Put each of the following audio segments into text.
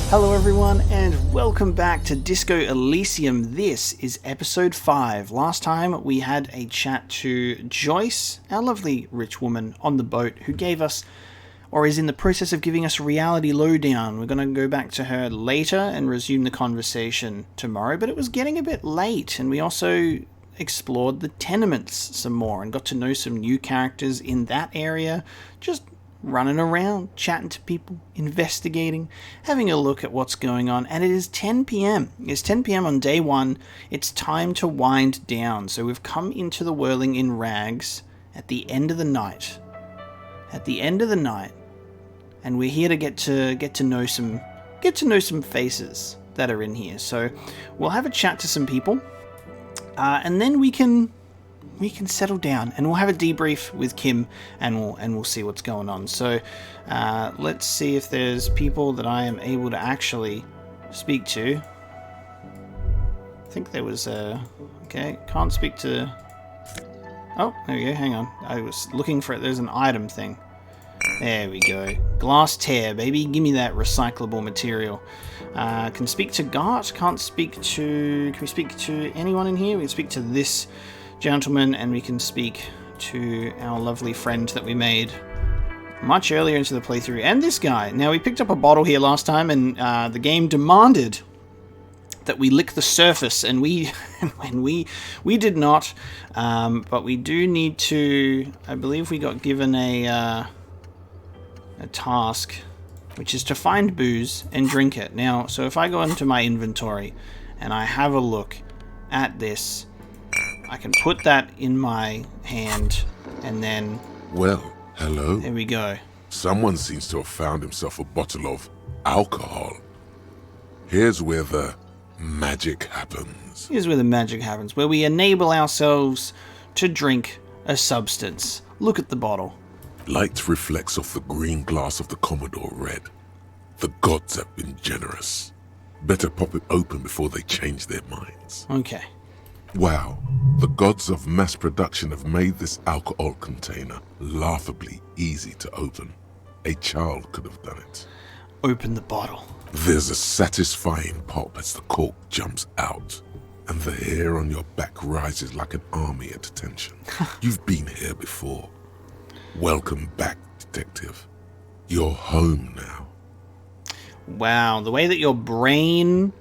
Hello everyone and welcome back to Disco Elysium. This is episode 5. Last time we had a chat to Joyce, our lovely rich woman on the boat who gave us, or is in the process of giving us a reality lowdown. We're going to go back to her later and resume the conversation tomorrow, but it was getting a bit late, and we also explored the tenements some more and got to know some new characters in that area, just running around, chatting to people, investigating, having a look at what's going on. And it is 10 p.m. It's 10 p.m. on day 1. It's time to wind down. So we've come into the whirling in rags at the end of the night. And we're here to get to know some faces that are in here. So we'll have a chat to some people, and then we can settle down, and we'll have a debrief with Kim, and we'll see what's going on. So let's see if there's people that I am able to actually speak to. I think there was okay, can't speak to. Oh, there we go. Hang on, I was looking for it. There's an item thing. There we go. Glass tear, baby. Give me that recyclable material. Can speak to Gart. Can't speak to. Can we speak to anyone in here? We can speak to this gentleman, and we can speak to our lovely friend that we made much earlier into the playthrough, and this guy. Now, we picked up a bottle here last time, and the game demanded that we lick the surface, and we did not, but we do need to. I believe we got given a task, which is to find booze and drink it. Now, so if I go into my inventory and I have a look at this, I can put that in my hand, and then... Well, hello. There we go. Someone seems to have found himself a bottle of alcohol. Here's where the magic happens. Here's where the magic happens, where we enable ourselves to drink a substance. Look at the bottle. Light reflects off the green glass of the Commodore Red. The gods have been generous. Better pop it open before they change their minds. Okay. Wow, the gods of mass production have made this alcohol container laughably easy to open. A child could have done it. Open the bottle. There's a satisfying pop as the cork jumps out, and the hair on your back rises like an army at attention. You've been here before. Welcome back, detective. You're home now. Wow, the way that your brain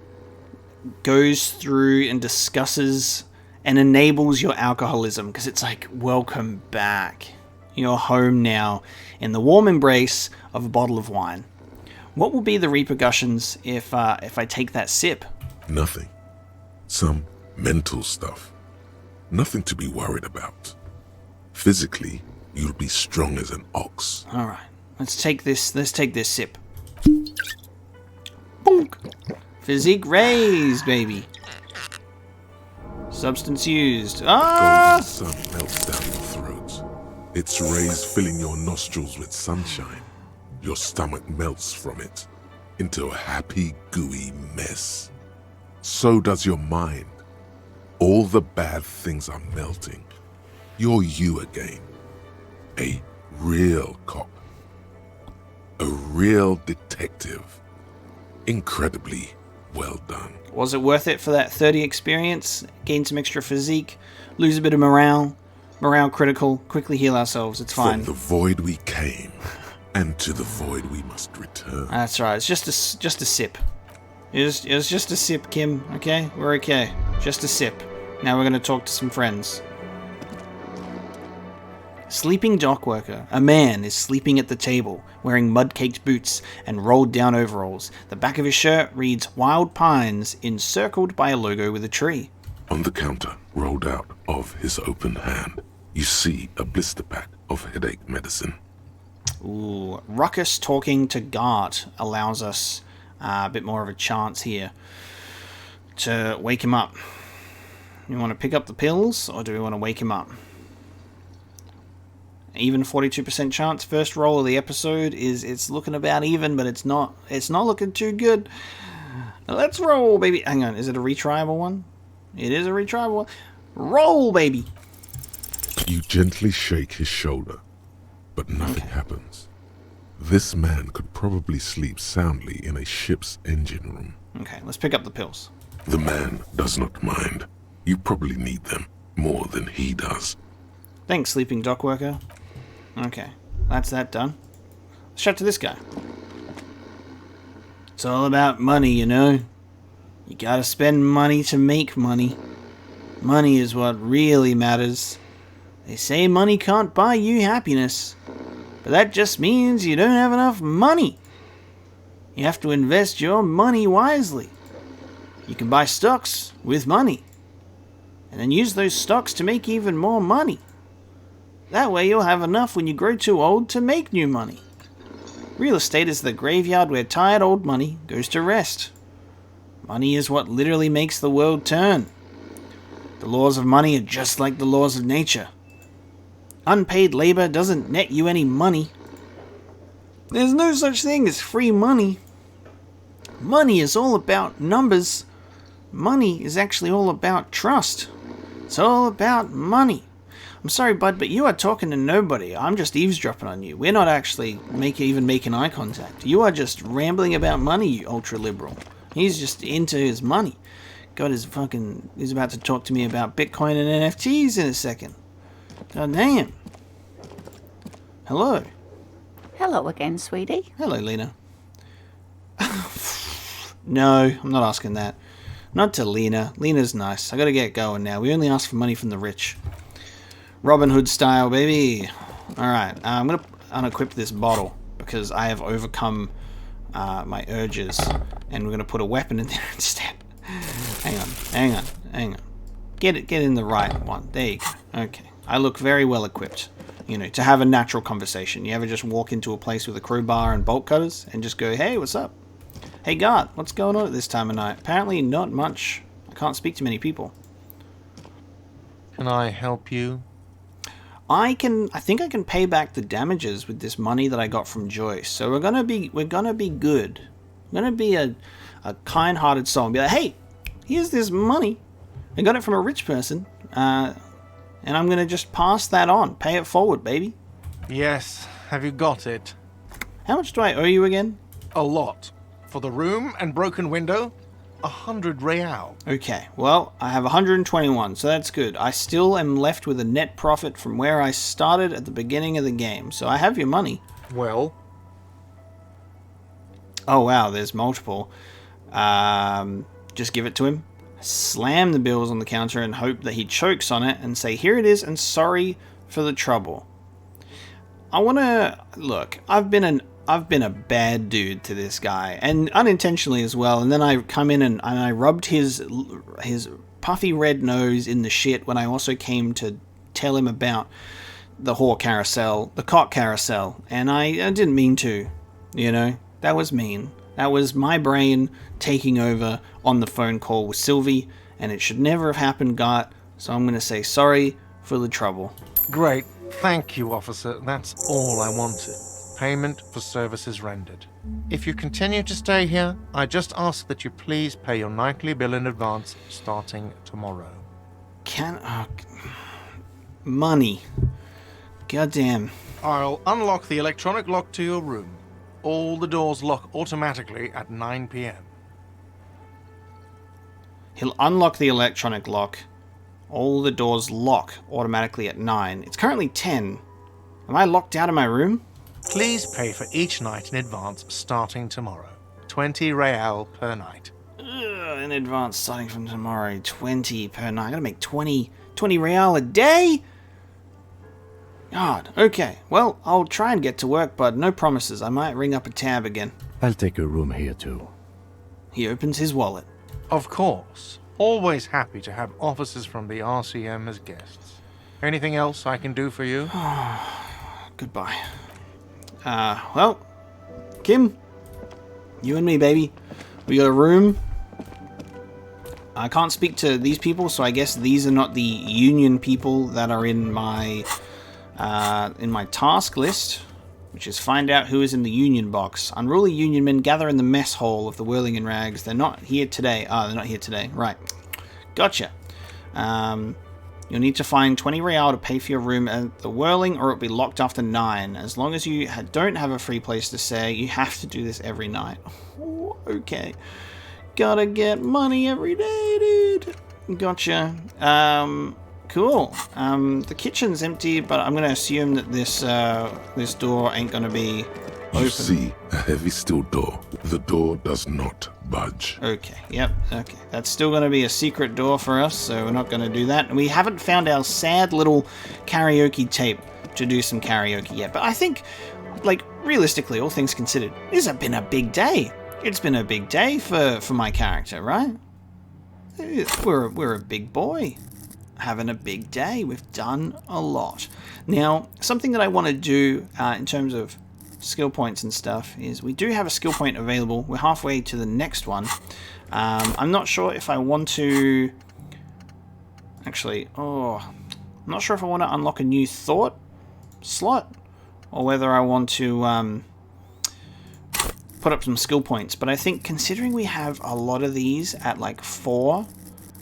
goes through and discusses and enables your alcoholism, because it's like, welcome back. You're home now in the warm embrace of a bottle of wine. What will be the repercussions if I take that sip? Nothing. Some mental stuff. Nothing to be worried about. Physically, you'll be strong as an ox. All right, let's take this sip. Bonk. Physique raised, baby. Substance used. Golden sun melts down your throat. Its rays filling your nostrils with sunshine. Your stomach melts from it into a happy, gooey mess. So does your mind. All the bad things are melting. You're you again. A real cop. A real detective. Incredibly well done. Was it worth it for that 30 experience? Gain some extra physique, lose a bit of morale, morale critical, quickly heal ourselves, it's fine. From the void we came, and to the void we must return. That's right, it's just a sip. It was just a sip, Kim, okay? We're okay. Just a sip. Now we're going to talk to some friends. Sleeping dock worker. A man is sleeping at the table, wearing mud-caked boots and rolled-down overalls. The back of his shirt reads Wild Pines, encircled by a logo with a tree. On the counter, rolled out of his open hand, you see a blister pack of headache medicine. Ooh, Ruckus talking to Gart allows us a bit more of a chance here to wake him up. You want to pick up the pills, or do we want to wake him up? Even 42% chance. First roll of the episode it's looking about even, but it's not looking too good. Let's roll, baby. Hang on, is it a retriable one? It is a retriable one. Roll, baby. You gently shake his shoulder, but nothing happens. This man could probably sleep soundly in a ship's engine room. Okay, let's pick up the pills. The man does not mind. You probably need them more than he does. Thanks, sleeping dock worker. Okay, that's that done. Let's chat to this guy. It's all about money, you know. You gotta spend money to make money. Money is what really matters. They say money can't buy you happiness, but that just means you don't have enough money. You have to invest your money wisely. You can buy stocks with money, and then use those stocks to make even more money. That way you'll have enough when you grow too old to make new money. Real estate is the graveyard where tired old money goes to rest. Money is what literally makes the world turn. The laws of money are just like the laws of nature. Unpaid labor doesn't net you any money. There's no such thing as free money. Money is all about numbers. Money is actually all about trust. It's all about money. I'm sorry, bud, but you are talking to nobody. I'm just eavesdropping on you. We're not actually even making eye contact. You are just rambling about money, you ultra-liberal. He's just into his money. God, he's about to talk to me about Bitcoin and NFTs in a second. God damn. Hello. Hello again, sweetie. Hello, Lena. No, I'm not asking that. Not to Lena. Lena's nice. I gotta get going now. We only ask for money from the rich. Robin Hood style, baby. Alright, I'm gonna unequip this bottle because I have overcome my urges, and we're gonna put a weapon in there instead. Hang on. Get in the right one. There you go. Okay. I look very well equipped, you know, to have a natural conversation. You ever just walk into a place with a crowbar and bolt cutters and just go, hey, what's up? Hey, guard, what's going on at this time of night? Apparently not much. I can't speak to many people. Can I help you? I think I can pay back the damages with this money that I got from Joyce. So we're gonna be good. We're gonna be a kind-hearted soul and be like, hey, here's this money. I got it from a rich person. And I'm going to just pass that on. Pay it forward, baby. Yes. Have you got it? How much do I owe you again? A lot. For the room and broken window, 100 real. Okay, well, I have 121, so that's good. I still am left with a net profit from where I started at the beginning of the game. So I have your money. Well? Oh, wow, there's multiple. Just give it to him. Slam the bills on the counter and hope that he chokes on it and say, here it is and sorry for the trouble. I want to look, I've been a bad dude to this guy, and unintentionally as well, and then I come in and I rubbed his puffy red nose in the shit when I also came to tell him about the whore carousel, the cock carousel, and I didn't mean to, you know, that was mean. That was my brain taking over on the phone call with Sylvie, and it should never have happened, Gart, so I'm going to say sorry for the trouble. Great. Thank you, officer. That's all I wanted. Payment for services rendered. If you continue to stay here, I just ask that you please pay your nightly bill in advance starting tomorrow. Money. Goddamn. I'll unlock the electronic lock to your room. All the doors lock automatically at 9 p.m. He'll unlock the electronic lock. All the doors lock automatically at 9. It's currently 10. Am I locked out of my room? Please pay for each night in advance starting tomorrow. 20 real per night. In advance starting from tomorrow. 20 per night. I gotta make 20 real a day? God, okay. Well, I'll try and get to work, but no promises. I might ring up a tab again. I'll take a room here too. He opens his wallet. Of course. Always happy to have officers from the RCM as guests. Anything else I can do for you? Goodbye. Well, Kim, you and me, baby. We got a room. I can't speak to these people, so I guess these are not the union people that are in my task list, which is find out who is in the union box. Unruly union men gather in the mess hall of the Whirling in Rags. They're not here today. They're not here today. Right. Gotcha. You'll need to find 20 real to pay for your room at the Whirling, or it'll be locked after 9. As long as you don't have a free place to stay, you have to do this every night. Oh, okay. Gotta get money every day, dude. Gotcha. Cool. The kitchen's empty, but I'm gonna assume that this door ain't gonna be open. You see a heavy steel door. The door does not budge. Okay, yep, okay. That's still going to be a secret door for us, so we're not going to do that. And we haven't found our sad little karaoke tape to do some karaoke yet. But I think, like, realistically, all things considered, this has been a big day. It's been a big day for my character, right? We're a big boy. Having a big day. We've done a lot. Now, something that I want to do in terms of skill points and stuff is we do have a skill point available. We're halfway to the next one. I'm not sure if I want to actually I'm not sure if I want to unlock a new thought slot or whether I want to put up some skill points, but I think considering we have a lot of these at like 4,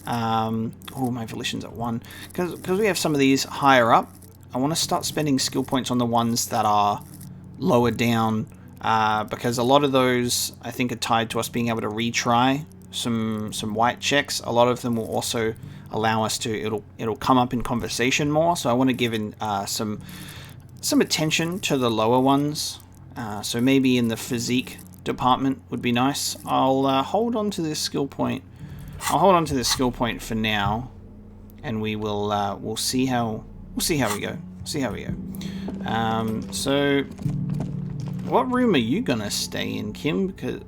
my volition's at 1, because we have some of these higher up, I want to start spending skill points on the ones that are lower down, because a lot of those I think are tied to us being able to retry some white checks. A lot of them will also allow us to it'll come up in conversation more, so I want to give in some attention to the lower ones, so maybe in the physique department would be nice. I'll hold on to this skill point. I'll hold on to this skill point for now, and we'll see how we go. So what room are you gonna stay in, Kim? Because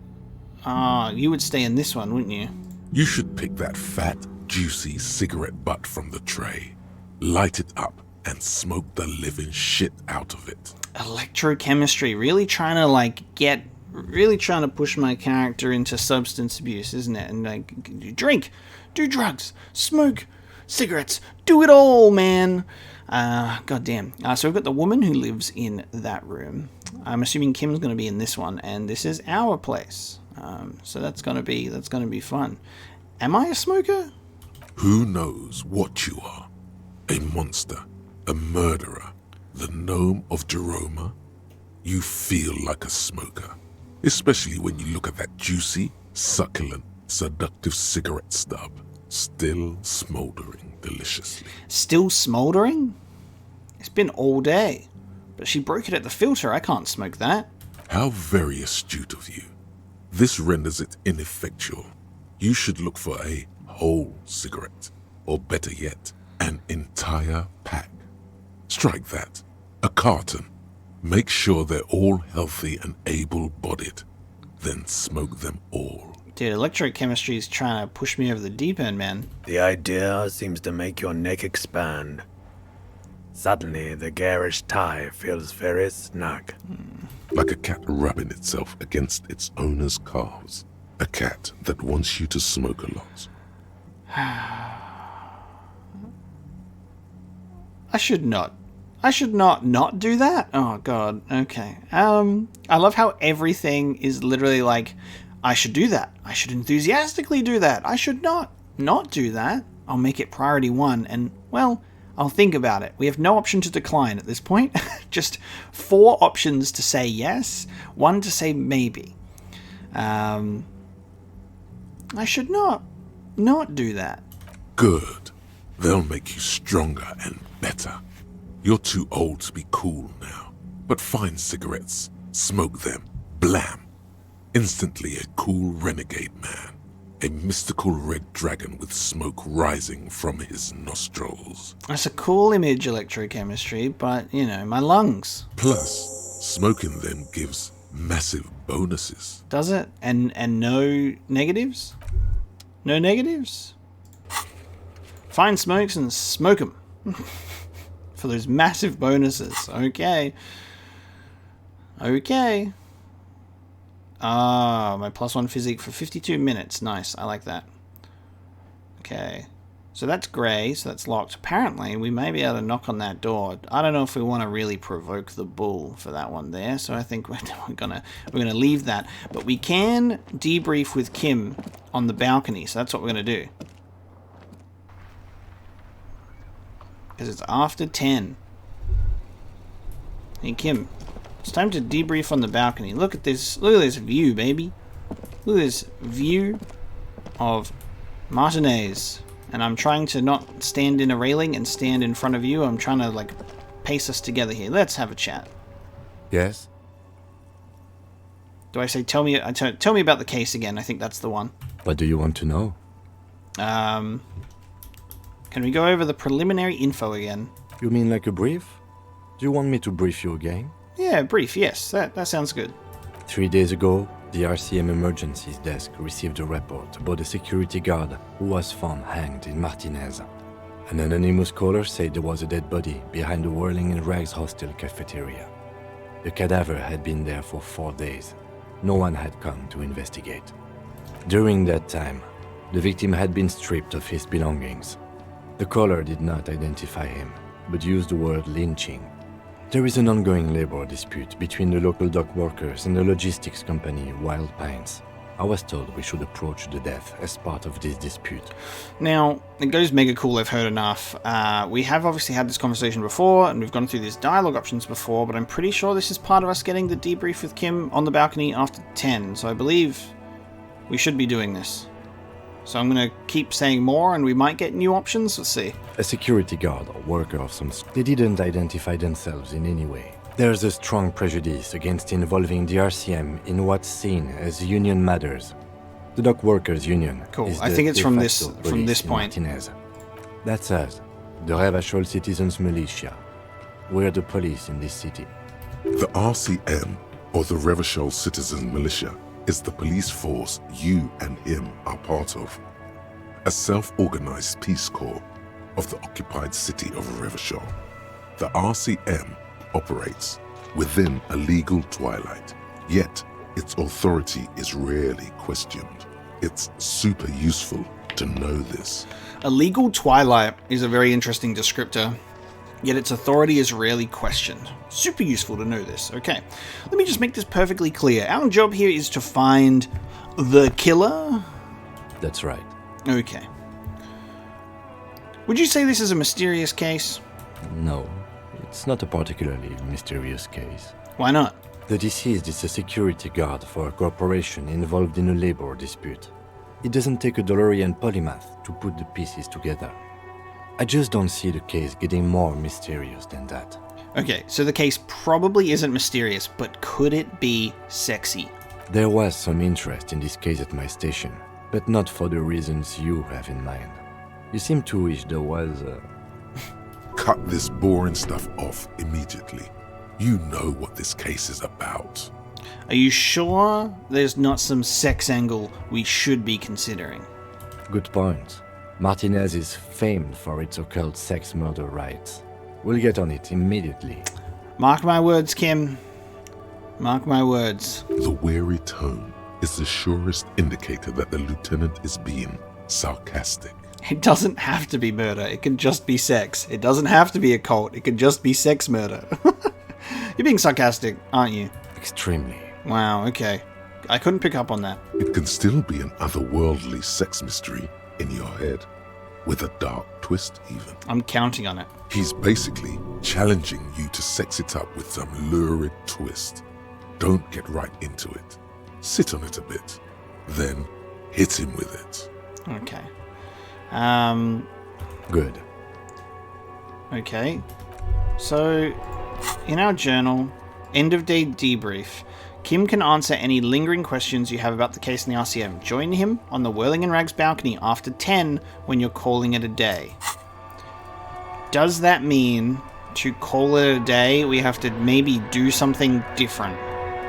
you would stay in this one, wouldn't you? You should pick that fat, juicy cigarette butt from the tray, light it up, and smoke the living shit out of it. Electrochemistry, really trying to push my character into substance abuse, isn't it? And like, drink, do drugs, smoke, cigarettes, do it all, man. Goddamn. So we've got the woman who lives in that room. I'm assuming Kim's going to be in this one, and this is our place. So that's going to be fun. Am I a smoker? Who knows what you are? A monster, a murderer, the gnome of Jeroma? You feel like a smoker, especially when you look at that juicy, succulent, seductive cigarette stub, still smoldering deliciously. Still smoldering? It's been all day. But she broke it at the filter. I can't smoke that. How very astute of you. This renders it ineffectual. You should look for a whole cigarette, or better yet, an entire pack. Strike that. A carton. Make sure they're all healthy and able-bodied. Then smoke them all. Dude, electrochemistry is trying to push me over the deep end, man. The idea seems to make your neck expand. Suddenly, the garish tie feels very snug. Like a cat rubbing itself against its owner's calves. A cat that wants you to smoke a lot. I should not do that? Oh, God. Okay. I love how everything is literally like, I should do that. I should enthusiastically do that. I should not do that. I'll make it priority 1, and, well, I'll think about it. We have no option to decline at this point. Just 4 options to say yes, 1 to say maybe. I should not do that. Good. They'll make you stronger and better. You're too old to be cool now, but find cigarettes, smoke them, blam. Instantly a cool renegade man. A mystical red dragon with smoke rising from his nostrils. That's a cool image, electrochemistry, but, my lungs. Plus, smoking them gives massive bonuses. Does it? And no negatives? No negatives? Find smokes and smoke them. For those massive bonuses. Okay. My +1 physique for 52 minutes. Nice. I like that. Okay. So that's grey, so that's locked. Apparently, we may be able to knock on that door. I don't know if we want to really provoke the bull for that one there, so I think we're gonna leave that. But we can debrief with Kim on the balcony, so that's what we're gonna do. because it's after 10. Hey, Kim. It's time to debrief on the balcony. Look at this view, baby. Look at this view of Martinez. And I'm trying to not stand in a railing and stand in front of you. I'm trying to, like, pace us together here. Let's have a chat. Yes? Do I say, tell me about the case again? I think that's the one. What do you want to know? Can we go over the preliminary info again? You mean like a brief? Do you want me to brief you again? Yeah, brief, yes. That sounds good. 3 days ago, the RCM Emergencies Desk received a report about a security guard who was found hanged in Martinez. An anonymous caller said there was a dead body behind the Whirling in Rags hostel cafeteria. The cadaver had been there for 4 days. No one had come to investigate. During that time, the victim had been stripped of his belongings. The caller did not identify him, but used the word lynching. There is an ongoing labor dispute between the local dock workers and the logistics company Wild Pines. I was told we should approach the death as part of this dispute. Now, it goes mega cool, I've heard enough. We have obviously had this conversation before, and we've gone through these dialogue options before, but I'm pretty sure this is part of us getting the debrief with Kim on the balcony after 10, so I believe we should be doing this. So I'm going to keep saying more, and we might get new options. Let's see. A security guard or worker of some sort. They didn't identify themselves in any way. There's a strong prejudice against involving the RCM in what's seen as union matters. The dock workers union. Cool. Is I the think it's de from facto this police in point. Martinez. That's us, the Revachol Citizens Militia. We're the police in this city. The RCM, or the Revachol Citizen Militia, is the police force you and him are part of. A self-organized peace corps of the occupied city of Revachol. The RCM operates within a legal twilight, yet its authority is rarely questioned. It's super useful to know this. A legal twilight is a very interesting descriptor, yet its authority is rarely questioned. Super useful to know this. Okay, let me just make this perfectly clear. Our job here is to find the killer. That's right. Okay. Would you say this is a mysterious case? No, it's not a particularly mysterious case. Why not? The deceased is a security guard for a corporation involved in a labor dispute. It doesn't take a DeLorean polymath to put the pieces together. I just don't see the case getting more mysterious than that. Okay, so the case probably isn't mysterious, but could it be sexy? There was some interest in this case at my station, but not for the reasons you have in mind. You seem to wish there was a... Cut this boring stuff off immediately. You know what this case is about. Are you sure there's not some sex angle we should be considering? Good point. Martinez is famed for its occult sex murder rites. We'll get on it immediately. Mark my words, Kim. Mark my words. The weary tone is the surest indicator that the lieutenant is being sarcastic. It doesn't have to be murder. It can just be sex. It doesn't have to be a cult. It can just be sex murder. You're being sarcastic, aren't you? Extremely. Wow, okay. I couldn't pick up on that. It can still be an otherworldly sex mystery in your head, with a dark twist even. I'm counting on it. He's basically challenging you to sex it up with some lurid twist. Don't get right into it. Sit on it a bit, then hit him with it. Okay. Good. Okay. So, in our journal, end of day debrief, Kim can answer any lingering questions you have about the case in the RCM. Join him on the Whirling in Rags balcony after 10 when you're calling it a day. Does that mean to call it a day we have to maybe do something different?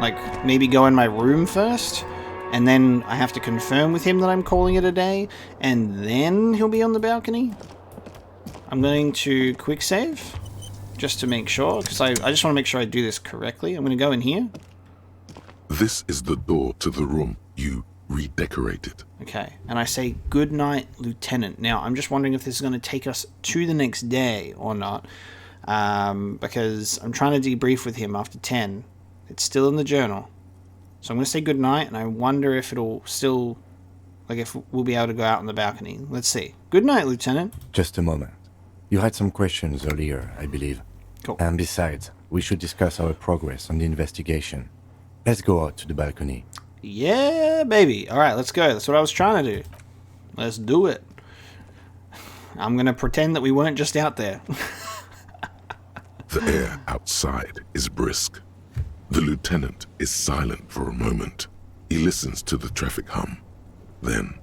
Like maybe go in my room first? And then I have to confirm with him that I'm calling it a day? And then he'll be on the balcony? I'm going to quick save. Just to make sure, because I just want to make sure I do this correctly. I'm going to go in here. This is the door to the room you redecorated. Okay, and I say, good night, Lieutenant. Now, I'm just wondering if this is going to take us to the next day or not, because I'm trying to debrief with him after 10. It's still in the journal. So I'm going to say good night, and I wonder if it'll still, like if we'll be able to go out on the balcony. Let's see. Good night, Lieutenant. Just a moment. You had some questions earlier, I believe. Cool. And besides, we should discuss our progress on the investigation. Let's go out to the balcony. Yeah, baby. All right, let's go. That's what I was trying to do. Let's do it. I'm going to pretend that we weren't just out there. The air outside is brisk. The lieutenant is silent for a moment. He listens to the traffic hum. Then,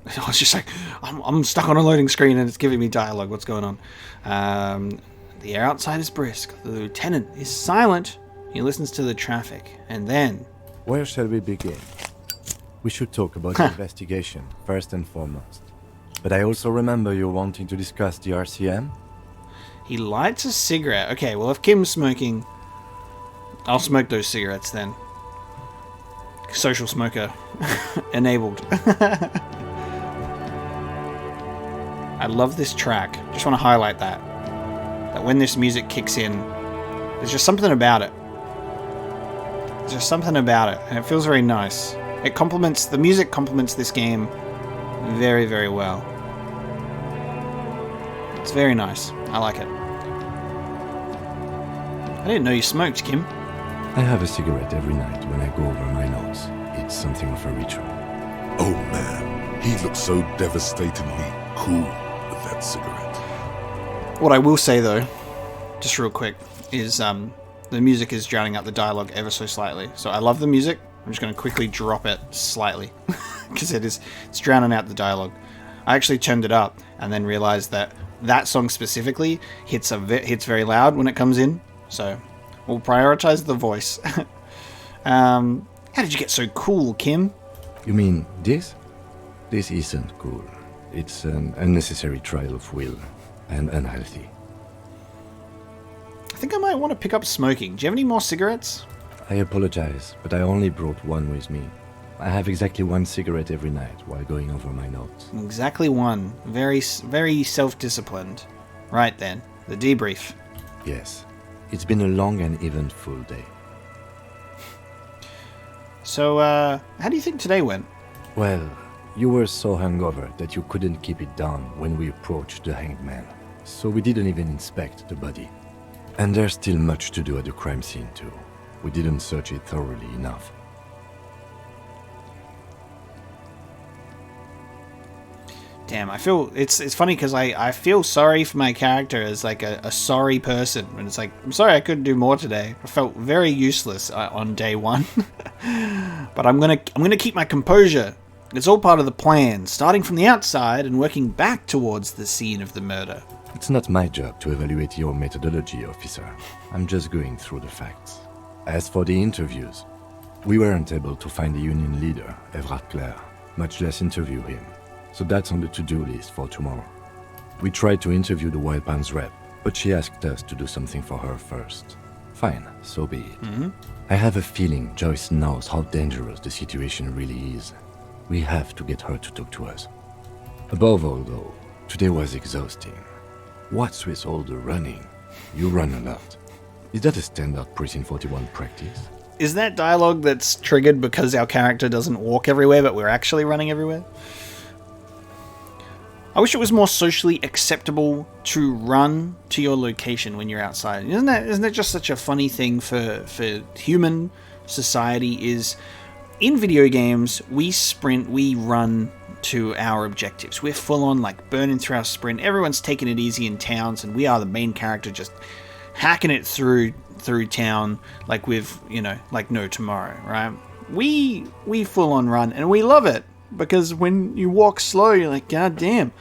I was just like, I'm stuck on a loading screen and it's giving me dialogue. What's going on? The air outside is brisk. The lieutenant is silent. He listens to the traffic. And then... Where shall we begin? We should talk about the investigation, first and foremost. But I also remember you wanting to discuss the RCM? He lights a cigarette. Okay, well, if Kim's smoking, I'll smoke those cigarettes then. Social smoker enabled. I love this track. Just want to highlight that. That when this music kicks in, there's just something about it. There's just something about it, and it feels very nice. It complements, the music complements this game very, very well. It's very nice. I like it. I didn't know you smoked, Kim. I have a cigarette every night when I go over my notes. It's something of a ritual. oh man, he looks so devastatingly cool with that cigarette. What I will say, though, just real quick, is the music is drowning out the dialogue ever so slightly. So I love the music. I'm just going to quickly drop it slightly because it's drowning out the dialogue. I actually turned it up and then realized that that song specifically hits very loud when it comes in. So we'll prioritize the voice. How did you get so cool, Kim? You mean this? This isn't cool. It's an unnecessary trial of will and unhealthy. I think I might want to pick up smoking. Do you have any more cigarettes? I apologize, but I only brought one with me. I have exactly one cigarette every night while going over my notes. Exactly one. Very, very self-disciplined. Right then, the debrief. Yes, it's been a long and eventful day. So, how do you think today went? Well, you were so hungover that you couldn't keep it down when we approached the hanged man, so we didn't even inspect the body. And there's still much to do at the crime scene too. We didn't search it thoroughly enough. Damn, I feel it's funny because I feel sorry for my character as like a sorry person, and it's like, I'm sorry I couldn't do more today. I felt very useless on day one, but I'm gonna keep my composure. It's all part of the plan, starting from the outside and working back towards the scene of the murder. It's not my job to evaluate your methodology, officer. I'm just going through the facts. As for the interviews, we weren't able to find the union leader, Everard Clare, much less interview him. So that's on the to-do list for tomorrow. We tried to interview the Wild Pines rep, but she asked us to do something for her first. Fine, so be it. Mm-hmm. I have a feeling Joyce knows how dangerous the situation really is. We have to get her to talk to us. Above all, though, today was exhausting. What's with all the running? You run a lot. Is that a standard Precinct 41 practice? Is that dialogue that's triggered because our character doesn't walk everywhere, but we're actually running everywhere? I wish it was more socially acceptable to run to your location when you're outside. Isn't that just such a funny thing for human society? Is in video games, we sprint, we run to our objectives. We're full on like burning through our sprint. Everyone's taking it easy in towns, and we are the main character just hacking it through town like with, like no tomorrow, right? We full on run, and we love it. Because when you walk slow, you're like, God damn.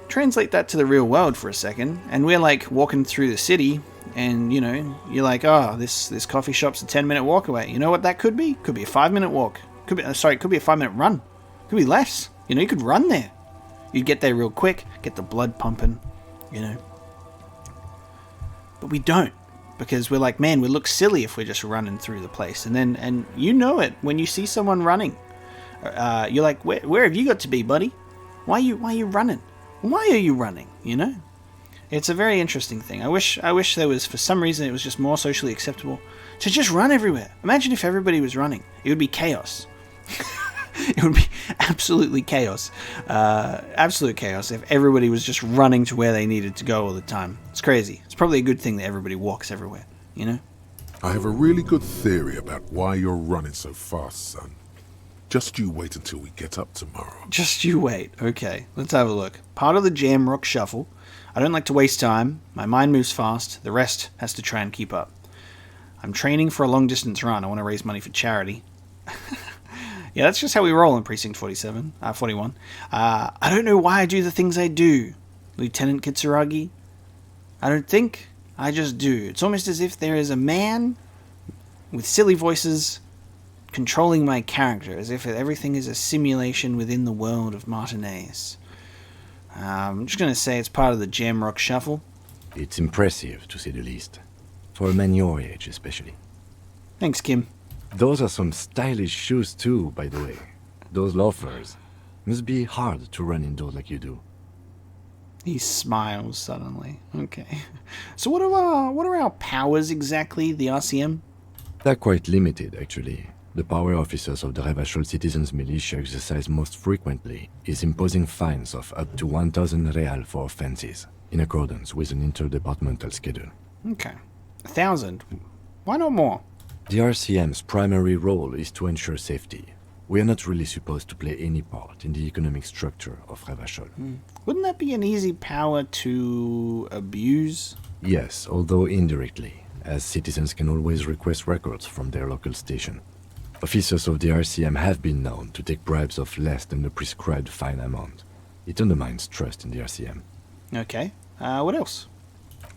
Translate that to the real world for a second, and we're like walking through the city, and you're like, oh, this coffee shop's a 10-minute walk away. You know what that could be? Could be a 5-minute walk. Could be a 5-minute run. Could be less. You could run there. You'd get there real quick, get the blood pumping, But we don't. Because we're like, man, we look silly if we're just running through the place. And it when you see someone running. You're like, where have you got to be, buddy? Why are you running? Why are you running? It's a very interesting thing. I wish there was, for some reason, it was just more socially acceptable to just run everywhere. Imagine if everybody was running. It would be chaos. It would be absolutely chaos. Absolute chaos if everybody was just running to where they needed to go all the time. It's crazy. It's probably a good thing that everybody walks everywhere, you know? I have a really good theory about why you're running so fast, son. Just you wait until we get up tomorrow. Just you wait. Okay, let's have a look. Part of the Jam Rock Shuffle. I don't like to waste time. My mind moves fast. The rest has to try and keep up. I'm training for a long-distance run. I want to raise money for charity. Yeah, that's just how we roll in Precinct 41. I don't know why I do the things I do, Lieutenant Kitsuragi. I don't think. I just do. It's almost as if there is a man with silly voices controlling my character, as if everything is a simulation within the world of Martinez. I'm just going to say it's part of the Jam Rock Shuffle. It's impressive, to say the least. For a man your age, especially. Thanks, Kim. Those are some stylish shoes too, by the way. Those loafers. Must be hard to run indoors like you do. He smiles suddenly. Okay. So what are our powers exactly, the RCM? They're quite limited, actually. The power officers of the Revachol Citizens Militia exercise most frequently is imposing fines of up to 1,000 real for offenses, in accordance with an interdepartmental schedule. Okay. 1,000. Why not more? The RCM's primary role is to ensure safety. We are not really supposed to play any part in the economic structure of Revachol. Wouldn't that be an easy power to abuse? Yes, although indirectly, as citizens can always request records from their local station. Officers of the RCM have been known to take bribes of less than the prescribed fine amount. It undermines trust in the RCM. Okay. What else?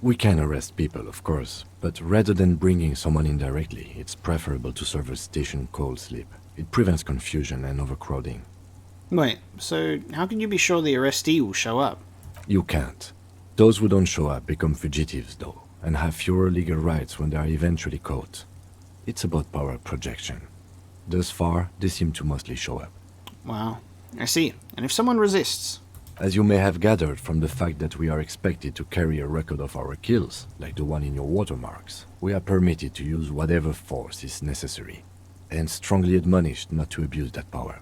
We can arrest people, of course, but rather than bringing someone in directly, it's preferable to serve a station cold sleep. It prevents confusion and overcrowding. Wait, so how can you be sure the arrestee will show up? You can't. Those who don't show up become fugitives, though, and have fewer legal rights when they are eventually caught. It's about power projection. Thus far, they seem to mostly show up. Wow. I see. And if someone resists? As you may have gathered from the fact that we are expected to carry a record of our kills, like the one in your watermarks, we are permitted to use whatever force is necessary, and strongly admonished not to abuse that power.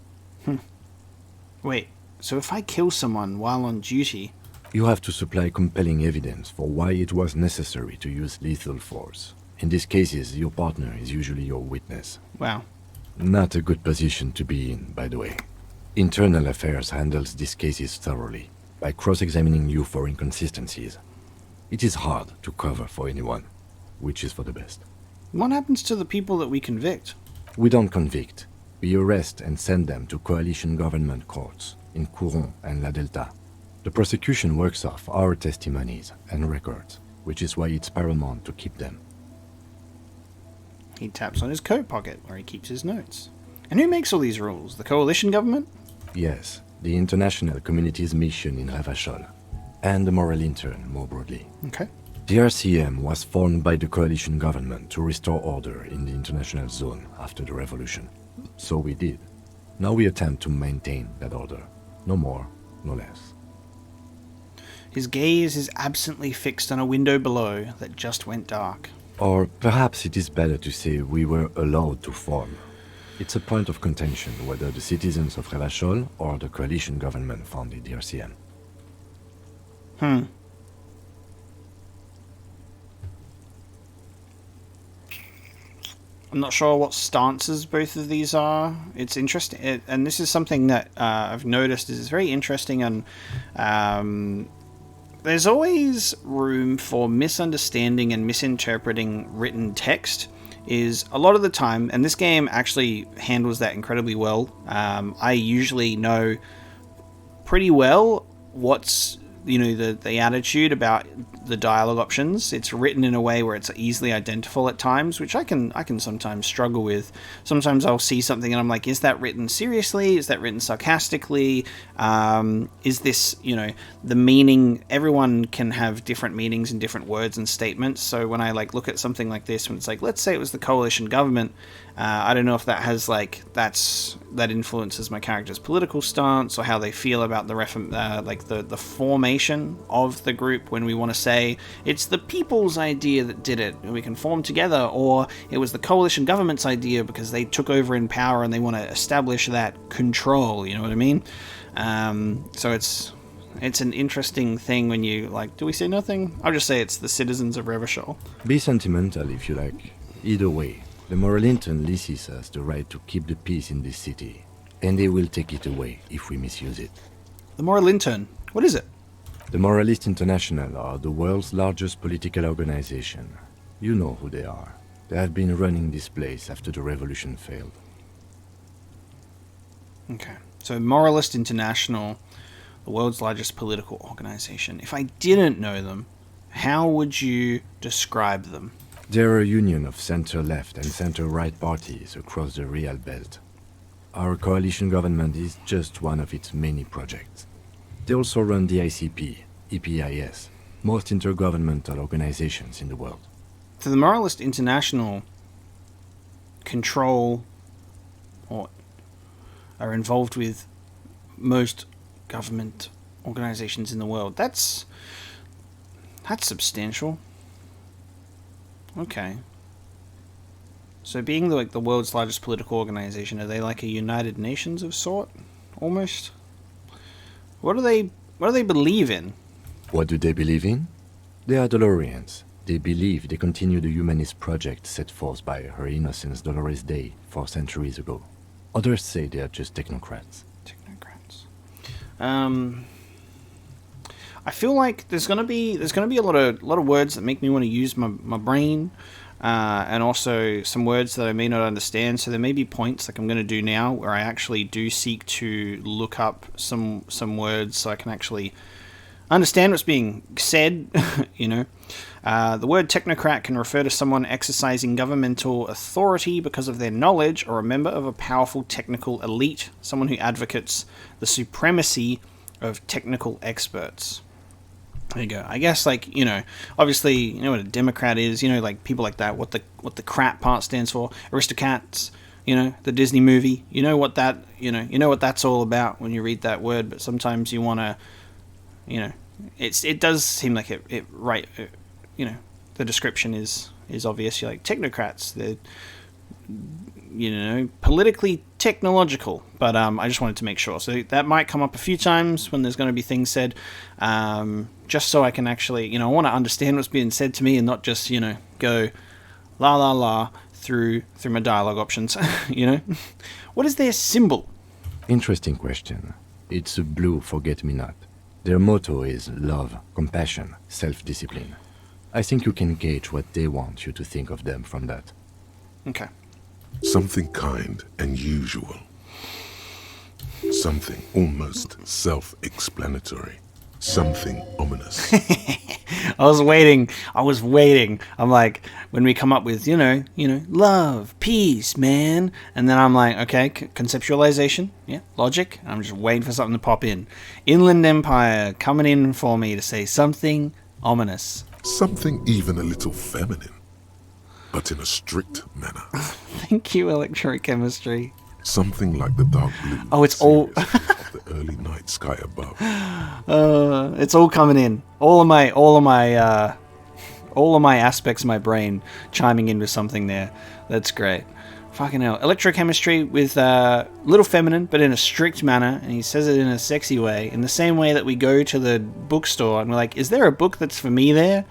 Wait, so if I kill someone while on duty... You have to supply compelling evidence for why it was necessary to use lethal force. In these cases, your partner is usually your witness. Wow. Not a good position to be in, by the way. Internal Affairs handles these cases thoroughly, by cross-examining you for inconsistencies. It is hard to cover for anyone, which is for the best. What happens to the people that we convict? We don't convict. We arrest and send them to coalition government courts in Couron and La Delta. The prosecution works off our testimonies and records, which is why it's paramount to keep them. He taps on his coat pocket where he keeps his notes. And who makes all these rules? The coalition government? Yes, the international community's mission in Revachol, and the moral intern more broadly. Okay. The RCM was formed by the coalition government to restore order in the international zone after the revolution. So we did. Now we attempt to maintain that order. No more, no less. His gaze is absently fixed on a window below that just went dark. Or perhaps it is better to say we were allowed to form. It's a point of contention whether the citizens of Revachol or the coalition government founded the RCM. I'm not sure what stances both of these are. It's interesting, and this is something that I've noticed is very interesting, and there's always room for misunderstanding and misinterpreting written text. Is a lot of the time, and this game actually handles that incredibly well. I usually know pretty well what's the attitude about the dialogue options. It's written in a way where it's easily identifiable at times, which I can sometimes struggle with. Sometimes I'll see something and I'm like, is that written seriously? Is that written sarcastically? Is this, the meaning? Everyone can have different meanings in different words and statements. So when I look at something like this, when it's like, let's say it was the coalition government, I don't know if that has that influences my character's political stance or how they feel about the the formation formation of the group when we want to say it's the people's idea that did it and we can form together, or it was the coalition government's idea because they took over in power and they want to establish that control, you know what I mean? So it's an interesting thing when you, like, do we say nothing? I'll just say it's the citizens of Revachol. Be sentimental if you like. Either way, the moral intern leases us the right to keep the peace in this city, and they will take it away if we misuse it. The Moral Intern, what is it? The Moralist International are the world's largest political organization. You know who they are. They have been running this place after the revolution failed. Okay, so Moralist International, the world's largest political organization. If I didn't know them, how would you describe them? They're a union of center-left and center-right parties across the Real Belt. Our coalition government is just one of its many projects. They also run the ICP, EPIS, most intergovernmental organizations in the world. So the Moralist International control or are involved with most government organizations in the world. That's substantial. Okay. So being the world's largest political organization, are they like a United Nations of sort? Almost? What do they believe in? What do they believe in? They are Dolorians. They believe they continue the humanist project set forth by Her Innocence Dolores Day 4 centuries ago. Others say they are just technocrats. Technocrats. I feel like there's gonna be a lot of words that make me want to use my brain, and also some words that I may not understand. So there may be points like I'm going to do now where I actually do seek to look up some words so I can actually understand what's being said. You know, the word technocrat can refer to someone exercising governmental authority because of their knowledge, or a member of a powerful technical elite, someone who advocates the supremacy of technical experts. There you go. I guess, like, you know, obviously, you know what a Democrat is, you know, like people like that, what the crap part stands for. Aristocrats, you know, the Disney movie, you know what that's all about when you read that word, but sometimes you want to, you know, it does seem like it right, you know, the description is obvious. You're like, technocrats, they're, you know, politically technological, but I just wanted to make sure. So that might come up a few times when there's going to be things said, just so I can actually, you know, I want to understand what's being said to me and not just, you know, go la la la through my dialogue options. You know, what is their symbol? Interesting question. It's a blue forget-me-not. Their motto is love, compassion, self-discipline. I think you can gauge what they want you to think of them from that. Okay. Something kind and usual. Something almost self-explanatory. Something ominous. I was waiting. I'm like, when we come up with, you know, love, peace, man. And then I'm like, okay, conceptualization. Yeah, logic. I'm just waiting for something to pop in. Inland Empire coming in for me to say something ominous. Something even a little feminine, but in a strict manner. Thank you, electrochemistry. Something like the dark blue. Oh, it's all of the early night sky above. It's all coming in. All of my aspects of my brain chiming in with something there. That's great. Fucking hell. Electrochemistry with little feminine, but in a strict manner, and he says it in a sexy way, in the same way that we go to the bookstore and we're like, is there a book that's for me there?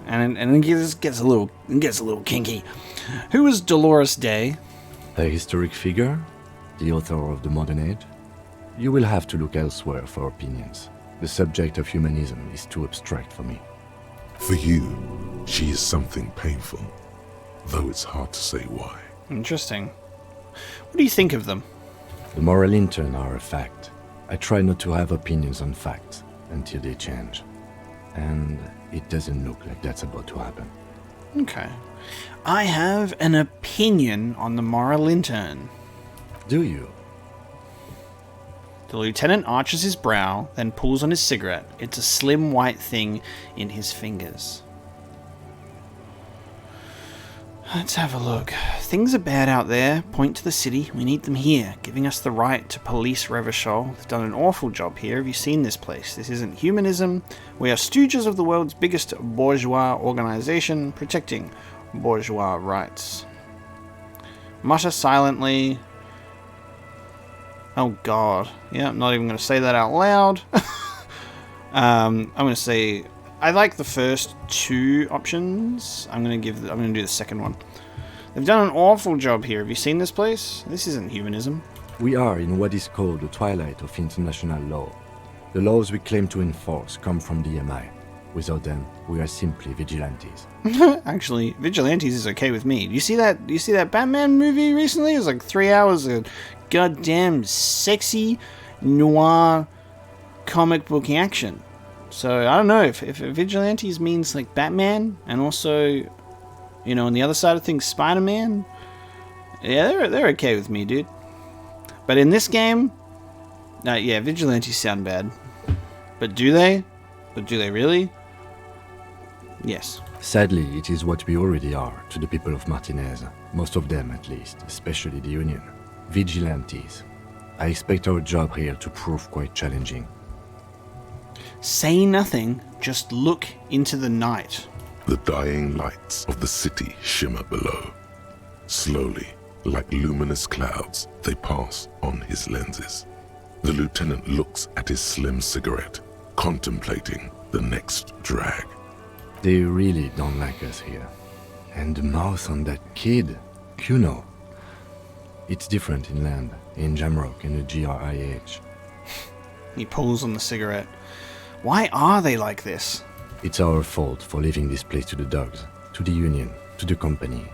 And it gets a little kinky. Who is Dolores Day? A historic figure? The author of the modern age? You will have to look elsewhere for opinions. The subject of humanism is too abstract for me. For you, she is something painful, though it's hard to say why. Interesting. What do you think of them? The moral intern are a fact. I try not to have opinions on facts until they change. And it doesn't look like that's about to happen. Okay. I have an opinion on the moral intern. Do you? The lieutenant arches his brow, then pulls on his cigarette. It's a slim white thing in his fingers. Let's have a look. Things are bad out there. Point to the city. We need them here, giving us the right to police Revachol. They've done an awful job here. Have you seen this place? This isn't humanism. We are stooges of the world's biggest bourgeois organization, protecting bourgeois rights. Mutter silently. Oh god. Yeah, I'm not even going to say that out loud. I'm going to say... I like the first two options. I'm going to do the second one. They've done an awful job here. Have you seen this place? This isn't humanism. We are in what is called the twilight of international law. The laws we claim to enforce come from the MI. Without them, we are simply vigilantes. Actually, vigilantes is okay with me. Do you see that Batman movie recently? It was like 3 hours of goddamn sexy noir comic book action. So I don't know if vigilantes means like Batman and also, you know, on the other side of things, Spider-Man. Yeah, they're okay with me, dude. But in this game, yeah, vigilantes sound bad. But do they? But do they really? Yes. Sadly, it is what we already are to the people of Martinez. Most of them, at least, especially the Union. Vigilantes. I expect our job here to prove quite challenging. Say nothing, just look into the night. The dying lights of the city shimmer below. Slowly, like luminous clouds, they pass on his lenses. The lieutenant looks at his slim cigarette, contemplating the next drag. They really don't like us here. And the mouth on that kid, Cuno. It's different in land, in Jamrock and the GRIH. He pulls on the cigarette. Why are they like this? It's our fault for leaving this place to the dogs, to the Union, to the company,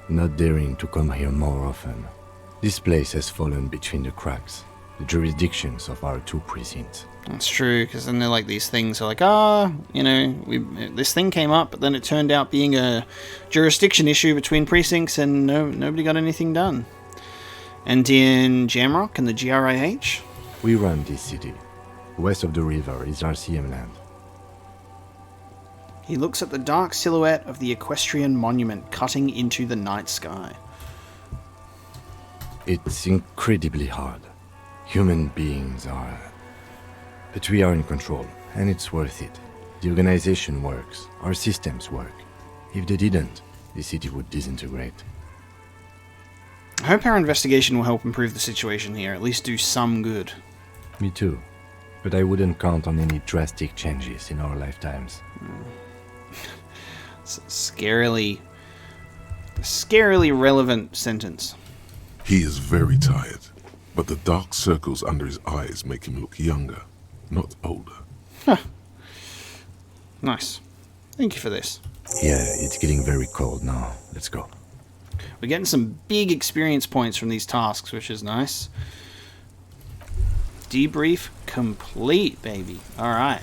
not daring to come here more often. This place has fallen between the cracks, the jurisdictions of our two precincts. That's true, because then they're like these things are like, you know, this thing came up, but then it turned out being a jurisdiction issue between precincts and nobody got anything done. And in Jamrock and the GRIH? We run this city. West of the river is RCM land. He looks at the dark silhouette of the equestrian monument cutting into the night sky. It's incredibly hard. Human beings are... But we are in control, and it's worth it. The organization works. Our systems work. If they didn't, the city would disintegrate. I hope our investigation will help improve the situation here, at least do some good. Me too. But I wouldn't count on any drastic changes in our lifetimes. It's a scarily relevant sentence. He is very tired, but the dark circles under his eyes make him look younger, not older. Huh. Nice. Thank you for this. Yeah, it's getting very cold now. Let's go. We're getting some big experience points from these tasks, which is nice. Debrief complete, baby. Alright.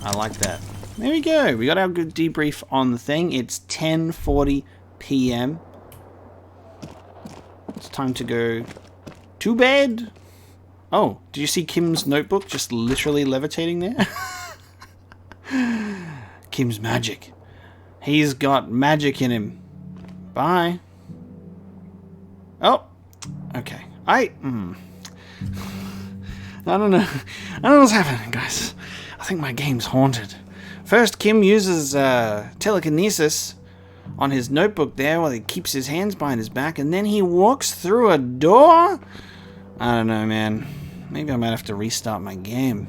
I like that. There we go. We got our good debrief on the thing. It's 10:40 p.m. It's time to go to bed. Oh, did you see Kim's notebook just literally levitating there? Kim's magic. He's got magic in him. Bye. Oh. Okay. I don't know. I don't know what's happening, guys. I think my game's haunted. First, Kim uses telekinesis on his notebook there while he keeps his hands behind his back, and then he walks through a door? I don't know, man. Maybe I might have to restart my game.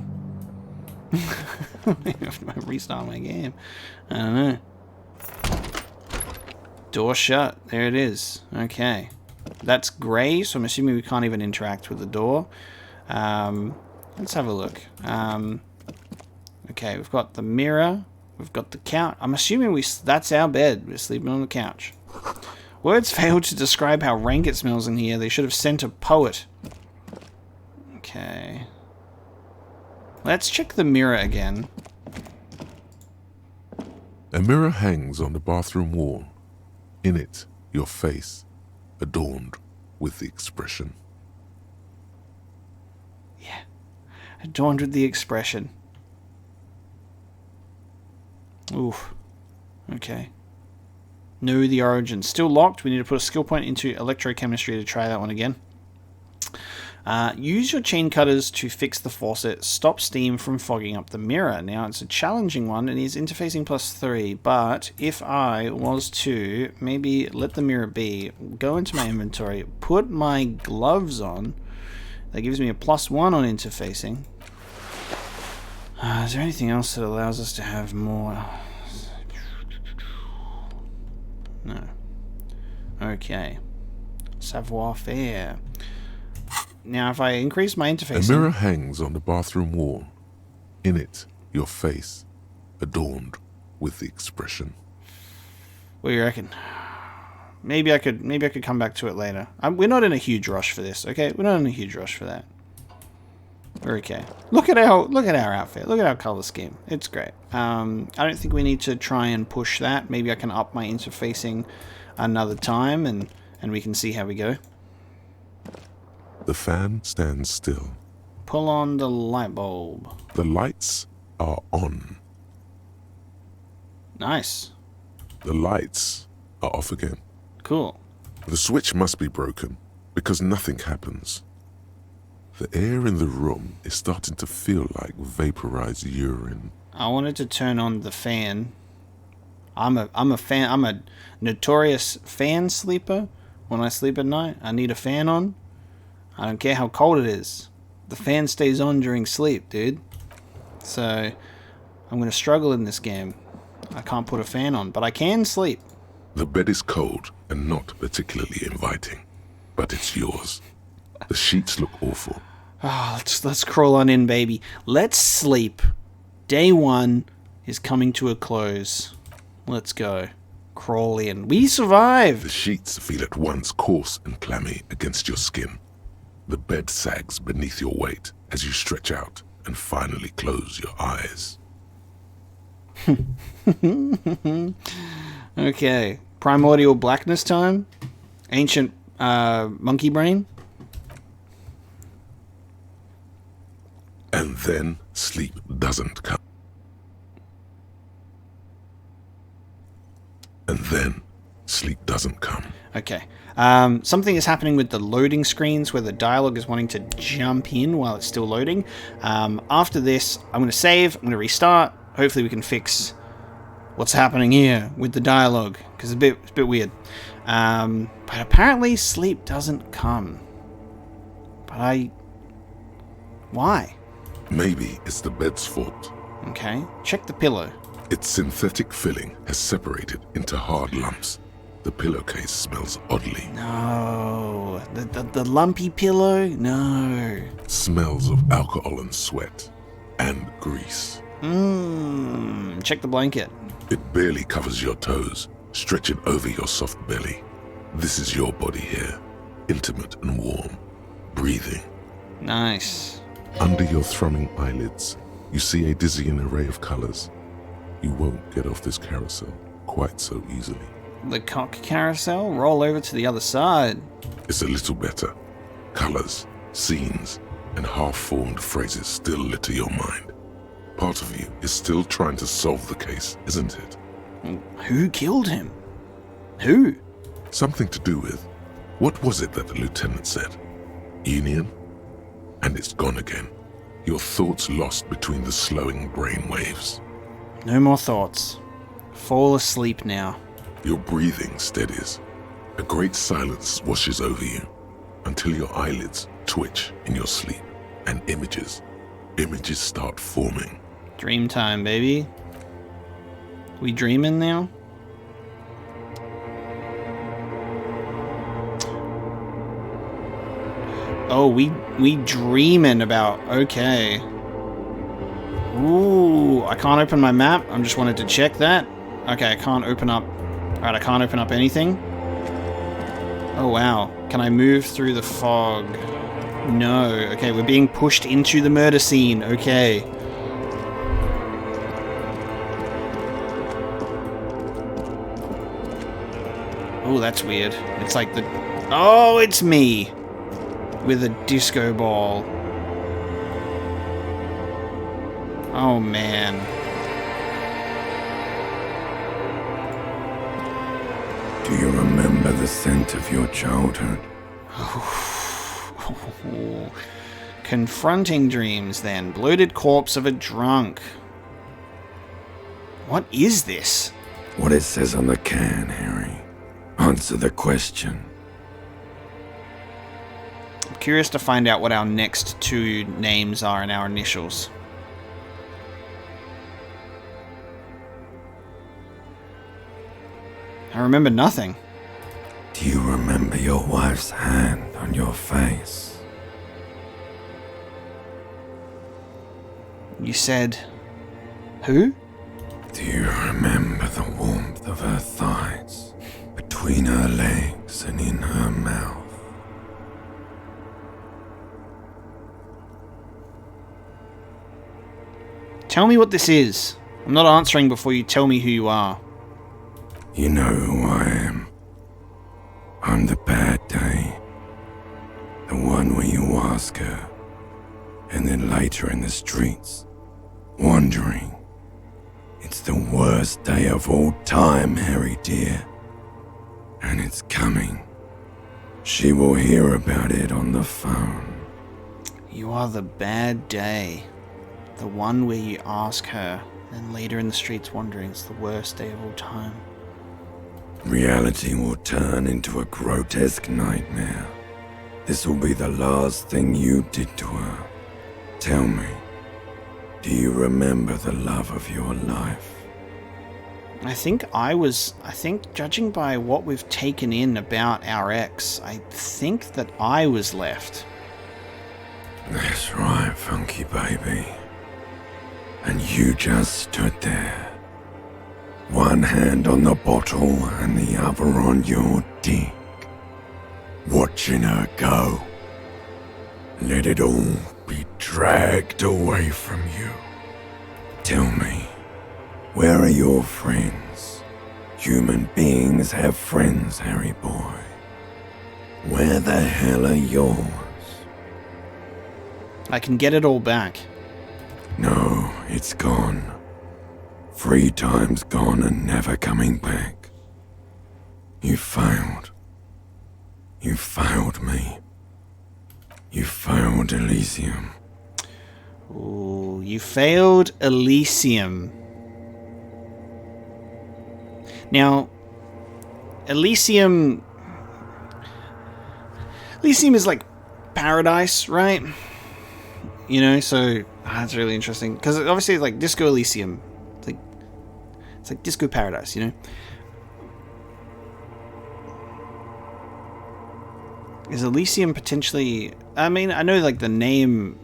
Maybe I have to restart my game. I don't know. Door shut. There it is. Okay. That's grey, so I'm assuming we can't even interact with the door. Let's have a look. Okay, we've got the mirror. We've got the couch. I'm assuming that's our bed. We're sleeping on the couch. Words fail to describe how rank it smells in here. They should have sent a poet. Okay. Let's check the mirror again. A mirror hangs on the bathroom wall. In it, your face, adorned with the expression. Yeah. Adorned with the expression. Oof. Okay. Know the origin. Still locked. We need to put a skill point into electrochemistry to try that one again. Use your chain cutters to fix the faucet. Stop steam from fogging up the mirror. Now, it's a challenging one. It is interfacing +3, but if I was to maybe let the mirror be, go into my inventory, put my gloves on, that gives me a +1 on interfacing. Is there anything else that allows us to have more? No. Okay. Savoir-faire. Now, if I increase my interfacing... A mirror hangs on the bathroom wall. In it, your face, adorned with the expression. What do you reckon? Maybe I could come back to it later. We're not in a huge rush for this, okay? We're not in a huge rush for that. We're okay. Look at our outfit. Look at our color scheme. It's great. I don't think we need to try and push that. Maybe I can up my interfacing another time, and we can see how we go. The fan stands still. Pull on the light bulb. The lights are on. Nice. The lights are off again. Cool. The switch must be broken because nothing happens. The air in the room is starting to feel like vaporized urine. I wanted to turn on the fan. I'm a notorious fan sleeper. When I sleep at night, I need a fan on. I don't care how cold it is. The fan stays on during sleep, dude. So, I'm going to struggle in this game. I can't put a fan on, but I can sleep. The bed is cold and not particularly inviting, but it's yours. The sheets look awful. Let's crawl on in, baby. Let's sleep. Day 1 is coming to a close. Let's go. Crawl in. We survived! The sheets feel at once coarse and clammy against your skin. The bed sags beneath your weight as you stretch out and finally close your eyes. Okay. Primordial blackness time. Ancient monkey brain. And then sleep doesn't come. And then sleep doesn't come. Okay. Something is happening with the loading screens where the dialogue is wanting to jump in while it's still loading. After this, I'm going to save. I'm going to restart. Hopefully we can fix what's happening here with the dialogue, because it's a bit weird. But apparently sleep doesn't come. But why? Maybe it's the bed's fault. Okay. Check the pillow. Its synthetic filling has separated into hard lumps. The pillowcase smells oddly. No. The lumpy pillow? No. Smells of alcohol and sweat. And grease. Check the blanket. It barely covers your toes, stretching over your soft belly. This is your body here, intimate and warm, breathing. Nice. Under your thrumming eyelids, you see a dizzying array of colors. You won't get off this carousel quite so easily. The cock carousel? Roll over to the other side. It's a little better. Colors, scenes, and half-formed phrases still litter your mind. Part of you is still trying to solve the case, isn't it? Who killed him? Who? Something to do with, what was it that the lieutenant said? Union? And it's gone again. Your thoughts lost between the slowing brain waves. No more thoughts. Fall asleep now. Your breathing steadies. A great silence washes over you until your eyelids twitch in your sleep and images start forming. Dream time, baby. We dreaming now? Oh, we dreaming about, okay. Ooh, I can't open my map. I just wanted to check that. Okay, I can't open up. Alright, I can't open up anything. Oh, wow. Can I move through the fog? No. Okay, we're being pushed into the murder scene. Okay. Oh, that's weird. It's like the... Oh, it's me! With a disco ball. Oh, man. remember the scent of your childhood? Confronting dreams, then. Bloated corpse of a drunk. What is this? What it says on the can, Harry. Answer the question. I'm curious to find out what our next two names are and our initials. I remember nothing. Do you remember your wife's hand on your face? You said... who? Do you remember the warmth of her thighs, between her legs and in her mouth? Tell me what this is. I'm not answering before you tell me who you are. You know who I am. I'm the bad day. The one where you ask her, and then later in the streets, wandering. It's the worst day of all time, Harry dear. And it's coming. She will hear about it on the phone. You are the bad day. The one where you ask her, then later in the streets wandering. It's the worst day of all time. Reality will turn into a grotesque nightmare. This will be the last thing you did to her. Tell me, do you remember the love of your life? I think judging by what we've taken in about our ex, I think that I was left. That's right, funky baby. And you just stood there. One hand on the bottle and the other on your dick. Watching her go. Let it all be dragged away from you. Tell me, where are your friends? Human beings have friends, Harry boy. Where the hell are yours? I can get it all back. No, it's gone. 3 times gone and never coming back. You failed. You failed me. You failed Elysium. Ooh, you failed Elysium. Now, Elysium is like paradise, right? You know, so that's really interesting because obviously, like Disco Elysium, it's like Disco Paradise, you know. Is Elysium potentially? I mean, I know like the name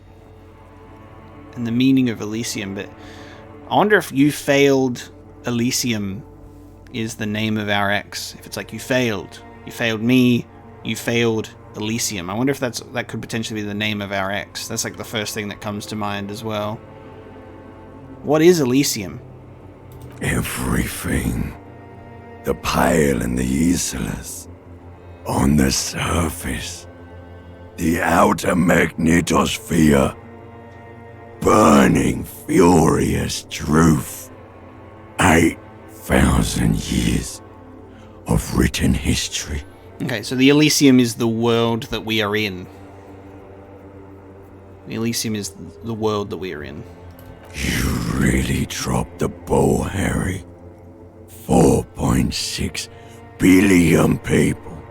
and the meaning of Elysium, but I wonder if you failed Elysium is the name of our ex. If it's like you failed me, you failed Elysium. I wonder if that could potentially be the name of our ex. That's like the first thing that comes to mind as well. What is Elysium? Everything. The pale and the useless. On the surface. The outer magnetosphere. Burning, furious truth. 8,000 years of written history. Okay, so the Elysium is the world that we are in. The Elysium is the world that we are in. You really dropped the ball, Harry. 4.6 billion people.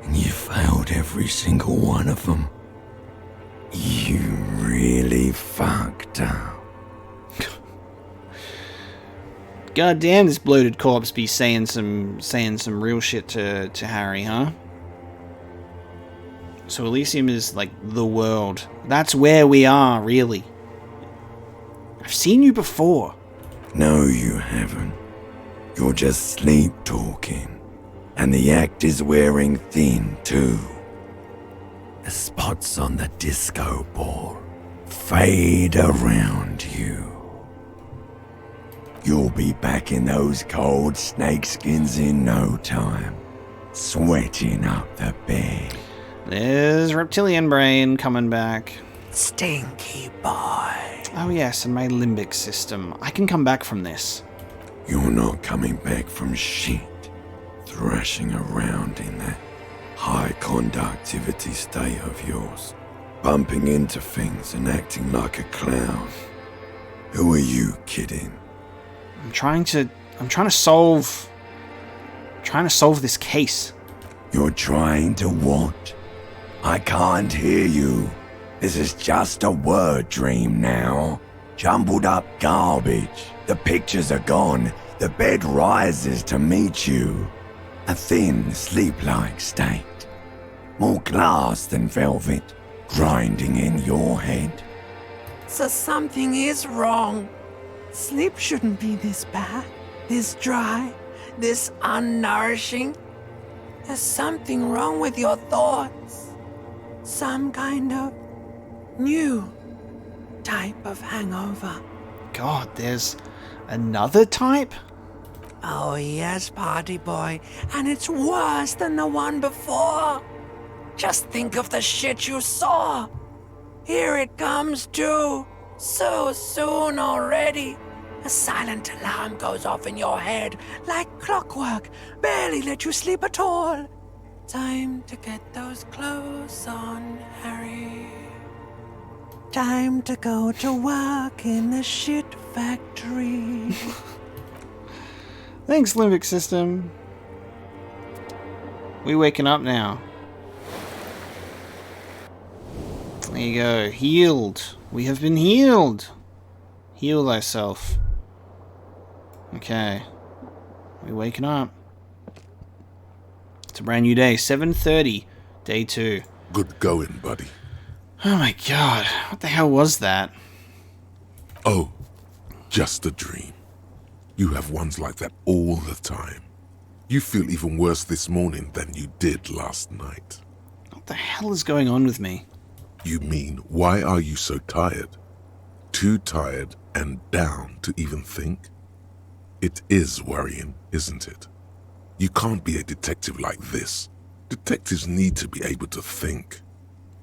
And you failed every single one of them. You really fucked up. God damn, this bloated corpse be saying some real shit to Harry, huh? So Elysium is like the world. That's where we are, really. I've seen you before. No, you haven't. You're just sleep talking. And the act is wearing thin, too. The spots on the disco ball fade around you. You'll be back in those cold snakeskins in no time, sweating up the bed. There's reptilian brain coming back. Stinky boy. Oh yes, and my limbic system. I can come back from this. You're not coming back from shit. thrashing around in that high conductivity state of yours, bumping into things and acting like a clown. Who are you kidding? I'm trying to solve this case. You're trying to what? I can't hear you. This is just a word dream now. Jumbled up garbage. The pictures are gone. The bed rises to meet you. A thin, sleep-like state. More glass than velvet, grinding in your head. So something is wrong. Sleep shouldn't be this bad, this dry, this unnourishing. There's something wrong with your thoughts. Some kind of new type of hangover. God, there's another type? Oh yes, party boy, and it's worse than the one before. Just think of the shit you saw. Here it comes too. So soon already. A silent alarm goes off in your head like clockwork. Barely let you sleep at all. Time to get those clothes on, Harry. Time to go to work in the shit factory. Thanks, limbic system. We waking up now. There you go. Healed. We have been healed. Heal thyself. Okay. We waking up. It's a brand new day. 7:30. Day 2. Good going, buddy. Oh my god. What the hell was that? Oh, just a dream. You have ones like that all the time. You feel even worse this morning than you did last night. What the hell is going on with me? You mean, why are you so tired? Too tired and down to even think? It is worrying, isn't it? You can't be a detective like this. Detectives need to be able to think.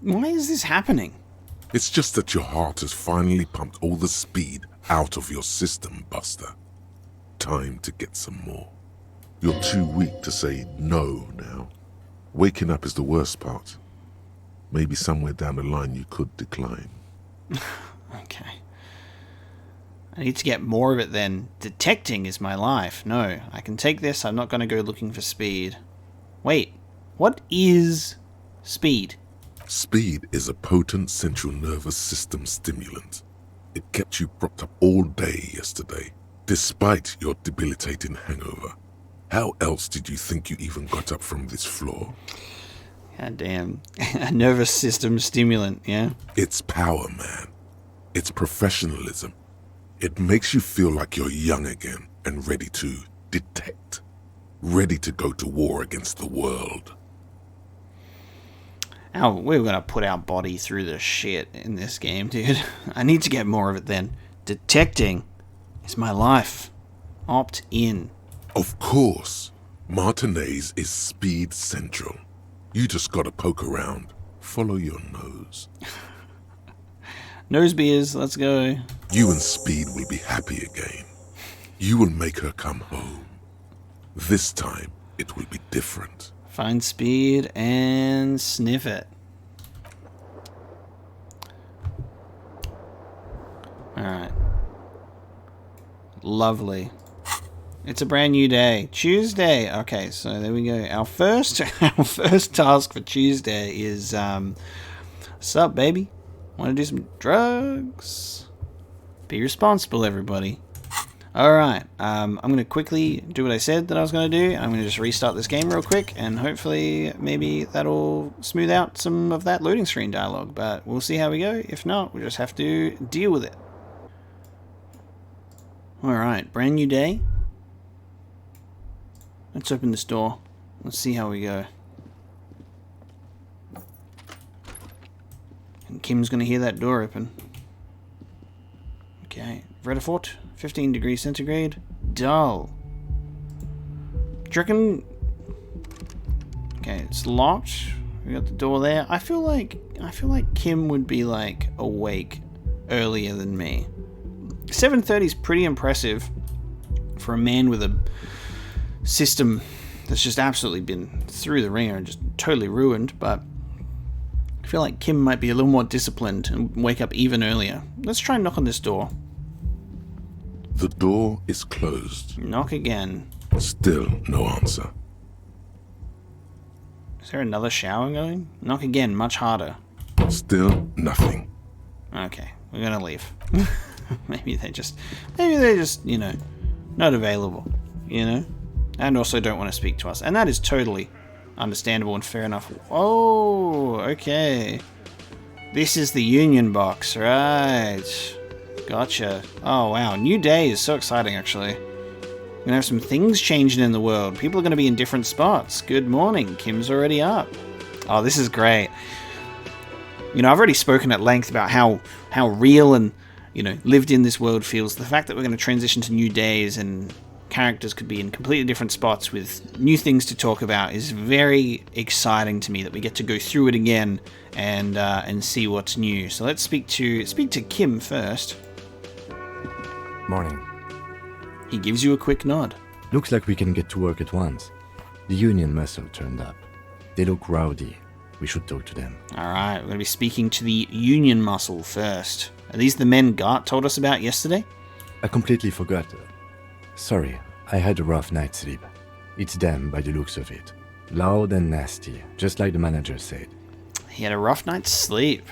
Why is this happening? It's just that your heart has finally pumped all the speed out of your system, Buster. Time to get some more. You're too weak to say no now. Waking up is the worst part. Maybe somewhere down the line you could decline. Okay. I need to get more of it then. Detecting is my life. No, I can take this. I'm not going to go looking for speed. Wait, what is speed? Speed is a potent central nervous system stimulant. It kept you propped up all day yesterday, despite your debilitating hangover. How else did you think you even got up from this floor? God damn. A nervous system stimulant, yeah? It's power, man. It's professionalism. It makes you feel like you're young again and ready to detect. Ready to go to war against the world. Oh, we're going to put our body through the shit in this game, dude. I need to get more of it then. Detecting is my life. Opt in. Of course. Martinez is speed central. You just gotta poke around. Follow your nose. Nose beers, let's go. You and Speed will be happy again. You will make her come home. This time, it will be different. Find Speed and sniff it. Alright. Lovely. It's a brand new day. Tuesday. Okay, so there we go. Our first task for Tuesday is what's up, baby? Want to do some drugs? Be responsible, everybody. Alright, I'm going to quickly do what I said that I was going to do. I'm going to just restart this game real quick, and hopefully maybe that'll smooth out some of that loading screen dialogue, but we'll see how we go. If not, we'll just have to deal with it. Alright, brand new day. Let's open this door. Let's see how we go. And Kim's going to hear that door open. Okay, Redefort, 15 degrees centigrade. Dull. Do you reckon... Okay, it's locked. We got the door there. I feel like Kim would be like awake earlier than me. 7:30 is pretty impressive for a man with a system that's just absolutely been through the ringer and just totally ruined, but I feel like Kim might be a little more disciplined and wake up even earlier. Let's try and knock on this door. The door is closed. Knock again. Still no answer. Is there another shower going? Knock again, much harder. Still nothing. Okay, we're gonna leave. maybe they're just, you know, not available, you know? And also don't want to speak to us. And that is totally understandable and fair enough. Oh, okay. This is the union box, right. Gotcha. Oh, wow. New day is so exciting, actually. We're gonna have some things changing in the world. People are gonna be in different spots. Good morning. Kim's already up. Oh, this is great. You know, I've already spoken at length about how real and, you know, lived in this world feels. The fact that we're going to transition to new days and characters could be in completely different spots with new things to talk about is very exciting to me, that we get to go through it again and see what's new. So let's speak to Kim first. Morning. He gives you a quick nod. Looks like we can get to work at once. The union muscle turned up. They look rowdy. We should talk to them. Alright, we're going to be speaking to the union muscle first. Are these the men Gart told us about yesterday? I completely forgot. Sorry, I had a rough night's sleep. It's them by the looks of it. Loud and nasty, just like the manager said. He had a rough night's sleep.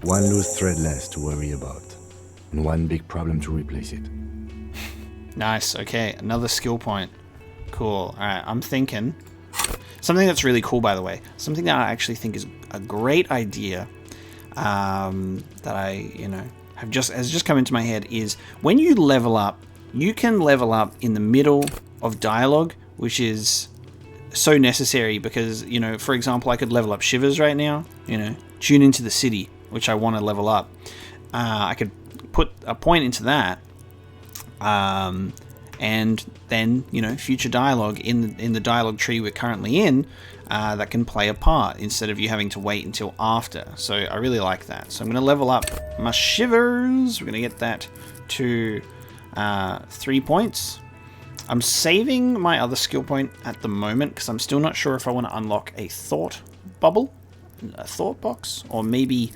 One loose thread less to worry about, and one big problem to replace it. Nice, okay, another skill point. Cool, alright, I'm thinking... Something that's really cool, by the way. Something that I actually think is a great idea that I, you know, has just come into my head is when you level up, you can level up in the middle of dialogue, which is so necessary because, you know, for example, I could level up Shivers right now, you know, tune into the city, which I want to level up. I could put a point into that. And then, you know, future dialogue in the dialogue tree we're currently in, that can play a part instead of you having to wait until after. So I really like that. So I'm going to level up my Shivers. We're going to get that to 3 points. I'm saving my other skill point at the moment because I'm still not sure if I want to unlock a thought bubble, a thought box, or maybe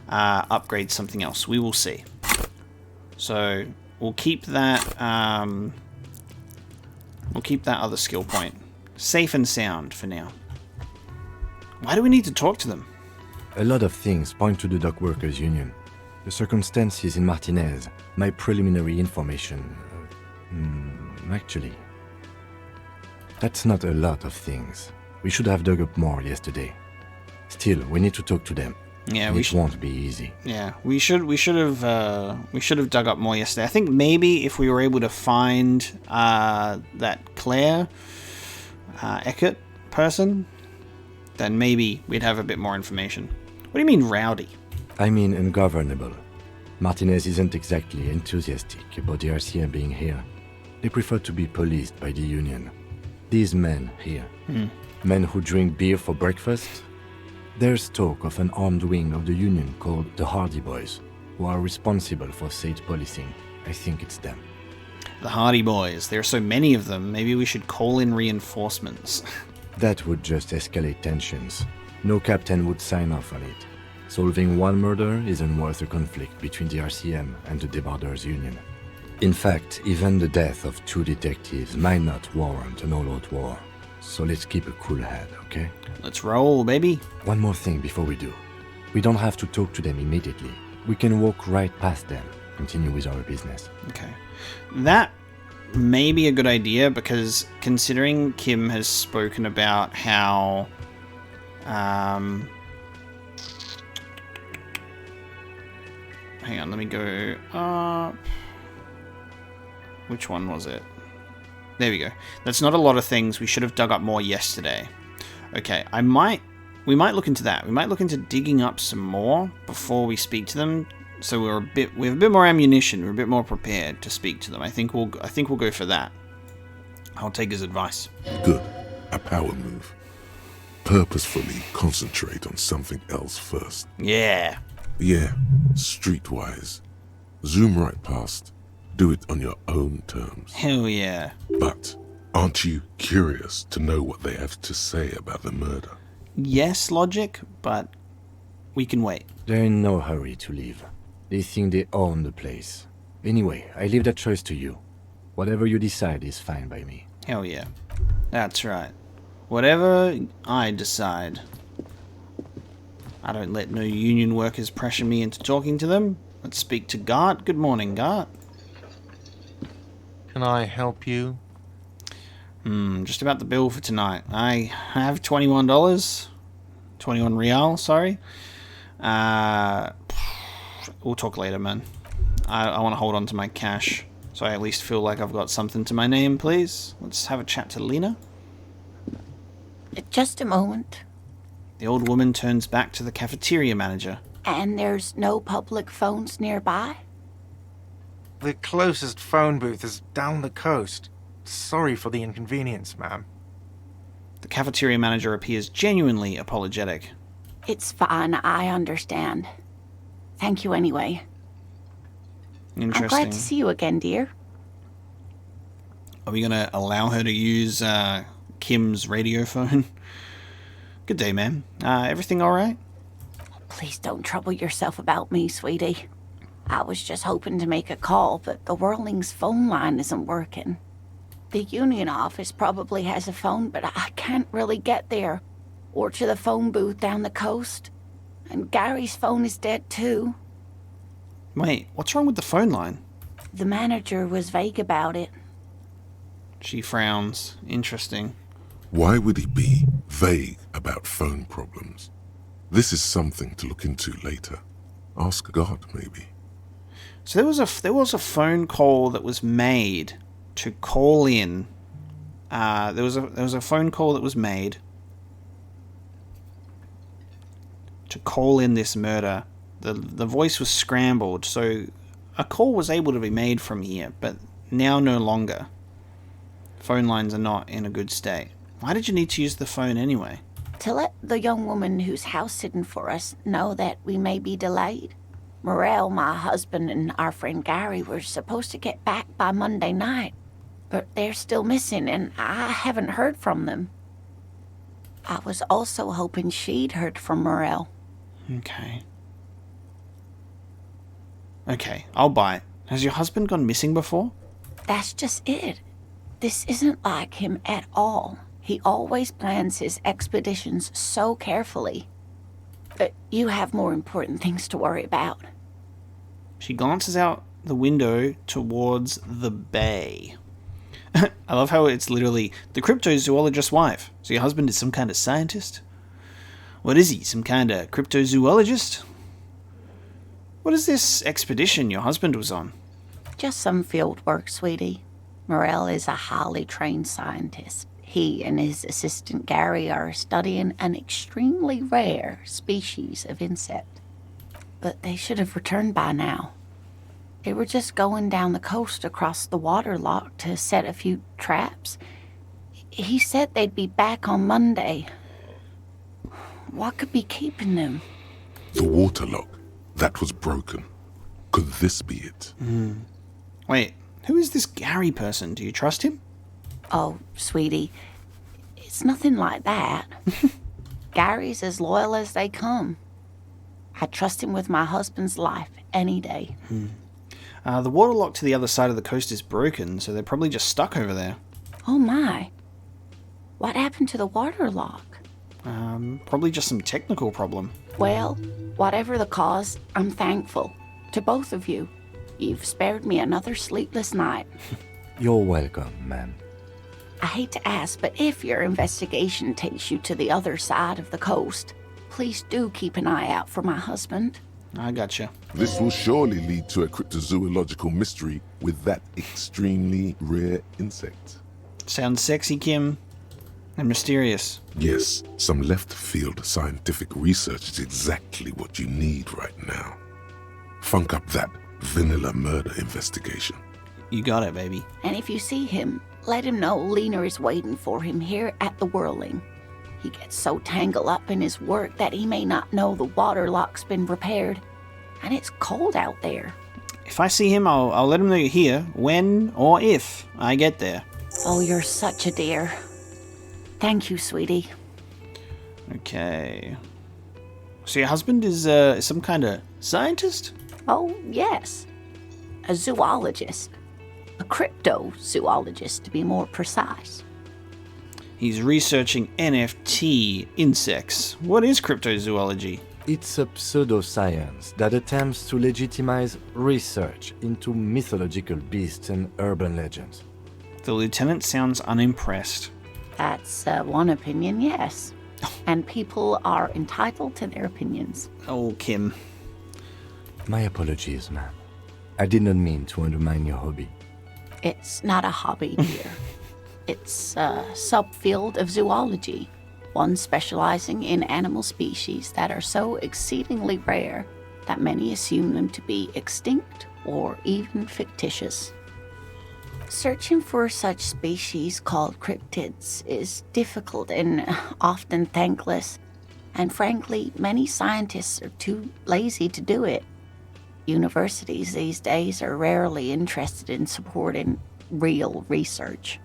upgrade something else. We will see. So we'll keep that... We'll keep that other skill point safe and sound for now. Why do we need to talk to them? A lot of things point to the dock workers union. The circumstances in Martinez, my preliminary information. Actually, that's not a lot of things. We should have dug up more yesterday. Still, we need to talk to them. Yeah, it won't be easy. Yeah, we should have dug up more yesterday. I think maybe if we were able to find that Claire Eckert person, then maybe we'd have a bit more information. What do you mean rowdy? I mean ungovernable. Martinez isn't exactly enthusiastic about the RCM being here. They prefer to be policed by the union. These men here, men who drink beer for breakfast. There's talk of an armed wing of the Union called the Hardy Boys, who are responsible for state policing. I think it's them. The Hardy Boys. There are so many of them. Maybe we should call in reinforcements. That would just escalate tensions. No captain would sign off on it. Solving one murder isn't worth a conflict between the RCM and the Debarders Union. In fact, even the death of 2 detectives might not warrant an all-out war. So let's keep a cool head, okay? Let's roll, baby. One more thing before we do. We don't have to talk to them immediately. We can walk right past them, continue with our business. Okay. That may be a good idea because considering Kim has spoken about how... hang on, let me go up. Which one was it? There we go. That's not a lot of things. We should have dug up more yesterday. Okay, we might look into that. We might look into digging up some more before we speak to them. So we have a bit more ammunition. We're a bit more prepared to speak to them. I think we'll go for that. I'll take his advice. Good. A power move. Purposefully concentrate on something else first. Yeah. Yeah, streetwise. Zoom right past. Do it on your own terms. Hell yeah. But Aren't you curious to know what they have to say about the murder? Yes, logic, but we can wait. They're in no hurry to leave. They think they own the place. Anyway, I leave that choice to you. Whatever you decide is fine by me. Hell yeah. That's right. Whatever I decide. I don't let no union workers pressure me into talking to them. Let's speak to Gart. Good morning, Gart. Can I help you? Just about the bill for tonight. I have $21. 21 real, sorry. We'll talk later, man. I want to hold on to my cash, so I at least feel like I've got something to my name, please. Let's have a chat to Lena. Just a moment. The old woman turns back to the cafeteria manager. And there's no public phones nearby? The closest phone booth is down the coast. Sorry for the inconvenience, ma'am. The cafeteria manager appears genuinely apologetic. It's fine, I understand. Thank you anyway. Interesting. I'm glad to see you again, dear. Are we going to allow her to use Kim's radio phone? Good day, ma'am. Everything all right? Please don't trouble yourself about me, sweetie. I was just hoping to make a call, but the Whirling's phone line isn't working. The union office probably has a phone, but I can't really get there. Or to the phone booth down the coast. And Gary's phone is dead too. Wait, what's wrong with the phone line? The manager was vague about it. She frowns. Interesting. Why would he be vague about phone problems? This is something to look into later. Ask God, maybe. So there was a phone call that was made to call in. There was a phone call that was made to call in this murder. The voice was scrambled, so a call was able to be made from here, but now no longer. Phone lines are not in a good state. Why did you need to use the phone anyway? To let the young woman who's house-sitting for us know that we may be delayed. Morel, my husband, and our friend Gary were supposed to get back by Monday night, but they're still missing, and I haven't heard from them. I was also hoping she'd heard from Morel. Okay, I'll buy it. Has your husband gone missing before? That's just it. This isn't like him at all. He always plans his expeditions so carefully. But you have more important things to worry about. She glances out the window towards the bay. I love how it's literally the cryptozoologist's wife. So your husband is some kind of scientist? What is he, some kind of cryptozoologist? What is this expedition your husband was on? Just some field work, sweetie. Morel is a highly trained scientist. He and his assistant Gary are studying an extremely rare species of insect. But they should have returned by now. They were just going down the coast across the waterlock to set a few traps. He said they'd be back on Monday. What could be keeping them? The waterlock. That was broken. Could this be it? Wait, who is this Gary person? Do you trust him? Oh, sweetie, it's nothing like that. Gary's as loyal as they come. I trust him with my husband's life any day. The waterlock to the other side of the coast is broken, so they're probably just stuck over there. Oh my. What happened to the waterlock? Probably just some technical problem. Well, whatever the cause, I'm thankful. To both of you. You've spared me another sleepless night. You're welcome, ma'am. I hate to ask, but if your investigation takes you to the other side of the coast, please do keep an eye out for my husband. I gotcha. This will surely lead to a cryptozoological mystery with that extremely rare insect. Sounds sexy, Kim. And mysterious. Yes, some left-field scientific research is exactly what you need right now. Funk up that vanilla murder investigation. You got it, baby. And if you see him, let him know Lena is waiting for him here at the Whirling. He gets so tangled up in his work that he may not know the waterlock's been repaired. And it's cold out there. If I see him, I'll let him know you're here, when or if I get there. Oh, you're such a dear. Thank you, sweetie. Okay. So your husband is some kind of scientist? Oh, yes. A zoologist. A cryptozoologist, to be more precise. He's researching NFT insects. What is cryptozoology? It's a pseudoscience that attempts to legitimize research into mythological beasts and urban legends. The lieutenant sounds unimpressed. That's one opinion, yes. And people are entitled to their opinions. Oh, Kim. My apologies, ma'am. I did not mean to undermine your hobby. It's not a hobby, dear. It's a subfield of zoology, one specializing in animal species that are so exceedingly rare that many assume them to be extinct or even fictitious. Searching for such species called cryptids is difficult and often thankless, and frankly, many scientists are too lazy to do it. Universities these days are rarely interested in supporting real research.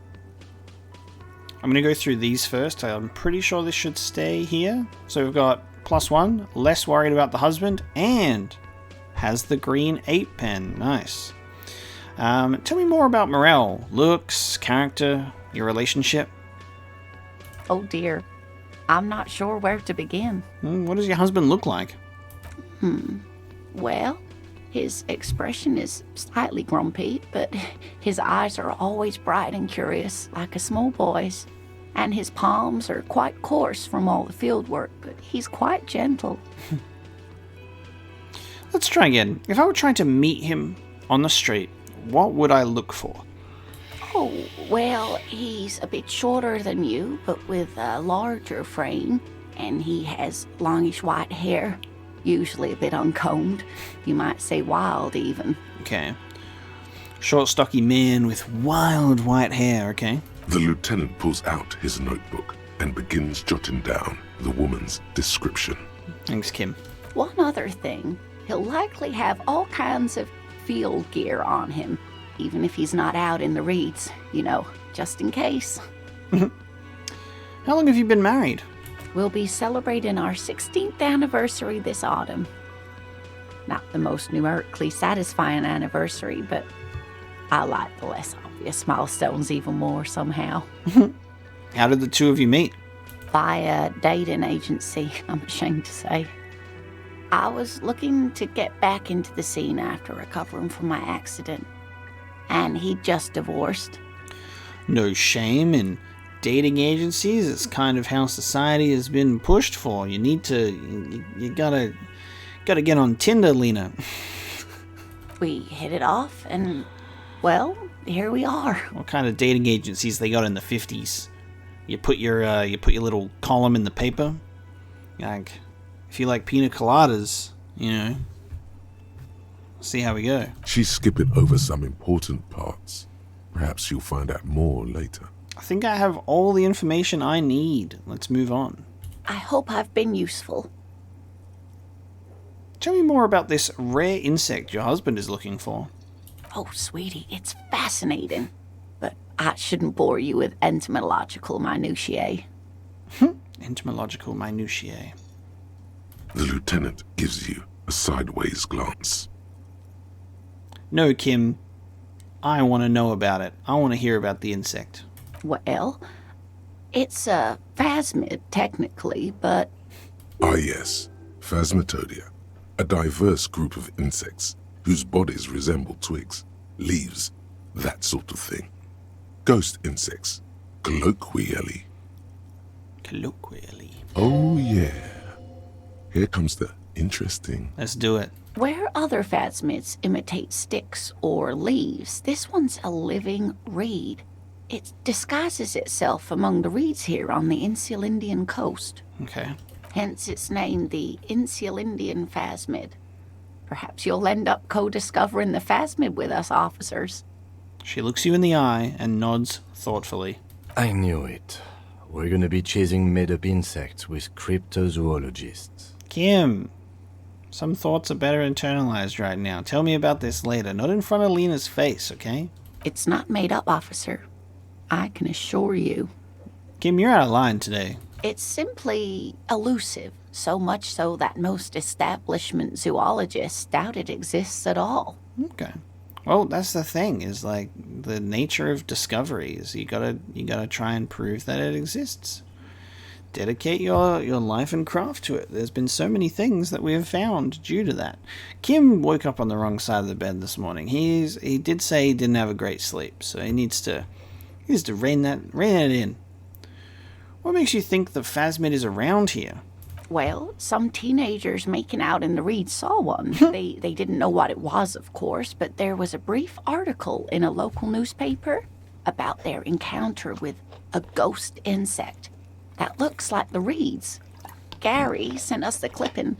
I'm going to go through these first. I'm pretty sure this should stay here. So we've got +1, less worried about the husband, and has the green 8 pen. Nice. Tell me more about Morel. Looks, character, your relationship. Oh dear, I'm not sure where to begin. What does your husband look like? Well, his expression is slightly grumpy, but his eyes are always bright and curious, like a small boy's. And his palms are quite coarse from all the field work, but he's quite gentle. Let's try again. If I were trying to meet him on the street, what would I look for? Oh, well, he's a bit shorter than you, but with a larger frame, and he has longish white hair, usually a bit uncombed. You might say wild, even. Okay. Short, stocky man with wild white hair, okay? The lieutenant pulls out his notebook and begins jotting down the woman's description. Thanks, Kim. One other thing, he'll likely have all kinds of field gear on him, even if he's not out in the reeds, just in case. How long have you been married? We'll be celebrating our 16th anniversary this autumn. Not the most numerically satisfying anniversary, but I like the less obvious milestones even more somehow. How did the two of you meet? Via dating agency, I'm ashamed to say. I was looking to get back into the scene after recovering from my accident, and he'd just divorced. No shame in dating agencies. It's kind of how society has been pushed for. You need to, you gotta get on Tinder, Lena. We hit it off, and well, here we are. What kind of dating agencies they got in the 50s? You put your little column in the paper. Like, if you like pina coladas, see how we go. She's skipping over some important parts. Perhaps you'll find out more later. I think I have all the information I need. Let's move on. I hope I've been useful. Tell me more about this rare insect your husband is looking for. Oh, sweetie, it's fascinating. But I shouldn't bore you with entomological minutiae. Entomological minutiae. The lieutenant gives you a sideways glance. No, Kim. I want to know about it. I want to hear about the insect. Well, it's a phasmid, technically, but... Ah yes, Phasmatodia. A diverse group of insects whose bodies resemble twigs, leaves, that sort of thing. Ghost insects, colloquially. Colloquially. Oh yeah. Here comes the interesting. Let's do it. Where other phasmids imitate sticks or leaves, this one's a living reed. It disguises itself among the reeds here on the Insulindian coast. Okay. Hence its name, the Insulindian phasmid. Perhaps you'll end up co-discovering the phasmid with us, officers. She looks you in the eye and nods thoughtfully. I knew it. We're gonna be chasing made-up insects with cryptozoologists. Kim, some thoughts are better internalized right now. Tell me about this later, not in front of Lena's face, okay? It's not made up, officer. I can assure you. Kim, you're out of line today. It's simply elusive, so much so that most establishment zoologists doubt it exists at all. Okay. Well, that's the thing, is like the nature of discovery is you gotta try and prove that it exists. Dedicate your life and craft to it. There's been so many things that we have found due to that. Kim woke up on the wrong side of the bed this morning. He did say he didn't have a great sleep, so he needs to rein that in. What makes you think the phasmid is around here? Well, some teenagers making out in the reeds saw one. They didn't know what it was, of course, but there was a brief article in a local newspaper about their encounter with a ghost insect that looks like the reeds. Gary sent us the clipping.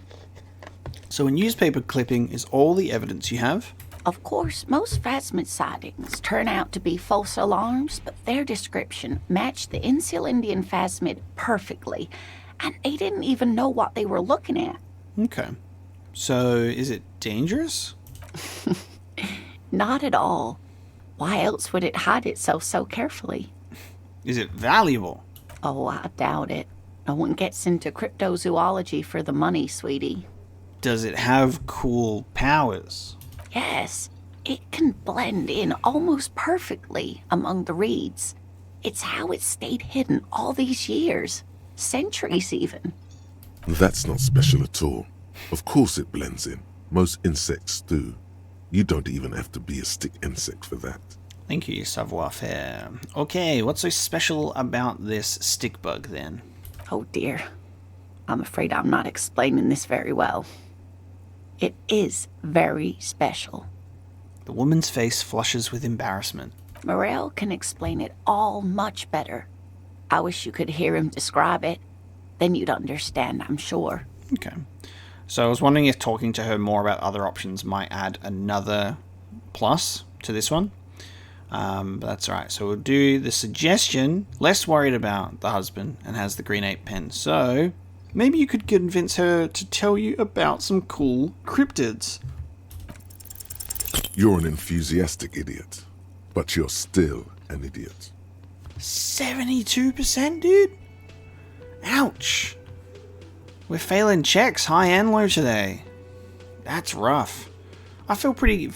So a newspaper clipping is all the evidence you have? Of course, most phasmid sightings turn out to be false alarms, but their description matched the Insular Indian phasmid perfectly, and they didn't even know what they were looking at. Okay. So is it dangerous? Not at all. Why else would it hide itself so carefully? Is it valuable? Oh, I doubt it. No one gets into cryptozoology for the money, sweetie. Does it have cool powers? Yes, it can blend in almost perfectly among the reeds. It's how it stayed hidden all these years. Centuries, even. That's not special at all. Of course it blends in. Most insects do. You don't even have to be a stick insect for that. Thank you, savoir-faire. Okay, what's so special about this stick bug then? Oh dear. I'm afraid I'm not explaining this very well. It is very special. The woman's face flushes with embarrassment. Morel can explain it all much better. I wish you could hear him describe it. Then you'd understand, I'm sure. Okay. So I was wondering if talking to her more about other options might add another plus to this one. But that's alright. So we'll do the suggestion, less worried about the husband, and has the green ape pen. So maybe you could convince her to tell you about some cool cryptids. You're an enthusiastic idiot, but you're still an idiot. 72%, dude? Ouch. We're failing checks, high and low today. That's rough. I feel pretty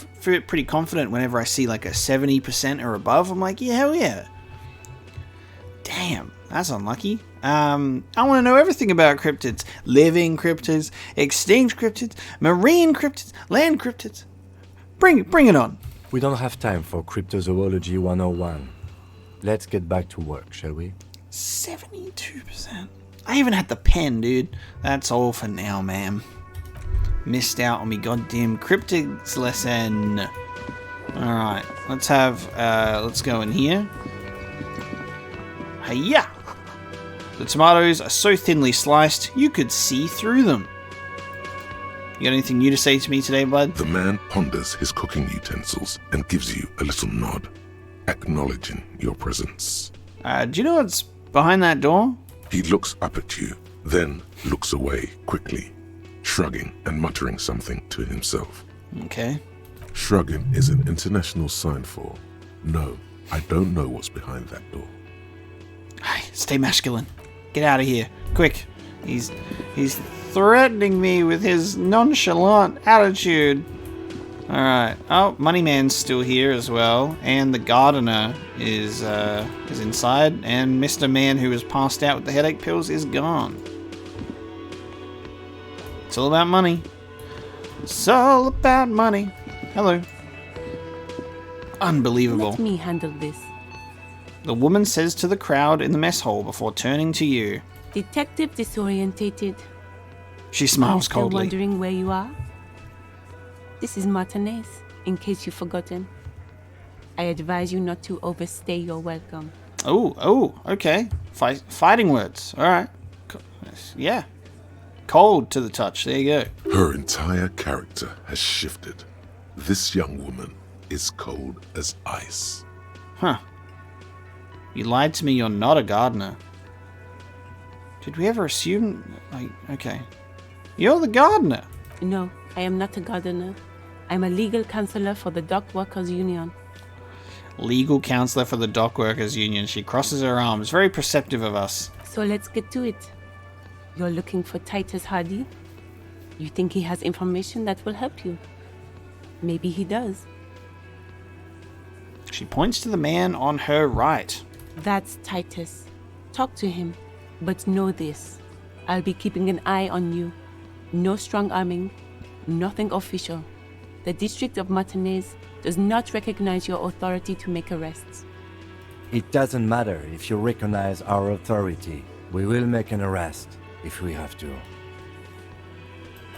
confident whenever I see like a 70% or above. I'm like, yeah, hell yeah. Damn, that's unlucky. I want to know everything about cryptids. Living cryptids, extinct cryptids, marine cryptids, land cryptids. Bring it on. We don't have time for cryptozoology 101. Let's get back to work, shall we? 72%. I even had the pen, dude. That's all for now, ma'am. Missed out on me goddamn cryptids lesson. Alright, let's go in here. Hiya! The tomatoes are so thinly sliced, you could see through them. You got anything new to say to me today, bud? The man ponders his cooking utensils and gives you a little nod, acknowledging your presence. Do you know what's behind that door? He looks up at you, then looks away quickly, shrugging and muttering something to himself. Okay. Shrugging is an international sign for, no, I don't know what's behind that door. Hey, stay masculine. Get out of here, quick. He's threatening me with his nonchalant attitude. Alright. Oh, Moneyman's still here as well. And the gardener is inside. And Mr. Man, who was passed out with the headache pills, is gone. It's all about money. It's all about money. Hello. Unbelievable. Let me handle this. The woman says to the crowd in the mess hall before turning to you. Detective disorientated. She smiles Still coldly. wondering where you are? This is Martinez, in case you've forgotten. I advise you not to overstay your welcome. Oh, okay. Fighting words. All right. Yeah. Cold to the touch. There you go. Her entire character has shifted. This young woman is cold as ice. Huh. You lied to me. You're not a gardener. Did we ever assume... okay. You're the gardener. No, I am not a gardener. I'm a legal counselor for the Dock Workers Union. Legal counselor for the Dock Workers Union. She crosses her arms. Very perceptive of us. So let's get to it. You're looking for Titus Hardy? You think he has information that will help you? Maybe he does. She points to the man on her right. That's Titus. Talk to him. But know this. I'll be keeping an eye on you. No strong arming. Nothing official. The District of Martinez does not recognize your authority to make arrests. It doesn't matter if you recognize our authority. We will make an arrest if we have to.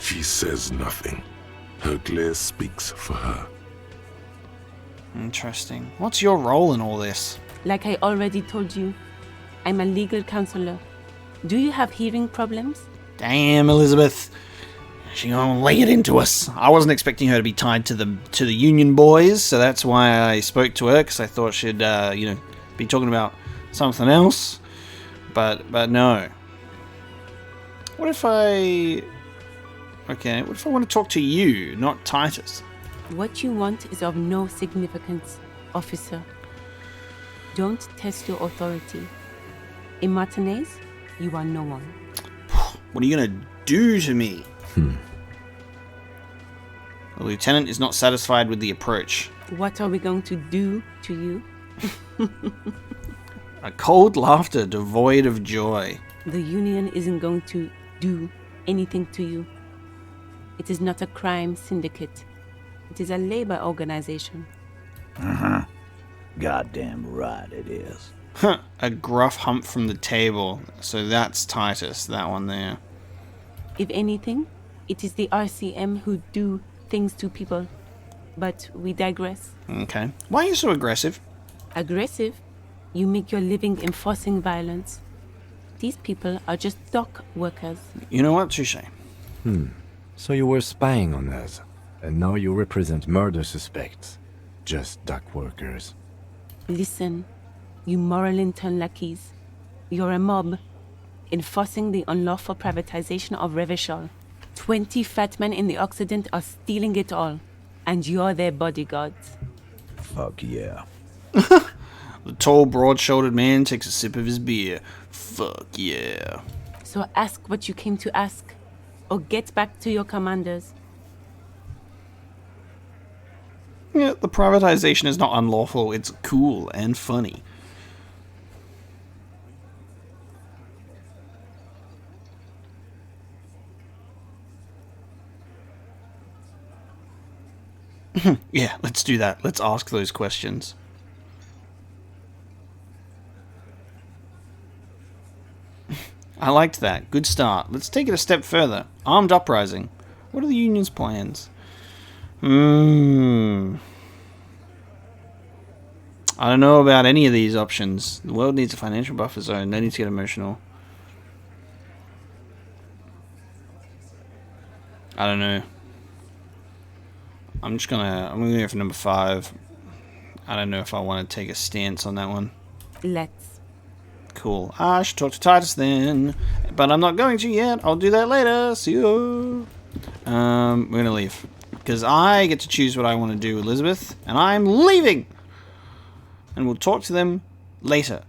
She says nothing. Her glare speaks for her. Interesting. What's your role in all this? Like I already told you, I'm a legal counselor. Do you have hearing problems? Damn, Elizabeth. She gonna lay it into us. I wasn't expecting her to be tied to the union boys, so that's why I spoke to her, because I thought she'd, be talking about something else. But no. What if I want to talk to you, not Titus? What you want is of no significance, officer. Don't test your authority. In Martinez, you are no one. What are you gonna do to me? The lieutenant is not satisfied with the approach. What are we going to do to you? A cold laughter devoid of joy. The union isn't going to do anything to you. It is not a crime syndicate. It is a labor organization. Goddamn right it is. A gruff hump from the table. So that's Titus, that one there. If anything, it is the RCM who do things to people. But we digress. Okay. Why are you so aggressive? Aggressive? You make your living enforcing violence. These people are just dock workers. You know what? Touche. So you were spying on us, and now you represent murder suspects. Just dock workers. Listen, you moral intern lackeys. You're a mob, enforcing the unlawful privatization of Revachol. 20 fat men in the Occident are stealing it all, and you're their bodyguards. Fuck yeah. The tall, broad-shouldered man takes a sip of his beer. Fuck yeah. So ask what you came to ask, or get back to your commanders. Yeah, the privatization is not unlawful, it's cool and funny. Yeah, let's do that. Let's ask those questions. I liked that. Good start. Let's take it a step further. Armed uprising. What are the union's plans? I don't know about any of these options. The world needs a financial buffer zone. No need to get emotional. I don't know. I'm gonna go for number 5. I don't know if I want to take a stance on that one. Let's. Cool. I should talk to Titus then. But I'm not going to yet. I'll do that later. See you. We're gonna leave. Because I get to choose what I want to do, Elizabeth. And I'm leaving! And we'll talk to them later.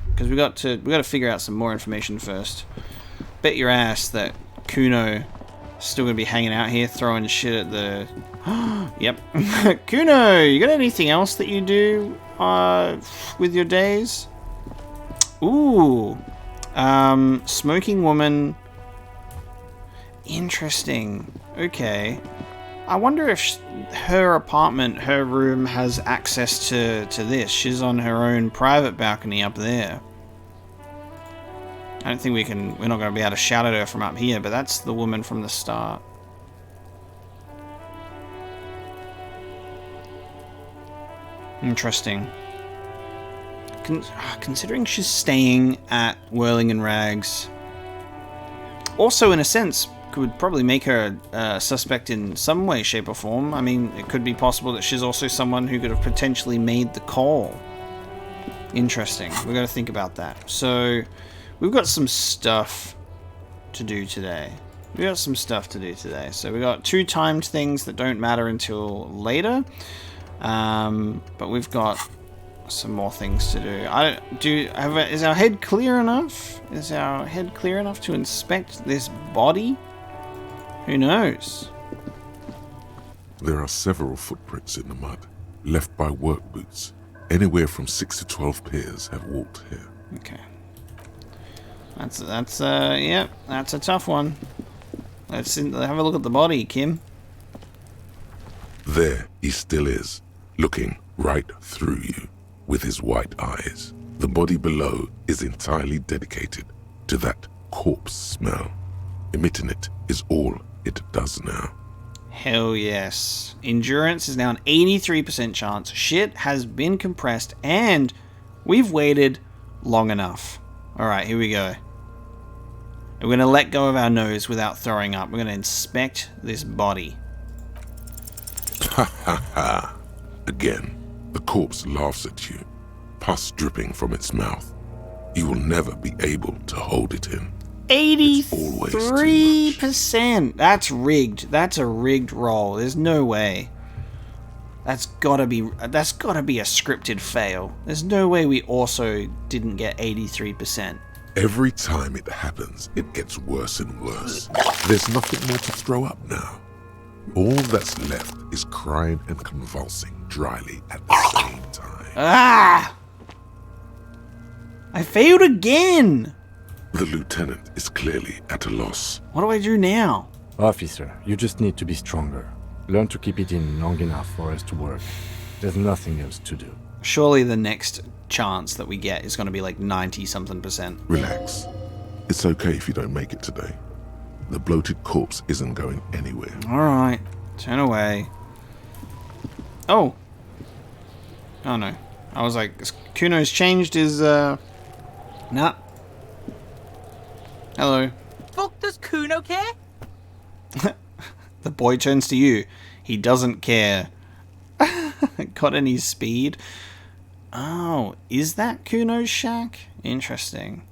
Because we got to figure out some more information first. Bet your ass that Cuno is still gonna be hanging out here throwing shit at the... Yep. Cuno, you got anything else that you do with your days? Ooh. Smoking woman. Interesting. Okay. I wonder if her apartment, her room, has access to this. She's on her own private balcony up there. I don't think we're not going to be able to shout at her from up here, but that's the woman from the start. Interesting. Considering she's staying at Whirling and Rags, also in a sense could probably make her a suspect in some way, shape or form. I mean, it could be possible that she's also someone who could have potentially made the call. Interesting. We've got to think about that. So we've got some stuff to do today. So we got 2 timed things that don't matter until later. But we've got some more things to do. Is our head clear enough? Is our head clear enough to inspect this body? Who knows? There are several footprints in the mud, left by work boots. Anywhere from 6 to 12 pairs have walked here. Okay. That's a tough one. Let's have a look at the body, Kim. There he still is, looking right through you with his white eyes. The body below is entirely dedicated to that corpse smell. Emitting it is all it does now. Hell yes. Endurance is now an 83% chance. Shit has been compressed and we've waited long enough. Alright, here we go. We're going to let go of our nose without throwing up. We're going to inspect this body. Ha ha ha. Again, the corpse laughs at you, pus dripping from its mouth. You will never be able to hold it in. 83%. That's rigged. That's a rigged roll. There's no way. That's gotta be a scripted fail. There's no way we also didn't get 83%. Every time it happens, it gets worse and worse. There's nothing more to throw up now. All that's left is crying and convulsing dryly at the same time. Ah! I failed again! The lieutenant is clearly at a loss. What do I do now? Officer, you just need to be stronger. Learn to keep it in long enough for us to work. There's nothing else to do. Surely the next chance that we get is going to be like 90-something%. Relax. It's okay if you don't make it today. The bloated corpse isn't going anywhere. Alright. Turn away. Oh. Oh no. I was like, Cuno's changed his, Nah. Hello. Fuck does Cuno care? The boy turns to you. He doesn't care. Got any speed? Oh, is that Cuno's shack? Interesting.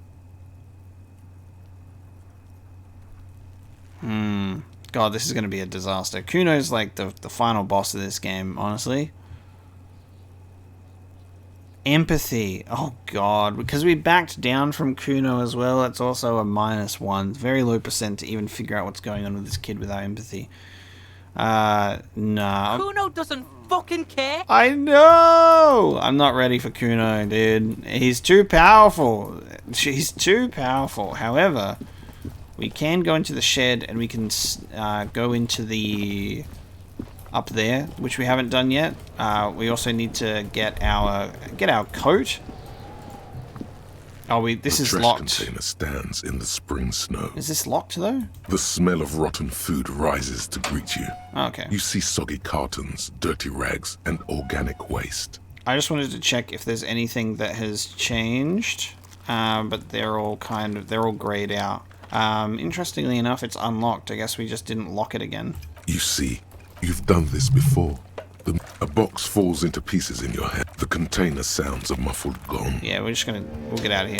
God, this is going to be a disaster. Cuno's like the final boss of this game, honestly. Empathy. Oh god, because we backed down from Cuno as well, it's also a -1. Very low percent to even figure out what's going on with this kid without empathy. Nah. Cuno doesn't fucking care. I know! I'm not ready for Cuno, dude. He's too powerful. She's too powerful. However, we can go into the shed and we can go into the... up there, which we haven't done yet. We also need to get our coat. Oh, this is locked. The trash container stands in the spring snow. Is this locked though? The smell of rotten food rises to greet you. Okay. You see soggy cartons, dirty rags, and organic waste. I just wanted to check if there's anything that has changed, but they're all grayed out. Interestingly enough, it's unlocked. I guess we just didn't lock it again. You see, you've done this before. A box falls into pieces in your hand. The container sounds a muffled gong. Yeah, we'll get out of here.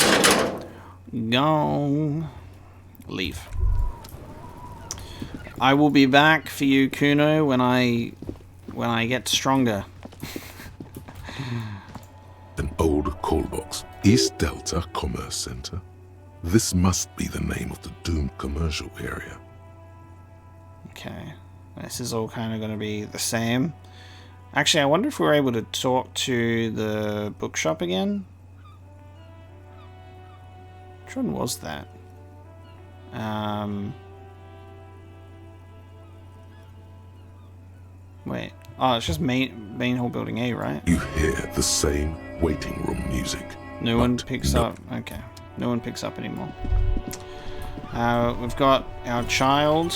Gong. Leave. I will be back for you, Cuno, when I get stronger. An old call box. East Delta Commerce Center. This must be the name of the doomed commercial area. Okay. This is all kind of going to be the same. Actually, I wonder if we're able to talk to the bookshop again. Which one was that? Wait. Oh, it's just main hall building A, right? You hear the same waiting room music. No one picks up. Okay. No one picks up anymore. We've got our child.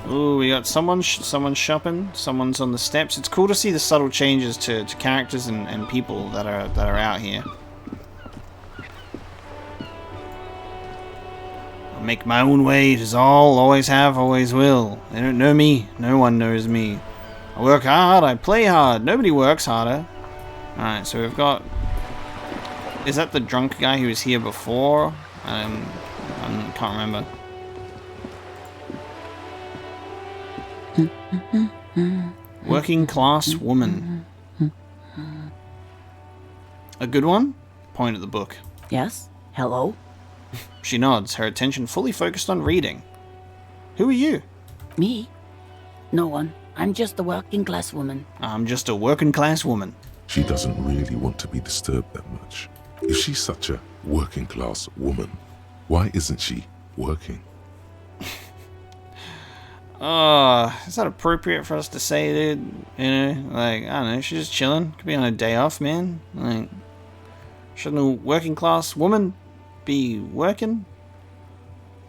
Ooh, we got someone shopping. Someone's on the steps. It's cool to see the subtle changes to characters and people that are out here. I make my own way. It is all, always have, always will. They don't know me. No one knows me. I work hard. I play hard. Nobody works harder. All right, so we've got. Is that the drunk guy who was here before? I can't remember. Working class woman. A good one? Point at the book. Yes? Hello? She nods, her attention fully focused on reading. Who are you? Me? No one. I'm just a working class woman. I'm just a working class woman. She doesn't really want to be disturbed that much. If she's such a working class woman, why isn't she working? Oh, is that appropriate for us to say, dude? You know, like, I don't know, she's just chilling. Could be on a day off, man. Like, shouldn't a working class woman be working?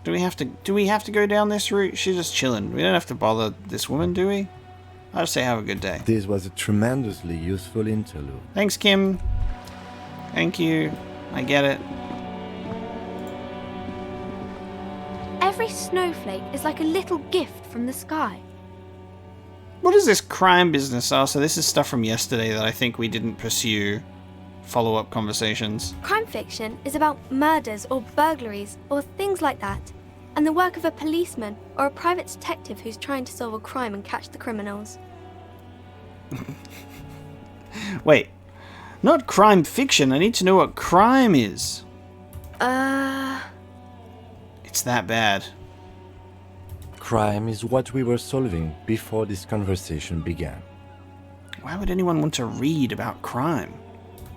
Do we have to go down this route? She's just chilling. We don't have to bother this woman, do we? I'll just say have a good day. This was a tremendously useful interlude. Thanks, Kim. Thank you. I get it. Every snowflake is like a little gift from the sky. What is this crime business? Oh, so this is stuff from yesterday that I think we didn't pursue follow-up conversations. Crime fiction is about murders or burglaries or things like that, and the work of a policeman or a private detective who's trying to solve a crime and catch the criminals. Wait, not crime fiction. I need to know what crime is. It's that bad. Crime is what we were solving before this conversation began. Why would anyone want to read about crime?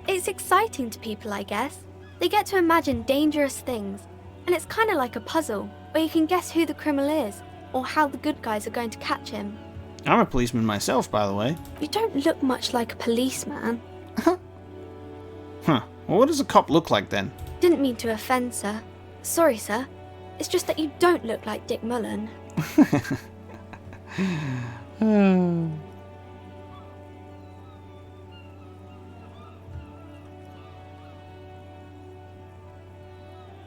It's exciting to people, I guess. They get to imagine dangerous things, and it's kind of like a puzzle, where you can guess who the criminal is, or how the good guys are going to catch him. I'm a policeman myself, by the way. You don't look much like a policeman. Huh. Well, what does a cop look like then? Didn't mean to offend, sir. Sorry, sir. It's just that you don't look like Dick Mullen.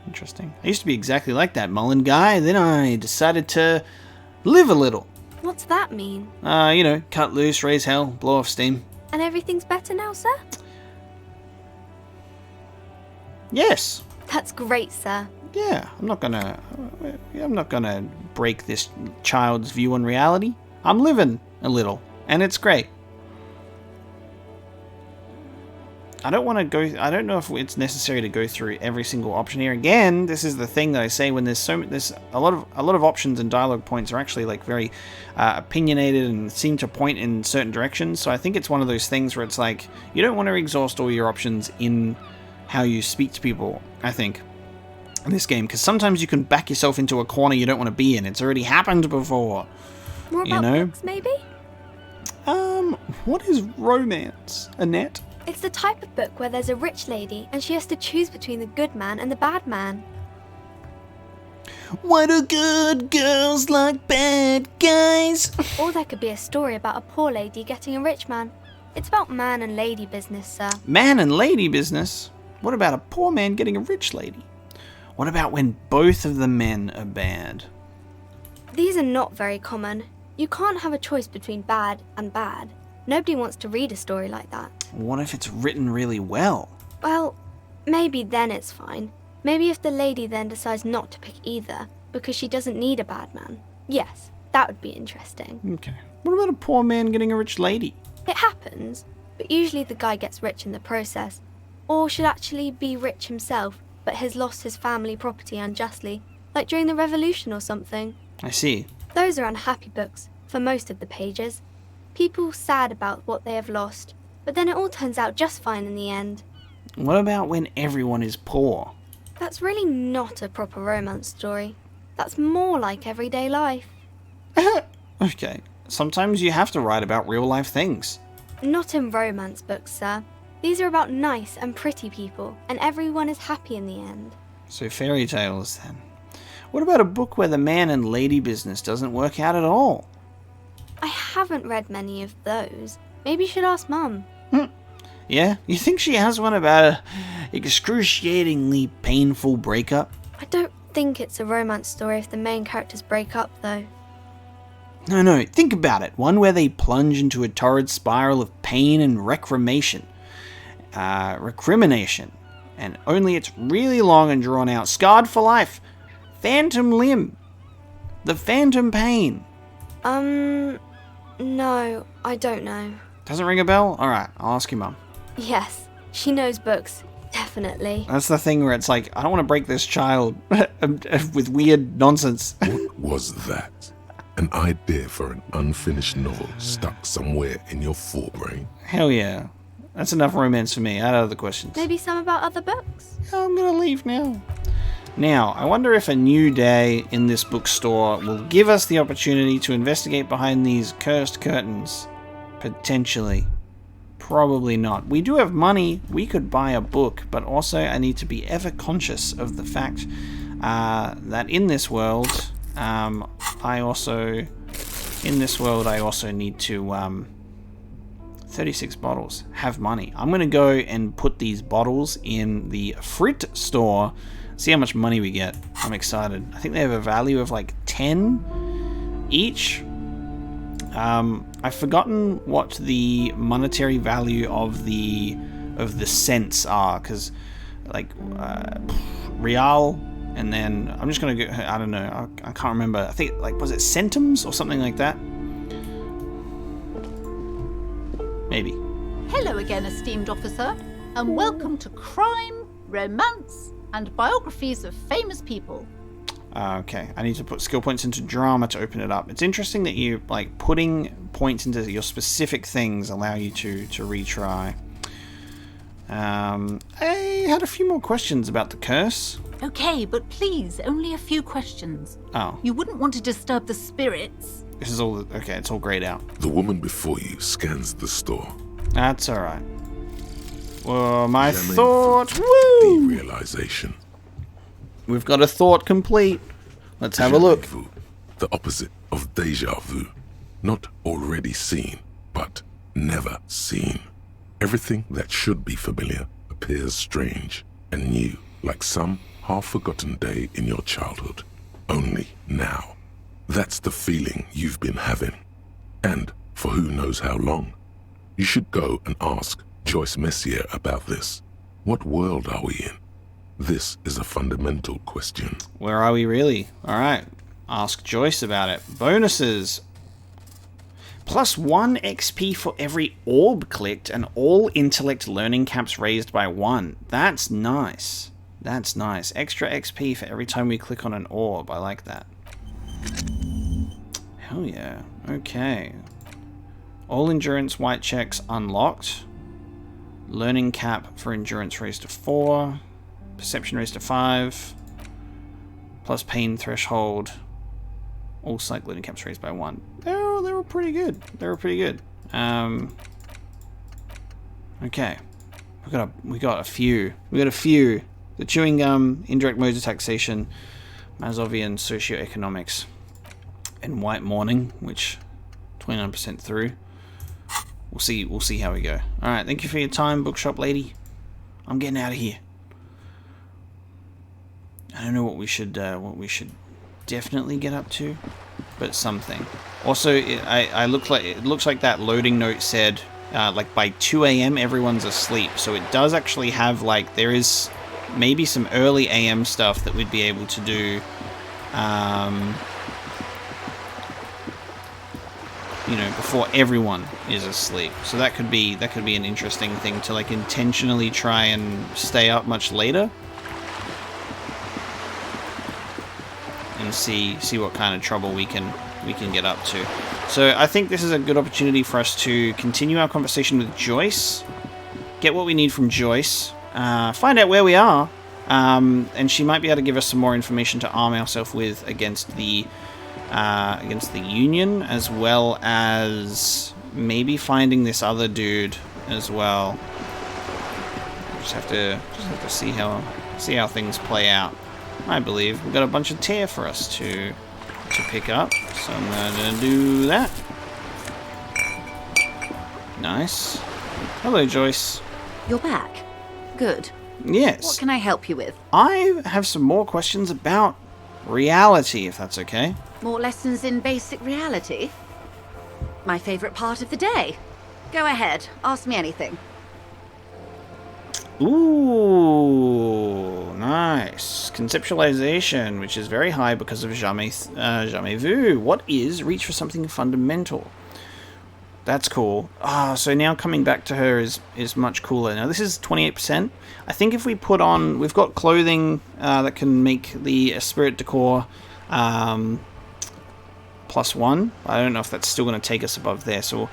Interesting. I used to be exactly like that Mullen guy, then I decided to live a little. What's that mean? You know, cut loose, raise hell, blow off steam. And everything's better now, sir? Yes. That's great, sir. Yeah, I'm not gonna break this child's view on reality. I'm living a little, and it's great. I don't know if it's necessary to go through every single option here. Again, this is the thing that I say when there's a lot of options, and dialogue points are actually like very opinionated and seem to point in certain directions. So I think it's one of those things where it's like you don't want to exhaust all your options in how you speak to people, I think, in this game, because sometimes you can back yourself into a corner you don't want to be in. It's already happened before. More about books, maybe? What is romance, Annette? It's the type of book where there's a rich lady and she has to choose between the good man and the bad man. Why do good girls like bad guys? Or there could be a story about a poor lady getting a rich man. It's about man and lady business, sir. Man and lady business? What about a poor man getting a rich lady? What about when both of the men are bad? These are not very common. You can't have a choice between bad and bad. Nobody wants to read a story like that. What if it's written really well? Well, maybe then it's fine. Maybe if the lady then decides not to pick either, because she doesn't need a bad man. Yes, that would be interesting. Okay. What about a poor man getting a rich lady? It happens, but usually the guy gets rich in the process. Or should actually be rich himself, but has lost his family property unjustly, like during the revolution or something. I see. Those are unhappy books, for most of the pages. People sad about what they have lost, but then it all turns out just fine in the end. What about when everyone is poor? That's really not a proper romance story. That's more like everyday life. Okay, sometimes you have to write about real life things. Not in romance books, sir. These are about nice and pretty people, and everyone is happy in the end. So fairy tales, then. What about a book where the man and lady business doesn't work out at all? I haven't read many of those. Maybe you should ask Mum. Yeah? You think she has one about a excruciatingly painful breakup? I don't think it's a romance story if the main characters break up, though. No, think about it. One where they plunge into a torrid spiral of pain and recrimination. And only it's really long and drawn out. Scarred for life. Phantom limb. The phantom pain. No, I don't know. Doesn't ring a bell? Alright, I'll ask your mum. Yes, She knows books, definitely. That's the thing where it's like, I don't want to break this child with weird nonsense. What was that? An idea for an unfinished novel stuck somewhere in your forebrain? Hell yeah. That's enough romance for me. I had other questions. Maybe some about other books? I'm gonna leave now. Now, I wonder if a new day in this bookstore will give us the opportunity to investigate behind these cursed curtains. Potentially. Probably not. We do have money. We could buy a book, but also I need to be ever conscious of the fact that in this world, I also need to 36 bottles. Have money. I'm gonna go and put these bottles in the Frit store. See how much money we get. I'm excited. I think they have a value of like 10 each. I've forgotten what the monetary value of the cents are, because like real, and then I'm just gonna go. I don't know. I can't remember. I think like, was it centimes or something like that? Maybe. Hello again, esteemed officer, and welcome to Crime, Romance, and Biographies of Famous People. Okay, I need to put skill points into drama to open it up. It's interesting that you like putting points into your specific things allow you to retry. I had a few more questions about the curse. Okay, but please, only a few questions. Oh. You wouldn't want to disturb the spirits. This is all okay. It's all grayed out. The woman before you scans the store. That's all right. Well, my Examine thought. Woo! Realization. We've got a thought complete. Let's have a look. Vu, the opposite of deja vu. Not already seen, but never seen. Everything that should be familiar appears strange and new, like some half-forgotten day in your childhood. Only now. That's the feeling you've been having. And for who knows how long. You should go and ask Joyce Messier about this. What world are we in? This is a fundamental question. Where are we really? Alright. Ask Joyce about it. Bonuses. +1 XP for every orb clicked and all intellect learning caps raised by 1. That's nice. That's nice. Extra XP for every time we click on an orb. I like that. Hell yeah. Okay. All endurance white checks unlocked. Learning cap for endurance raised to 4. Perception raised to 5. Plus pain threshold. All psych learning caps raised by 1. They were pretty good. They were pretty good. Okay. We got a few. The chewing gum, indirect modes of taxation, Mazovian socioeconomics, and white morning, which 29% through. We'll see how we go. Alright, thank you for your time, bookshop lady. I'm getting out of here. I don't know what we should definitely get up to, but something. Also, it looks like that loading note said like by 2 a.m. everyone's asleep. So it does actually have like there is maybe some early AM stuff that we'd be able to do. You know, before everyone is asleep. So that could be an interesting thing to like intentionally try and stay up much later. And see what kind of trouble we can get up to. So I think this is a good opportunity for us to continue our conversation with Joyce, get what we need from Joyce, find out where we are, and she might be able to give us some more information to arm ourselves with against the Union, as well as maybe finding this other dude as well. Just have to see how things play out. I believe we've got a bunch of tear for us to pick up, so I'm gonna do that. Nice. Hello, Joyce. You're back. Good. Yes. What can I help you with? I have some more questions about reality, if that's okay. More lessons in basic reality? My favorite part of the day. Go ahead, ask me anything. Ooh, nice. Conceptualization, which is very high because of jamais vu. What is reach for something fundamental? That's cool. So now coming back to her is much cooler. Now this is 28%. I think if we put on... We've got clothing that can make the spirit decor +1. I don't know if that's still going to take us above there, so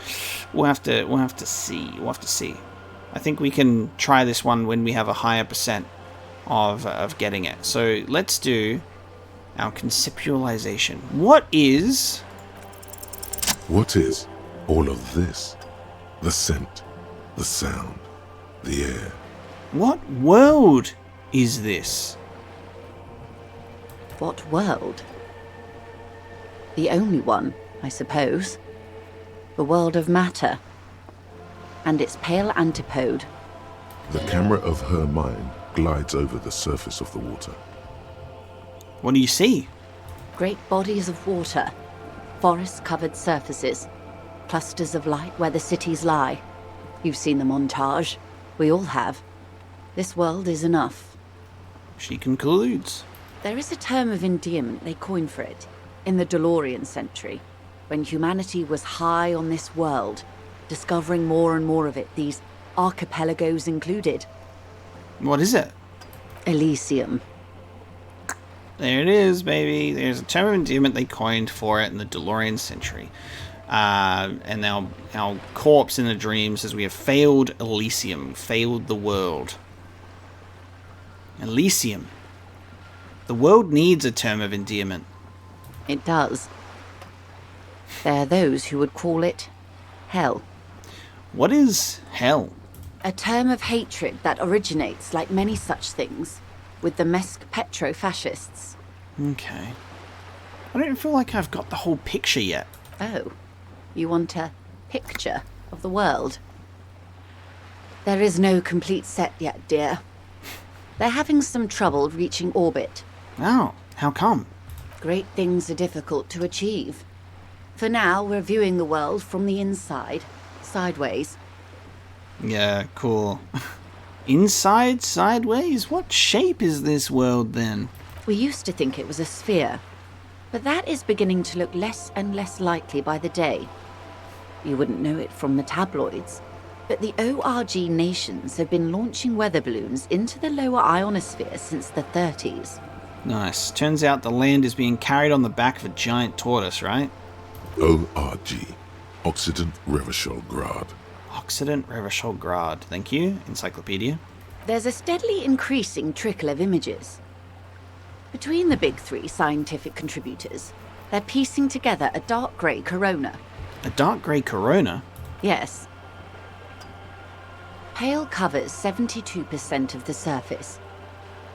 we'll have to see. I think we can try this one when we have a higher percent of getting it. So let's do our conceptualization. What is all of this? The scent, the sound, the air. What world is this? What world? The only one, I suppose. The world of matter. And its pale antipode. The camera of her mind glides over the surface of the water. What do you see? Great bodies of water. Forest-covered surfaces. Clusters of light where the cities lie. You've seen the montage. We all have. This world is enough. She concludes. There is a term of endearment they coined for it in the DeLorean century, when humanity was high on this world, discovering more and more of it, these archipelagos included. What is it? Elysium. There it is, baby. There's a term of endearment they coined for it in the DeLorean century. And our corpse in the dream says we have failed Elysium, failed the world. Elysium. The world needs a term of endearment. It does. There are those who would call it hell. What is hell? A term of hatred that originates, like many such things, with the Mesk petro-fascists. Okay. I don't feel like I've got the whole picture yet. Oh, you want a picture of the world? There is no complete set yet, dear. They're having some trouble reaching orbit. Oh, how come? Great things are difficult to achieve. For now, we're viewing the world from the inside, sideways. Yeah, cool. Inside, sideways? What shape is this world then? We used to think it was a sphere, but that is beginning to look less and less likely by the day. You wouldn't know it from the tabloids, but the ORG nations have been launching weather balloons into the lower ionosphere since the 30s. Nice. Turns out the land is being carried on the back of a giant tortoise, right? ORG. Occident Reverscholgrad. Occident Reverscholgrad. Thank you, Encyclopedia. There's a steadily increasing trickle of images. Between the big three scientific contributors, they're piecing together a dark grey corona. A dark grey corona? Yes. Pale covers 72% of the surface.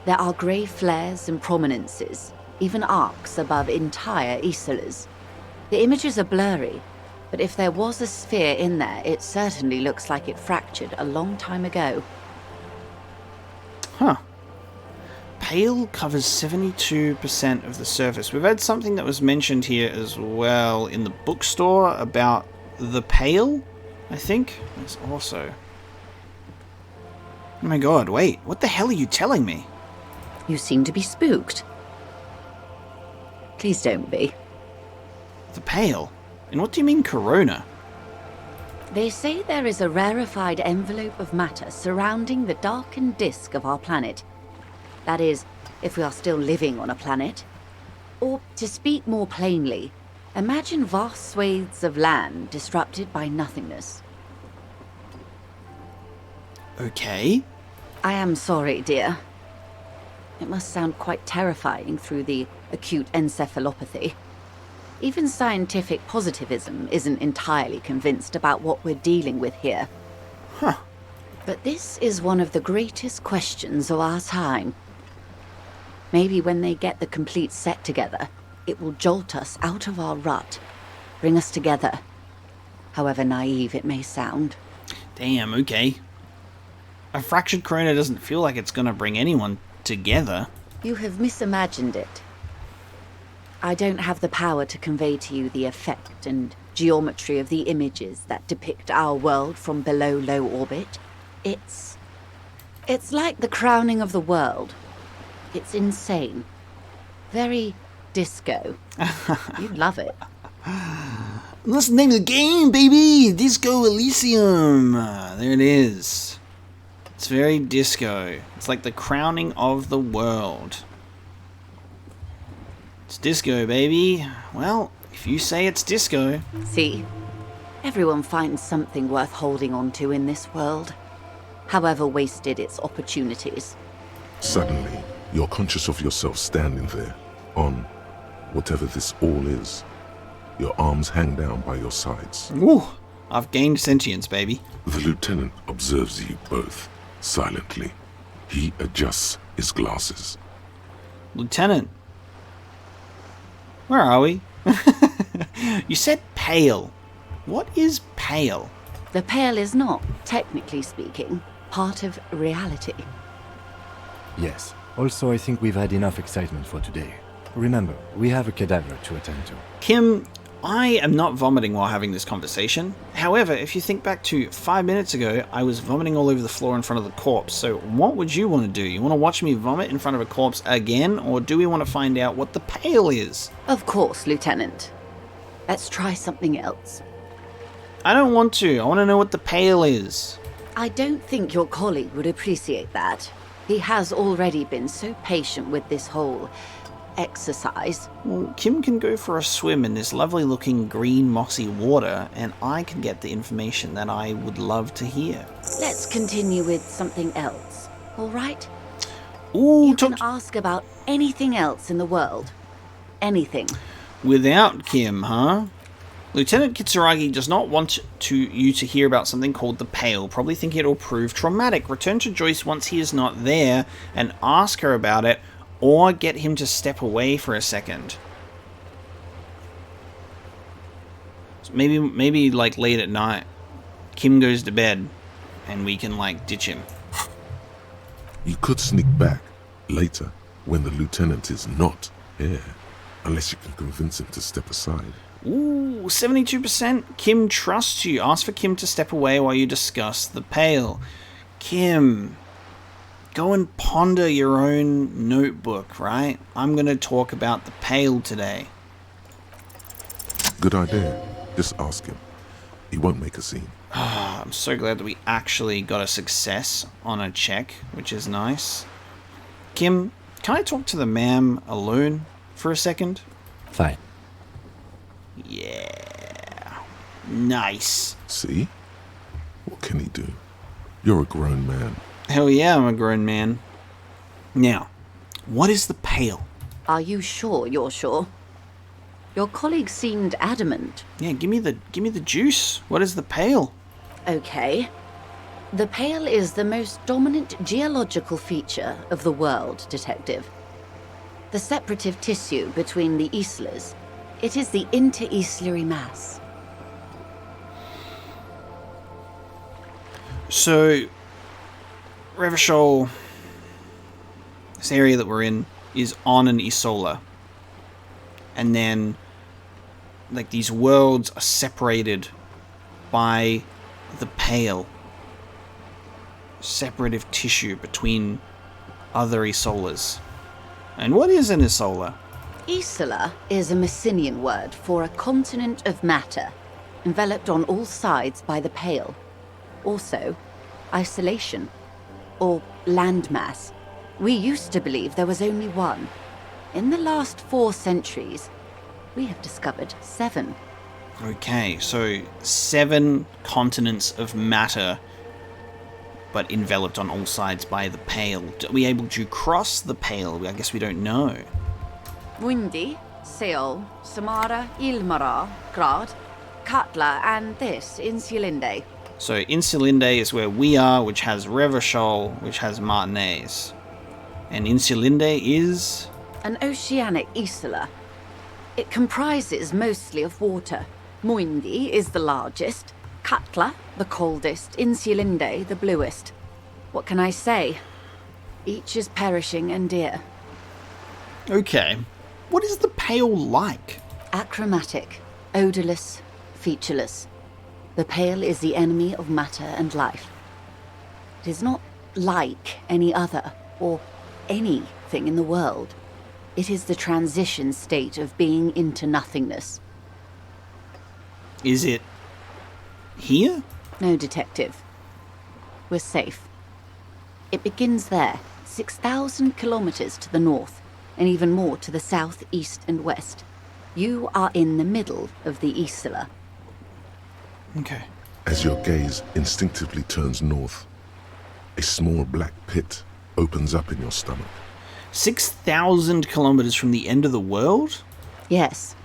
There are grey flares and prominences, even arcs above entire isolas. The images are blurry, but if there was a sphere in there, it certainly looks like it fractured a long time ago. Huh. Pale covers 72% of the surface. We've had something that was mentioned here as well in the bookstore about the pale, I think. There's also... Oh my god, wait, what the hell are you telling me? You seem to be spooked. Please don't be. The pale? And what do you mean corona? They say there is a rarefied envelope of matter surrounding the darkened disk of our planet. That is, if we are still living on a planet. Or, to speak more plainly, imagine vast swathes of land disrupted by nothingness. Okay. I am sorry, dear. It must sound quite terrifying through the acute encephalopathy. Even scientific positivism isn't entirely convinced about what we're dealing with here. Huh. But this is one of the greatest questions of our time. Maybe when they get the complete set together, it will jolt us out of our rut, bring us together, however naive it may sound. Damn, okay. A fractured corona doesn't feel like it's gonna bring anyone together. You have misimagined it. I don't have the power to convey to you the effect and geometry of the images that depict our world from below low orbit. It's like the crowning of the world. It's insane. Very disco. You'd love it. That's the name of the game, baby! Disco Elysium! There it is. It's very disco. It's like the crowning of the world. It's disco, baby. Well, if you say it's disco... See? Everyone finds something worth holding on to in this world, however wasted its opportunities. Suddenly, you're conscious of yourself standing there, on whatever this all is. Your arms hang down by your sides. Ooh, I've gained sentience, baby. The lieutenant observes you both, silently. He adjusts his glasses. Lieutenant, where are we? You said pale. What is pale? The pale is not, technically speaking, part of reality. Yes. Also, I think we've had enough excitement for today. Remember, we have a cadaver to attend to. Kim, I am not vomiting while having this conversation. However, if you think back to 5 minutes ago, I was vomiting all over the floor in front of the corpse. So what would you want to do? You want to watch me vomit in front of a corpse again? Or do we want to find out what the pale is? Of course, Lieutenant. Let's try something else. I don't want to. I want to know what the pale is. I don't think your colleague would appreciate that. He has already been so patient with this whole exercise. Well, Kim can go for a swim in this lovely looking green mossy water, and I can get the information that I would love to hear. Let's continue with something else, all right? Ooh, you can ask about anything else in the world. Anything. Without Kim, huh? Lieutenant Kitsuragi does not want you to hear about something called the Pale, probably thinking it will prove traumatic. Return to Joyce once he is not there and ask her about it, or get him to step away for a second. So maybe like late at night, Kim goes to bed and we can like ditch him. You could sneak back later when the lieutenant is not here, unless you can convince him to step aside. Ooh, 72%. Kim trusts you. Ask for Kim to step away while you discuss the Pale. Kim, go and ponder your own notebook, right? I'm going to talk about the Pale today. Good idea. Just ask him. He won't make a scene. I'm so glad that we actually got a success on a check, which is nice. Kim, can I talk to the ma'am alone for a second? Fine. Yeah. Nice. See? What can he do? You're a grown man. Hell yeah, I'm a grown man. Now, what is the Pale? Are you sure you're sure? Your colleague seemed adamant. Yeah, give me the juice. What is the Pale? Okay. The Pale is the most dominant geological feature of the world, Detective. The separative tissue between the islas. It is the inter-islary mass. So, Revachol, this area that we're in, is on an isola. And then, like, these worlds are separated by the Pale. Separative tissue between other isolas. And what is an isola? Isola is a Messinian word for a continent of matter, enveloped on all sides by the Pale. Also, isolation, or landmass. We used to believe there was only one. In the last 4 centuries, we have discovered 7. Okay, so 7 continents of matter, but enveloped on all sides by the Pale. Are we able to cross the Pale? I guess we don't know. Mundi, Seol, Samara, Ilmara, Grad, Katla, and this, Insulinde. So Insulinde is where we are, which has Revachol, which has Martinez. And Insulinde is... an oceanic isola. It comprises mostly of water. Muindi is the largest, Katla the coldest, Insulinde the bluest. What can I say? Each is perishing and dear. Okay. What is the Pale like? Achromatic, odorless, featureless. The Pale is the enemy of matter and life. It is not like any other, or anything in the world. It is the transition state of being into nothingness. Is it here? No, Detective. We're safe. It begins there, 6,000 kilometers to the north, and even more to the south, east, and west. You are in the middle of the Isla. Okay. As your gaze instinctively turns north, a small black pit opens up in your stomach. 6,000 kilometers from the end of the world? Yes.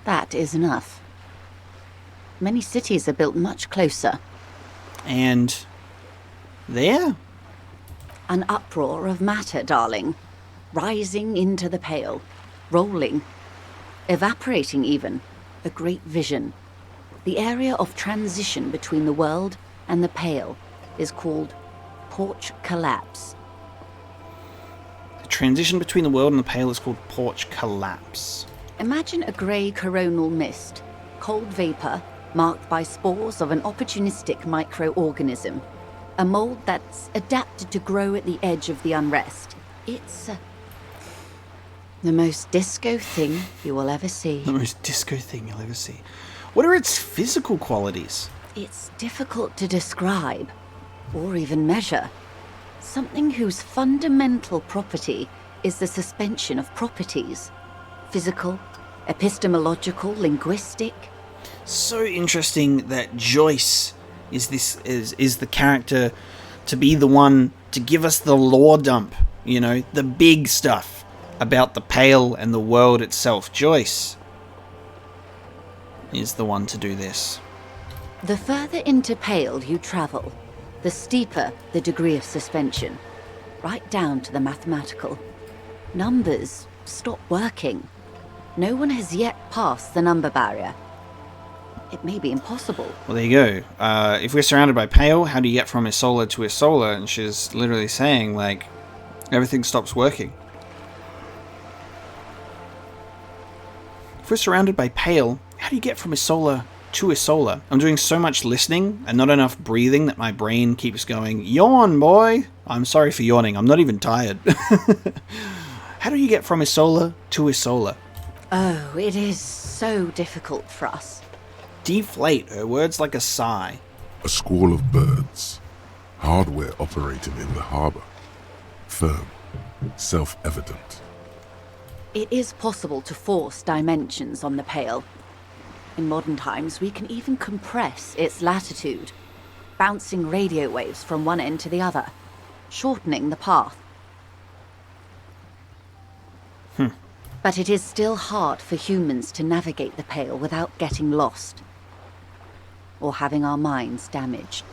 That is enough. Many cities are built much closer. And there? An uproar of matter, darling. Rising into the pale. Rolling. Evaporating even. A great vision. The area of transition between the world and the pale is called porch collapse. The transition between the world and the pale is called porch collapse. Imagine a grey coronal mist, cold vapour marked by spores of an opportunistic microorganism, a mould that's adapted to grow at the edge of the unrest. It's the most disco thing you will ever see. The most disco thing you'll ever see. What are its physical qualities? It's difficult to describe, or even measure. Something whose fundamental property is the suspension of properties. Physical, epistemological, linguistic. So interesting that Joyce is the character to be the one to give us the lore dump, you know, the big stuff about the Pale and the world itself. Joyce is the one to do this. The further into Pale you travel, the steeper the degree of suspension, right down to the mathematical. Numbers stop working. No one has yet passed the number barrier. It may be impossible. Well, there you go. If we're surrounded by Pale, how do you get from Isola to Isola? And she's literally saying, like, everything stops working. If we're surrounded by Pale, how do you get from Isola to Isola? I'm doing so much listening and not enough breathing that my brain keeps going, yawn, boy! I'm sorry for yawning. I'm not even tired. How do you get from Isola to Isola? Oh, it is so difficult for us. Deflate, her words like a sigh. A squall of birds. Hardware operating in the harbour. Firm. Self-evident. It is possible to force dimensions on the Pale. In modern times, we can even compress its latitude, bouncing radio waves from one end to the other, shortening the path. But it is still hard for humans to navigate the Pale without getting lost, or having our minds damaged.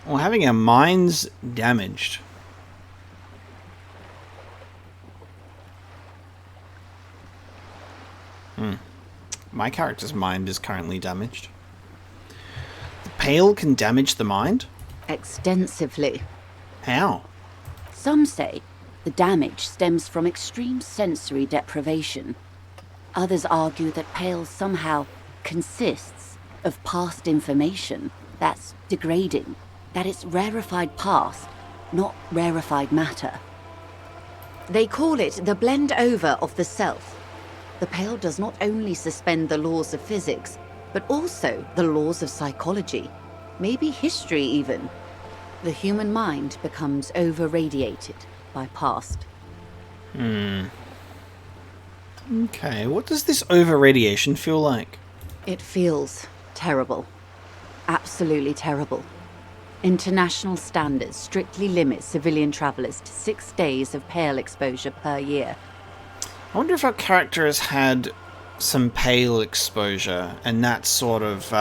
Or having our minds damaged. My character's mind is currently damaged. The Pale can damage the mind? Extensively. How? Some say the damage stems from extreme sensory deprivation. Others argue that Pale somehow consists of past information that's degrading, that it's rarefied past, not rarefied matter. They call it the blend over of the self. The Pale does not only suspend the laws of physics, but also the laws of psychology, maybe history even. The human mind becomes over-radiated by past. Okay, what does this over-radiation feel like? It feels terrible. Absolutely terrible. International standards strictly limit civilian travelers to 6 days of Pale exposure per year. I wonder if our character has had some Pale exposure, and that's sort of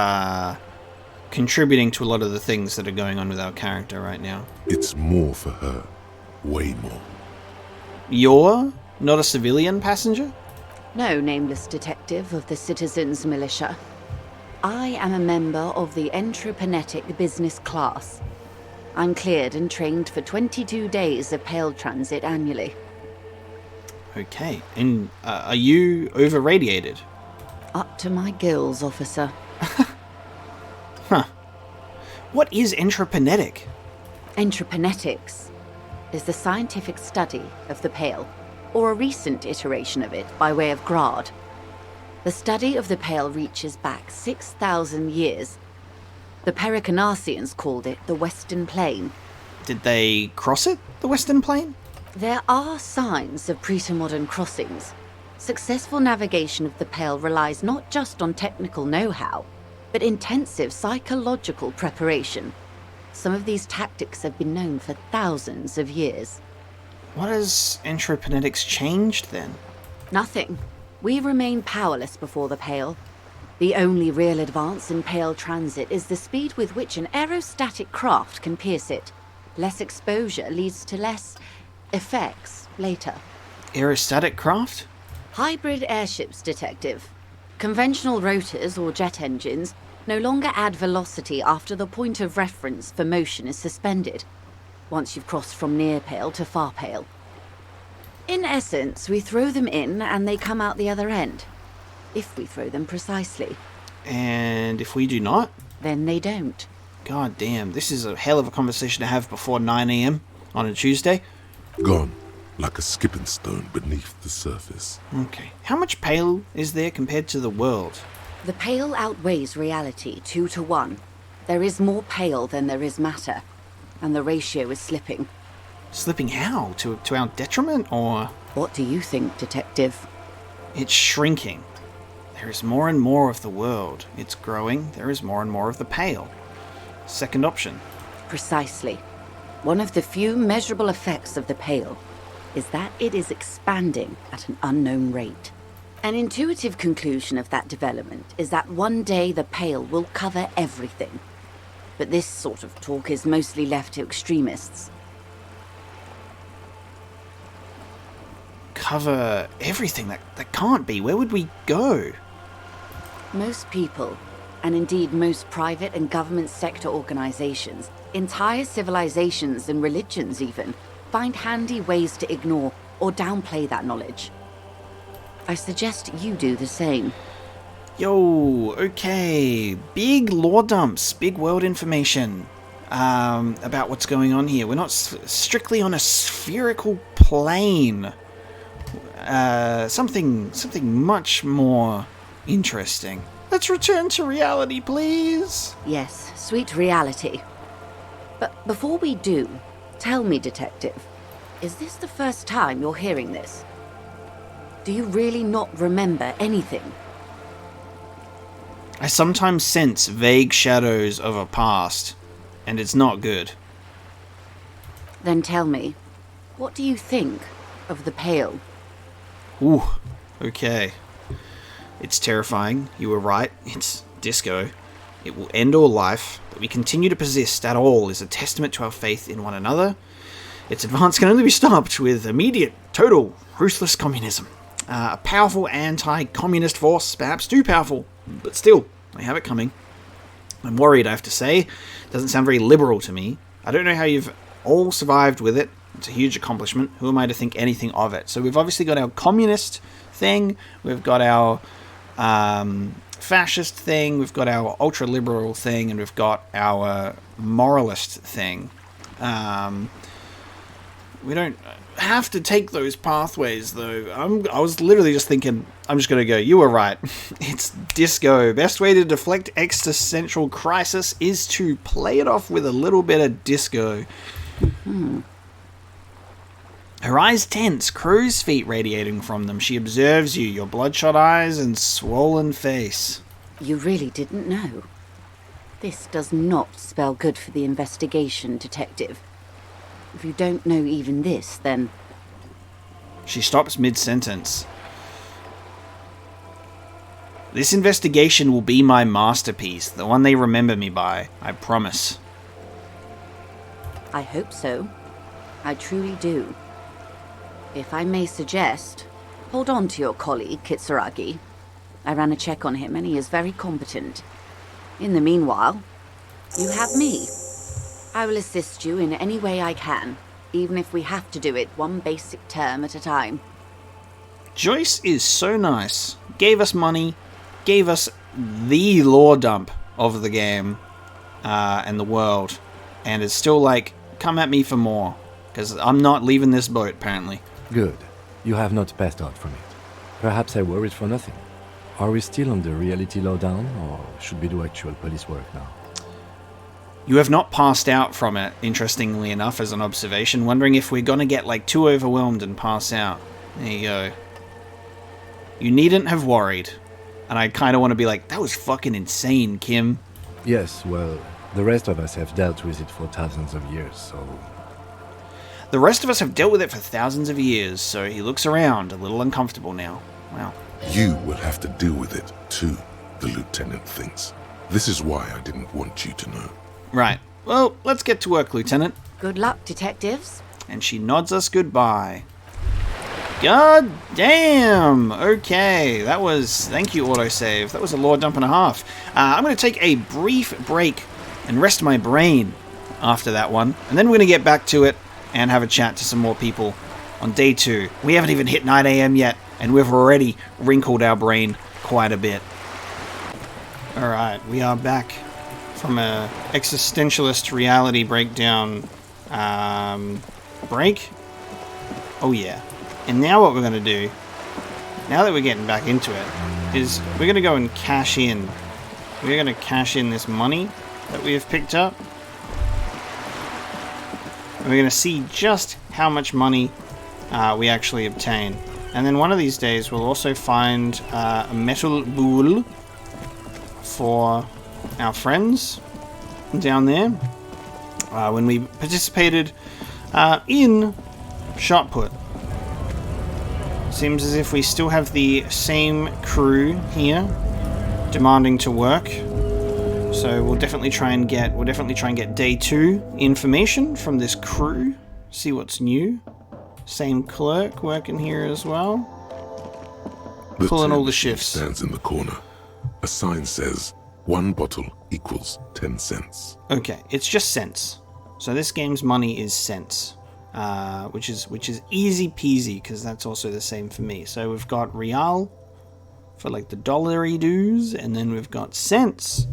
contributing to a lot of the things that are going on with our character right now. It's more for her. Way more. You're not a civilian passenger? No, nameless detective of the Citizens Militia. I am a member of the Entreprenetic Business Class. I'm cleared and trained for 22 days of Pale transit annually. Okay, and are you over-radiated? Up to my gills, officer. Huh. What is entreprenetic? Entreprenetics is the scientific study of the Pale, or a recent iteration of it by way of grad. The study of the Pale reaches back 6,000 years. The Pericarnassians called it the Western Plain. Did they cross it, the Western Plain? There are signs of pre-modern crossings. Successful navigation of the Pale relies not just on technical know-how, but intensive psychological preparation. Some of these tactics have been known for thousands of years. What has entroponetics changed then? Nothing. We remain powerless before the Pale. The only real advance in Pale transit is the speed with which an aerostatic craft can pierce it. Less exposure leads to less effects later. Aerostatic craft? Hybrid airships, Detective. Conventional rotors or jet engines no longer add velocity after the point of reference for motion is suspended, once you've crossed from near Pale to far Pale. In essence, we throw them in and they come out the other end. If we throw them precisely. And if we do not? Then they don't. God damn, this is a hell of a conversation to have before 9 a.m. on a Tuesday. Gone, like a skipping stone beneath the surface. Okay. How much Pale is there compared to the world? The Pale outweighs reality 2 to 1. There is more Pale than there is matter, and the ratio is slipping. Slipping how? To our detriment, or...? What do you think, Detective? It's shrinking. There is more and more of the world. It's growing. There is more and more of the Pale. Second option. Precisely. One of the few measurable effects of the Pale is that it is expanding at an unknown rate. An intuitive conclusion of that development is that one day the Pale will cover everything. But this sort of talk is mostly left to extremists. Cover everything? That can't be. Where would we go? Most people, and indeed most private and government sector organizations, entire civilizations and religions even, find handy ways to ignore or downplay that knowledge. I suggest you do the same. Yo, okay. Big lore dumps, big world information about what's going on here. We're not strictly on a spherical plane. Something much more interesting. Let's return to reality, please. Yes, sweet reality. But before we do, tell me, Detective, is this the first time you're hearing this? Do you really not remember anything? I sometimes sense vague shadows of a past, and it's not good. Then tell me, what do you think of the Pale? Ooh, okay. It's terrifying. You were right. It's disco. It will end all life. That we continue to persist at all is a testament to our faith in one another. Its advance can only be stopped with immediate, total, ruthless communism. A powerful anti-communist force, perhaps too powerful, but still, they have it coming. I'm worried, I have to say. It doesn't sound very liberal to me. I don't know how you've all survived with it. It's a huge accomplishment. Who am I to think anything of it? So we've obviously got our communist thing. We've got our fascist thing. We've got our ultra-liberal thing. And we've got our moralist thing. We don't have to take those pathways, though. I was literally just thinking, I'm just going to go, you were right. It's disco. Best way to deflect existential crisis is to play it off with a little bit of disco. Mm-hmm. Her eyes tense, crow's feet radiating from them. She observes you, your bloodshot eyes and swollen face. You really didn't know. This does not spell good for the investigation, Detective. If you don't know even this, then... She stops mid-sentence. This investigation will be my masterpiece, the one they remember me by, I promise. I hope so. I truly do. If I may suggest, hold on to your colleague, Kitsuragi. I ran a check on him and he is very competent. In the meanwhile, you have me. I will assist you in any way I can, even if we have to do it one basic term at a time. Joyce is so nice. Gave us money, gave us the lore dump of the game and the world, and is still like, come at me for more, because I'm not leaving this boat, apparently. Good. You have not passed out from it. Perhaps I worried for nothing. Are we still on the reality lowdown, or should we do actual police work now? You have not passed out from it, interestingly enough, as an observation, wondering if we're going to get, like, too overwhelmed and pass out. There you go. You needn't have worried. And I kind of want to be like, that was fucking insane, Kim. Yes, well, the rest of us have dealt with it for thousands of years, so... The rest of us have dealt with it for thousands of years, so he looks around, a little uncomfortable now. Wow. You will have to deal with it, too, the lieutenant thinks. This is why I didn't want you to know. Right. Well, let's get to work, Lieutenant. Good luck, detectives. And she nods us goodbye. God damn! Okay, that was... Thank you, autosave. That was a lore dump and a half. I'm going to take a brief break and rest my brain after that one. And then we're going to get back to it and have a chat to some more people on day 2. We haven't even hit 9 a.m. yet, and we've already wrinkled our brain quite a bit. Alright, we are back from a existentialist reality breakdown break. Oh yeah. And now what we're going to do, now that we're getting back into it, is we're going to go and cash in. We're going to cash in this money that we have picked up. And we're going to see just how much money we actually obtain. And then one of these days we'll also find a metal bowl for our friends down there. When we participated in shot put. Seems as if we still have the same crew here demanding to work. So we'll definitely try and get day 2 information from this crew. See what's new. Same clerk working here as well. Pulling all the shifts. Stands in the corner. A sign says 1 bottle equals 10 cents. Okay, it's just cents. So this game's money is cents. Which is easy peasy, because that's also the same for me. So we've got real for like the dollary dues, and then we've got cents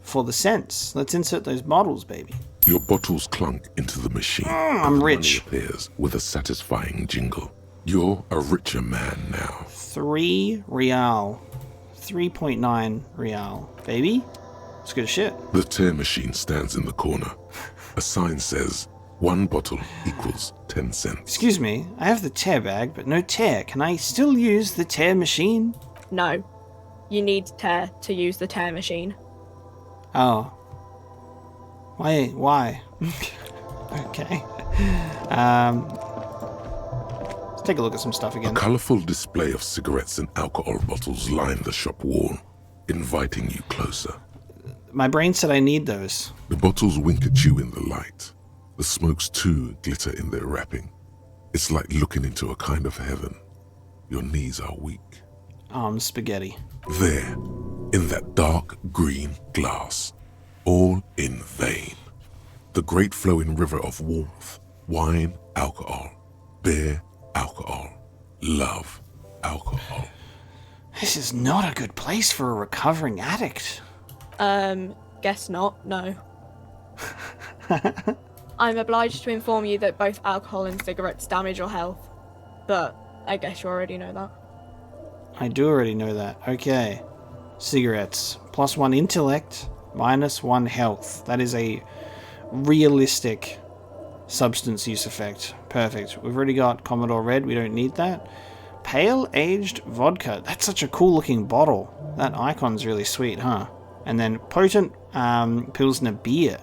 for the cents. Let's insert those bottles, baby. Your bottles clunk into the machine. I'm rich. Money appears with a satisfying jingle. You're a richer man now. 3 real. 3.9 real. Baby, it's good as shit. The tear machine stands in the corner. A sign says 1 bottle equals 10 cents. Excuse me, I have the tear bag, but no tear. Can I still use the tear machine? No. You need tear to use the tear machine. Oh. Why? Okay. Let's take a look at some stuff again. A colourful display of cigarettes and alcohol bottles line the shop wall, inviting you closer. My brain said I need those. The bottles wink at you in the light. The smokes too glitter in their wrapping. It's like looking into a kind of heaven. Your knees are weak. Spaghetti. There, in that dark green glass, all in vain. The great flowing river of warmth, wine, alcohol, beer, alcohol, love, alcohol. This is not a good place for a recovering addict. Guess not, no. I'm obliged to inform you that both alcohol and cigarettes damage your health. But I guess you already know that. I do already know that. Okay. Cigarettes. +1 intellect, -1 health. That is a realistic substance use effect. Perfect. We've already got Commodore Red. We don't need that. Pale aged vodka. That's such a cool looking bottle. That icon's really sweet, huh? And then potent Pilsner beer.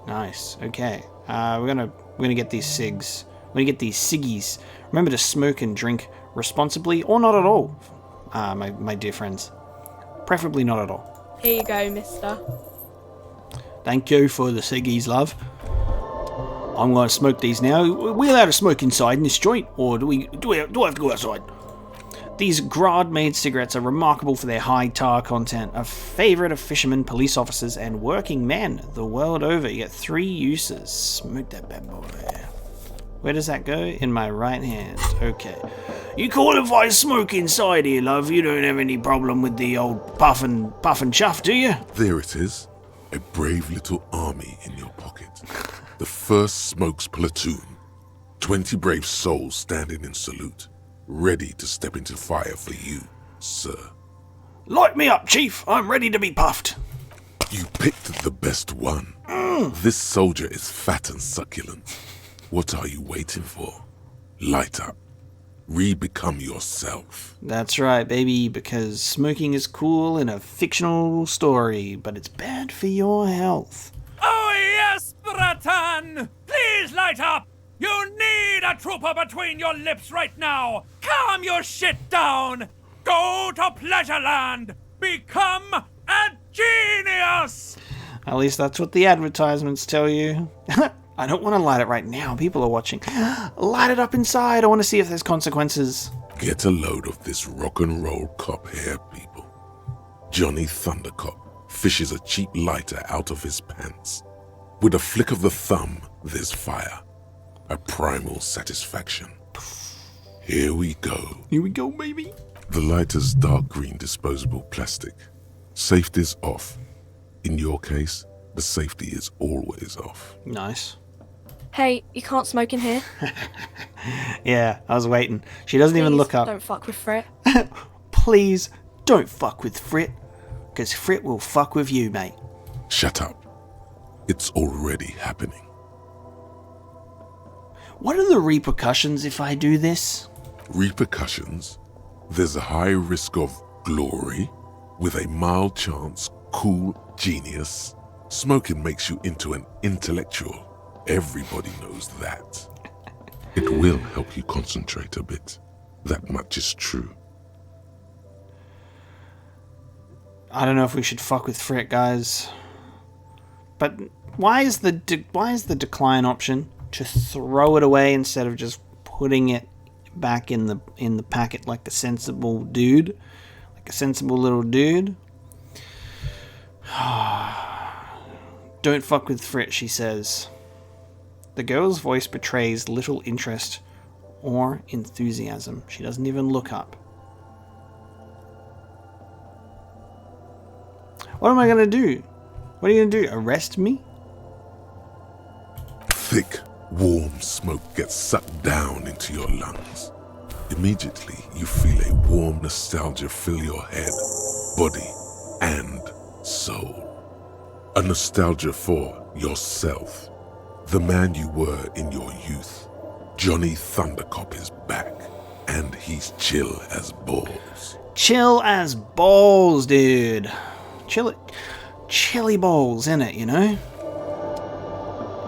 Nice. Okay. We're gonna get these cigs. We're gonna get these ciggies. Remember to smoke and drink responsibly, or not at all. My dear friends. Preferably not at all. Here you go, mister. Thank you for the ciggies, love. I'm gonna smoke these now. Are we allowed to smoke inside in this joint, or do I have to go outside? These Grad-made cigarettes are remarkable for their high tar content, a favourite of fishermen, police officers, and working men the world over. You get 3 uses. Smoke that bad boy. Where does that go? In my right hand. Okay. You qualify smoke inside here, love. You don't have any problem with the old puff and chuff, do you? There it is. A brave little army in your pocket. The 1st Smokes Platoon. 20 brave souls standing in salute, ready to step into fire for you. sir. Light me up, Chief. I'm ready to be puffed. You picked the best one. This soldier is fat and succulent. What are you waiting for? Light up. Re-become yourself. That's right, baby, because smoking is cool in a fictional story, but it's bad for your health. Oh yes, Bratan! Please light up! You need a trooper between your lips right now! Calm your shit down! Go to Pleasureland! Become a genius! At least that's what the advertisements tell you. I don't want to light it right now. People are watching. Light it up inside. I want to see if there's consequences. Get a load of this rock and roll cop here, people. Johnny Thundercop fishes a cheap lighter out of his pants. With a flick of the thumb, there's fire. A primal satisfaction. Here we go. Here we go, baby. The lighter's dark green disposable plastic. Safety's off. In your case, the safety is always off. Nice. Hey, you can't smoke in here. Yeah, I was waiting. She doesn't even look up. Don't fuck with Frit. Please don't fuck with Frit, because Frit will fuck with you, mate. Shut up. It's already happening. What are the repercussions if I do this? Repercussions? There's a high risk of glory, with a mild chance, cool genius. Smoking makes you into an intellectual. Everybody knows that. It will help you concentrate a bit. That much is true. I don't know if we should fuck with Frit, guys. But why is the decline option to throw it away instead of just putting it back in the packet like a sensible dude, like a sensible little dude? Don't fuck with Frit, she says. The girl's voice betrays little interest or enthusiasm. She doesn't even look up. What am I going to do? What are you going to do? Arrest me? Thick, warm smoke gets sucked down into your lungs. Immediately, you feel a warm nostalgia fill your head, body, and soul. A nostalgia for yourself. The man you were in your youth. Johnny Thundercop is back, and he's chill as balls. Chill as balls, dude. Chilly balls, innit, you know?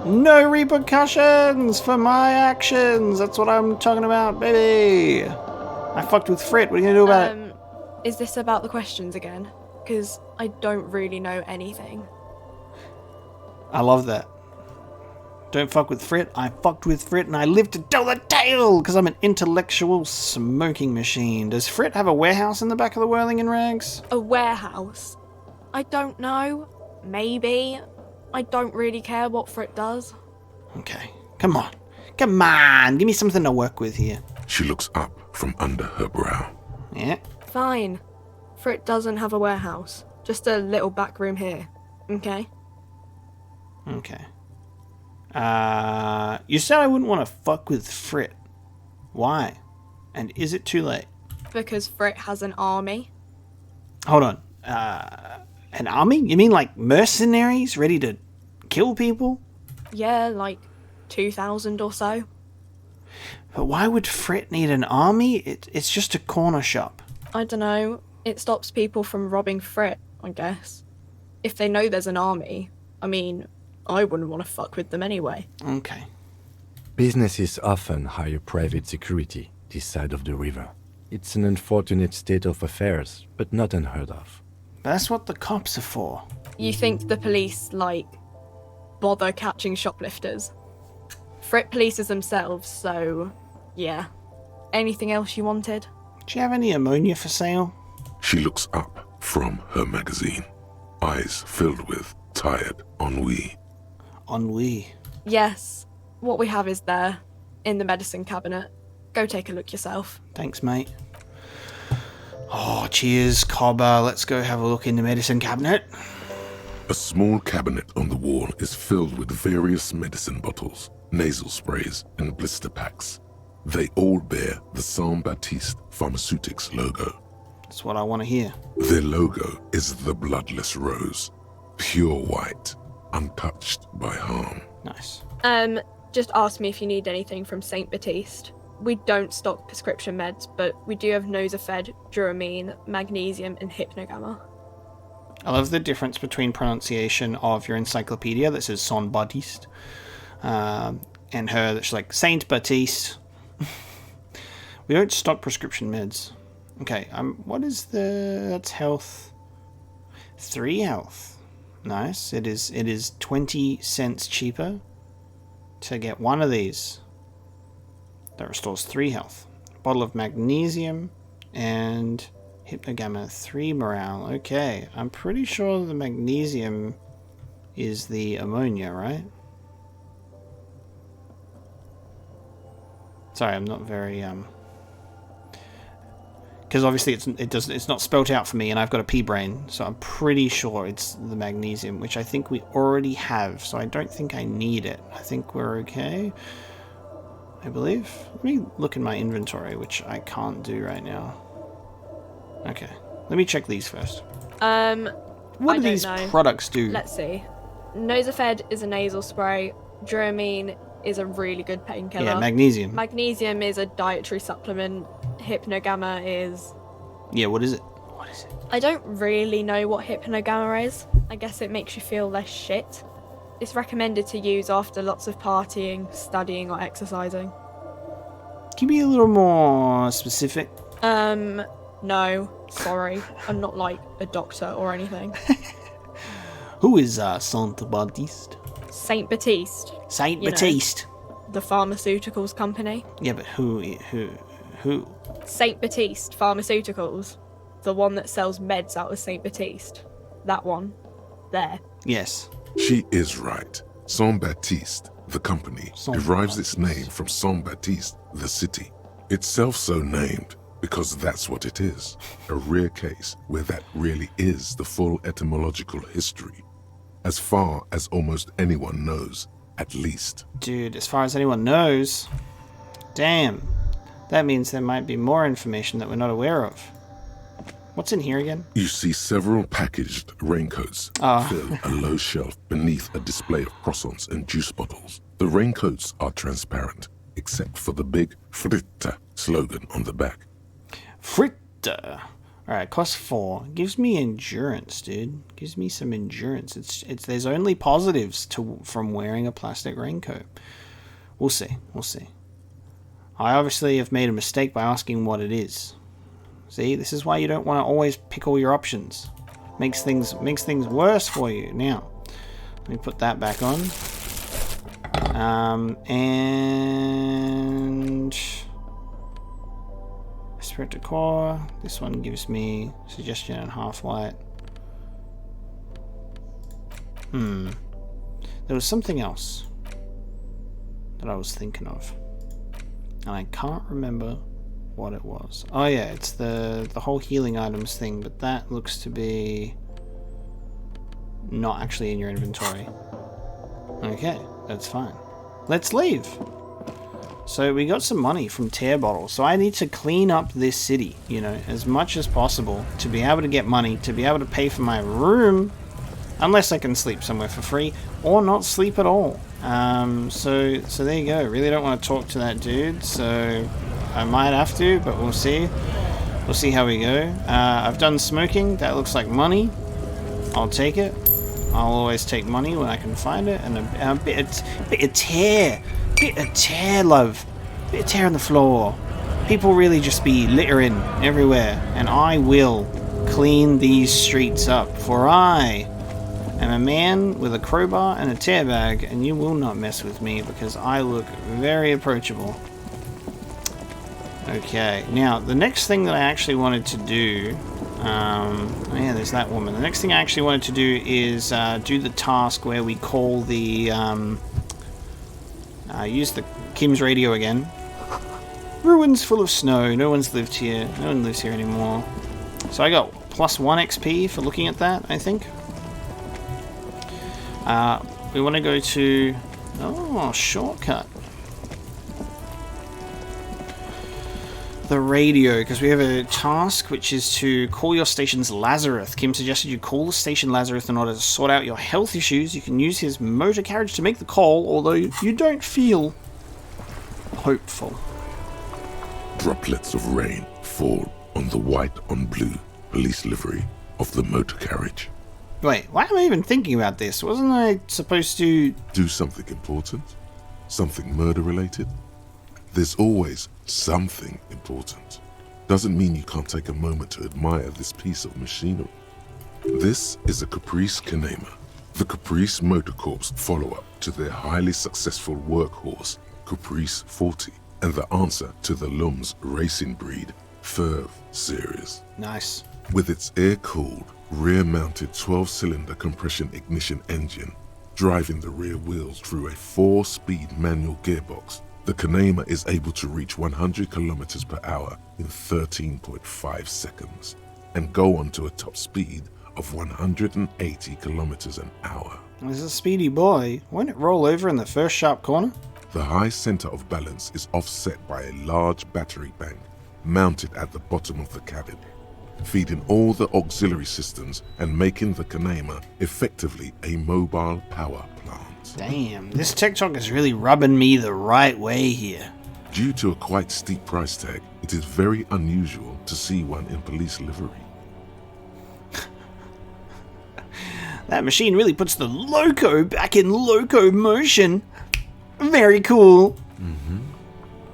No repercussions for my actions. That's what I'm talking about, baby. I fucked with Frit. What are you gonna do about it? Is this about the questions again? Because I don't really know anything. I love that. Don't fuck with Frit. I fucked with Frit and I live to tell the tale because I'm an intellectual smoking machine. Does Frit have a warehouse in the back of the Whirling in Rags? A warehouse? I don't know. Maybe. I don't really care what Frit does. Okay. Come on. Come on. Give me something to work with here. She looks up from under her brow. Yeah. Fine. Frit doesn't have a warehouse. Just a little back room here. Okay? Okay. You said I wouldn't want to fuck with Frit. Why? And is it too late? Because Frit has an army. Hold on. An army? You mean like mercenaries ready to kill people? Yeah, like 2,000 or so. But why would Frit need an army? It's just a corner shop. I don't know. It stops people from robbing Frit, I guess. If they know there's an army, I mean, I wouldn't want to fuck with them anyway. Okay. Businesses often hire private security this side of the river. It's an unfortunate state of affairs, but not unheard of. That's what the cops are for. You think the police, like, bother catching shoplifters? Frit polices themselves, so, yeah. Anything else you wanted? Do you have any ammonia for sale? She looks up from her magazine, eyes filled with tired ennui. Ennui? Yes. What we have is there, in the medicine cabinet. Go take a look yourself. Thanks, mate. Oh, cheers, Cobber. Let's go have a look in the medicine cabinet. A small cabinet on the wall is filled with various medicine bottles, nasal sprays, and blister packs. They all bear the Saint Baptiste Pharmaceutics logo. That's what I want to hear. Their logo is the bloodless rose. Pure white, untouched by harm. Nice. Just ask me if you need anything from St. Baptiste. We don't stock prescription meds, but we do have Nosafed, Duramine, Magnesium, and Hypnogamma. I love the difference between pronunciation of your encyclopedia that says Saint Baptiste, and her that's like Saint Baptiste. We don't stock prescription meds. Okay, what is that's health? 3 health. Nice. It is 20 cents cheaper to get one of these. That restores 3 health. Bottle of magnesium and Hypnogamma 3 morale. Okay, I'm pretty sure the magnesium is the ammonia, right? Sorry, I'm not very because obviously it's not spelt out for me, and I've got a pea brain, so I'm pretty sure it's the magnesium, which I think we already have, so I don't think I need it. I think we're okay, I believe. Let me look in my inventory, which I can't do right now. Okay, let me check these first. What do these products do? Let's see. Nosafed is a nasal spray. Duramine is a really good painkiller. Yeah, magnesium. Magnesium is a dietary supplement. Hypnogamma is... Yeah, what is it? I don't really know what Hypnogamma is. I guess it makes you feel less shit. It's recommended to use after lots of partying, studying, or exercising. Can you be a little more specific? No. Sorry. I'm not like a doctor or anything. Who is Saint Baptiste? Saint Baptiste. Saint Baptiste. The pharmaceuticals company. Yeah, but who? Saint Baptiste Pharmaceuticals. The one that sells meds out of Saint Baptiste. That one. There. Yes. She is right. Saint Baptiste, the company, derives its name from Saint Baptiste, the city. Itself so named because that's what it is. A rare case where that really is the full etymological history. As far as almost anyone knows, at least. Dude, as far as anyone knows? Damn. That means there might be more information that we're not aware of. What's in here again? You see several packaged raincoats fill a low shelf beneath a display of croissants and juice bottles. The raincoats are transparent, except for the big Fritta slogan on the back. Fritta. Alright, cost 4. Gives me endurance, dude. Gives me some endurance. It's there's only positives from wearing a plastic raincoat. We'll see. We'll see. I obviously have made a mistake by asking what it is. See, this is why you don't want to always pick all your options. Makes things worse for you. Now, let me put that back on. And Spirit Decor. This one gives me suggestion and half light. There was something else that I was thinking of, and I can't remember what it was. Oh yeah, it's the whole healing items thing, but that looks to be not actually in your inventory. Okay, that's fine. Let's leave. So we got some money from tear bottles, so I need to clean up this city, you know, as much as possible to be able to get money, to be able to pay for my room, unless I can sleep somewhere for free, or not sleep at all. So there you go. Really don't want to talk to that dude, so I might have to, but we'll see. We'll see how we go. I've done smoking. That looks like money. I'll take it. I'll always take money when I can find it. And a bit of tear. Bit of tear, love. Bit of tear on the floor. People really just be littering everywhere. And I will clean these streets up. For I am a man with a crowbar and a tear bag. And you will not mess with me because I look very approachable. Okay, now the next thing that I actually wanted to do, oh yeah, there's that woman. The next thing I actually wanted to do is do the task where we call the, use the Kim's radio again. Ruins full of snow. No one's lived here. No one lives here anymore. So I got +1 XP for looking at that, I think. We want to go to, oh, shortcut. the radio, because we have a task which is to call your station's Lazarus. Kim suggested you call the station Lazarus in order to sort out your health issues. You can use his motor carriage to make the call, although you don't feel hopeful. Droplets of rain fall on the white on blue police livery of the motor carriage. Wait, why am I even thinking about this? Wasn't I supposed to... Do something important? Something murder-related? There's always something important. Doesn't mean you can't take a moment to admire this piece of machinery. This is a Caprice Canema, the Caprice Motor Corps follow-up to their highly successful workhorse, Caprice 40, and the answer to the Lum's racing breed, Ferv series. Nice. With its air-cooled, rear-mounted 12-cylinder compression ignition engine, driving the rear wheels through a 4-speed manual gearbox, the Canema is able to reach 100 kilometers per hour in 13.5 seconds and go on to a top speed of 180 kilometers an hour. As a speedy boy, won't it roll over in the first sharp corner? The high center of balance is offset by a large battery bank mounted at the bottom of the cabin, feeding all the auxiliary systems and making the Canema effectively a mobile power plant. Damn, this tech talk is really rubbing me the right way here. Due to a quite steep price tag, it is very unusual to see one in police livery. That machine really puts the loco back in loco motion. Very cool. Mm-hmm.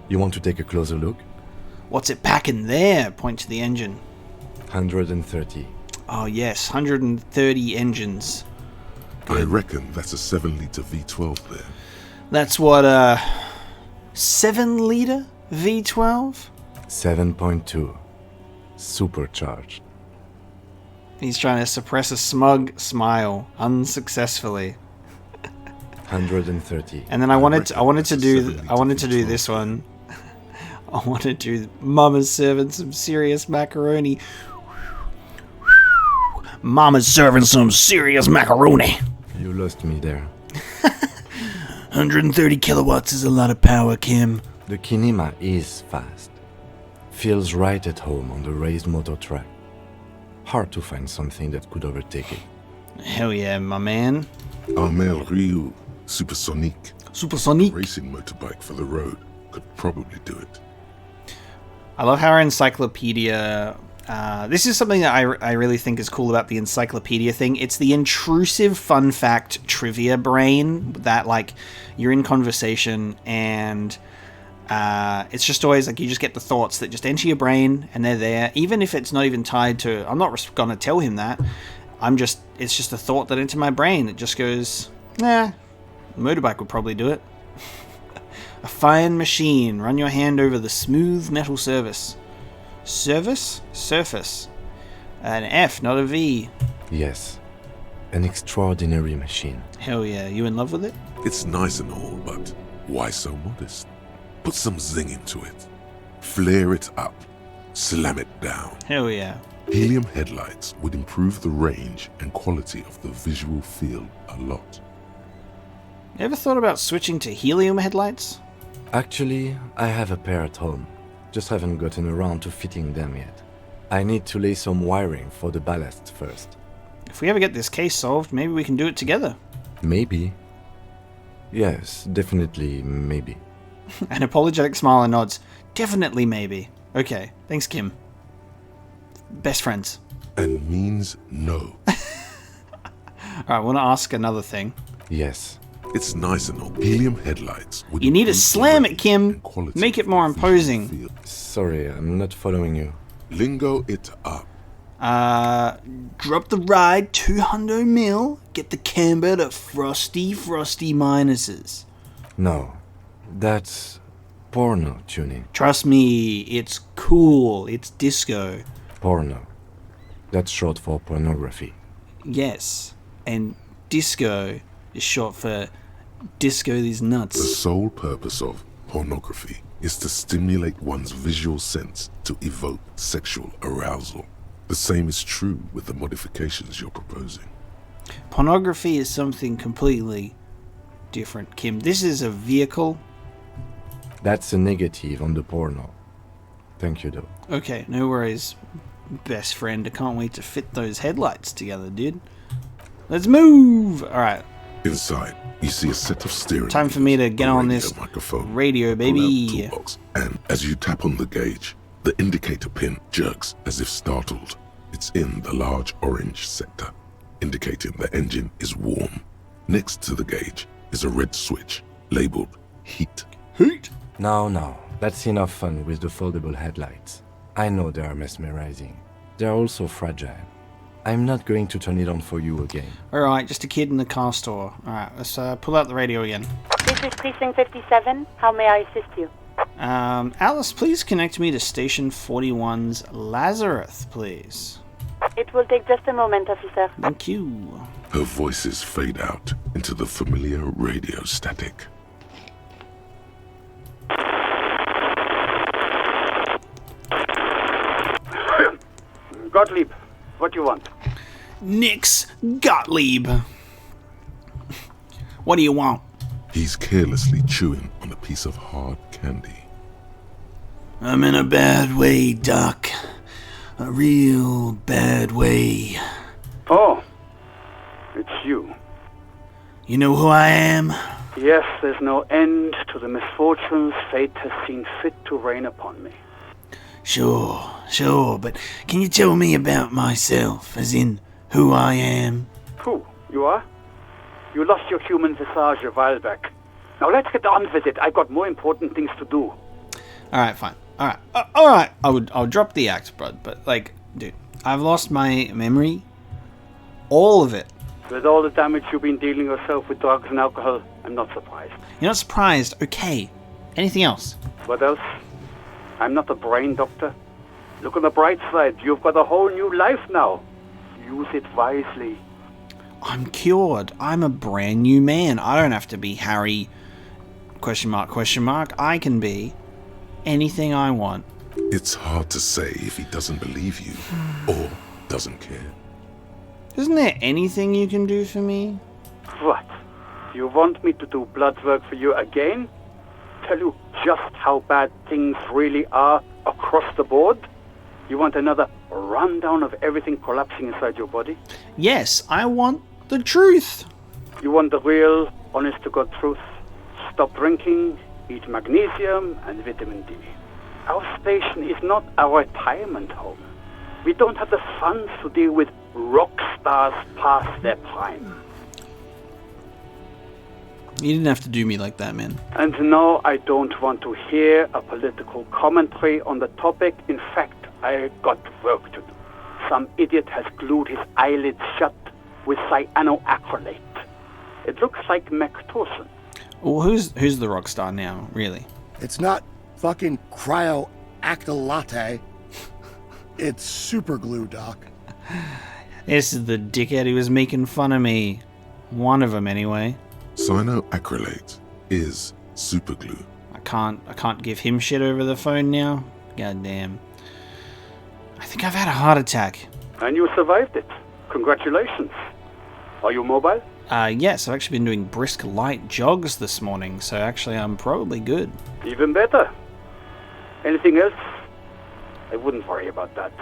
You want to take a closer look? What's it packing there? Point to the engine. 130. Oh yes, 130 engines. Good. I reckon that's a 7-liter V12 there. That's what, 7-liter V12? 7.2. Supercharged. He's trying to suppress a smug smile unsuccessfully. 130. And then I wanted to do this one. I wanted to do Mama's serving some serious macaroni. Mama's serving some serious macaroni. You lost me there. 130 kilowatts is a lot of power, Kim. The Kinema is fast. Feels right at home on the raised motor track. Hard to find something that could overtake it. Hell yeah, my man. Armel Ryu Supersonic racing motorbike for the road could probably do it. I love how our encyclopedia... this is something that I really think is cool about the encyclopedia thing. It's the intrusive fun fact trivia brain that, like, you're in conversation and it's just always like you just get the thoughts that just enter your brain and they're there. Even if it's not even tied to... I'm not going to tell him that. It's just a thought that entered my brain. It just goes, nah, motorbike would probably do it. A fine machine. Run your hand over the smooth metal surface. Surface. An F, not a V. Yes. An extraordinary machine. Hell yeah. You in love with it? It's nice and all, but why so modest? Put some zing into it. Flare it up. Slam it down. Hell yeah. Helium headlights would improve the range and quality of the visual field a lot. You ever thought about switching to helium headlights? Actually, I have a pair at home. Just haven't gotten around to fitting them yet. I need to lay some wiring for the ballast first. If we ever get this case solved, maybe we can do it together. Maybe. Yes, definitely maybe. An apologetic smile and nods. Definitely maybe. Okay, thanks, Kim. Best friends. And means no. Alright, I want to ask another thing. Yes. It's nice and all. Helium headlights. You need to slam it, Kim. Make it more imposing. Sorry, I'm not following you. Lingo it up. Drop the ride 200 mil. Get the camber to frosty minuses. No, that's porno tuning. Trust me, it's cool. It's disco. Porno. That's short for pornography. Yes, and disco is short for disco these nuts. The sole purpose of pornography is to stimulate one's visual sense to evoke sexual arousal. The same is true with the modifications you're proposing. Pornography is something completely different, Kim. This is a vehicle. That's a negative on the porno. Thank you, though. Okay, no worries, best friend. I can't wait to fit those headlights together, dude. Let's move! Alright. Inside, you see a set of steering Time for me to get on this microphone. radio, baby. Toolbox, and as you tap on the gauge, the indicator pin jerks as if startled. It's in the large orange sector, indicating the engine is warm. Next to the gauge is a red switch labeled heat. Heat? No, that's enough fun with the foldable headlights. I know they are mesmerizing. They're also fragile. I'm not going to turn it on for you again. Alright, just a kid in the car store. Alright, let's pull out the radio again. This is Precinct 57. How may I assist you? Alice, please connect me to Station 41's Lazarus, please. It will take just a moment, officer. Thank you. Her voices fade out into the familiar radio static. Gottlieb, what do you want? Nix Gottlieb. What do you want? He's carelessly chewing on a piece of hard candy. I'm in a bad way, Doc. A real bad way. Oh, it's you. You know who I am? Yes, there's no end to the misfortunes fate has seen fit to rain upon me. Sure, but can you tell me about myself, as in who I am? Who? You are? You lost your human visage a while back. Now let's get on with it. I've got more important things to do. Alright, fine. Alright. I'll drop the act, bud. But, like, dude, I've lost my memory. All of it. With all the damage you've been dealing yourself with drugs and alcohol, I'm not surprised. You're not surprised? Okay. Anything else? What else? I'm not a brain doctor. Look on the bright side. You've got a whole new life now. Use it wisely. I'm cured. I'm a brand new man. I don't have to be Harry... Question mark. I can be anything I want. It's hard to say if he doesn't believe you or doesn't care. Isn't there anything you can do for me? What? You want me to do blood work for you again? Tell you just how bad things really are across the board? You want another rundown of everything collapsing inside your body? Yes, I want the truth. You want the real, honest-to-God truth? Stop drinking, eat magnesium and vitamin D. Our station is not a retirement home. We don't have the funds to deal with rock stars past their prime. You didn't have to do me like that, man. And no, I don't want to hear a political commentary on the topic. In fact, I got work to do. Some idiot has glued his eyelids shut with cyanoacrylate. It looks like Mactorson. Well, who's the rock star now, really? It's not fucking cryoacrylate. It's super glue, Doc. This is the dickhead who was making fun of me. One of them, anyway. Cyanoacrylate is superglue. I can't give him shit over the phone now. God damn. I think I've had a heart attack. And you survived it. Congratulations. Are you mobile? Yes, I've actually been doing brisk light jogs this morning, so actually I'm probably good. Even better. Anything else? I wouldn't worry about that.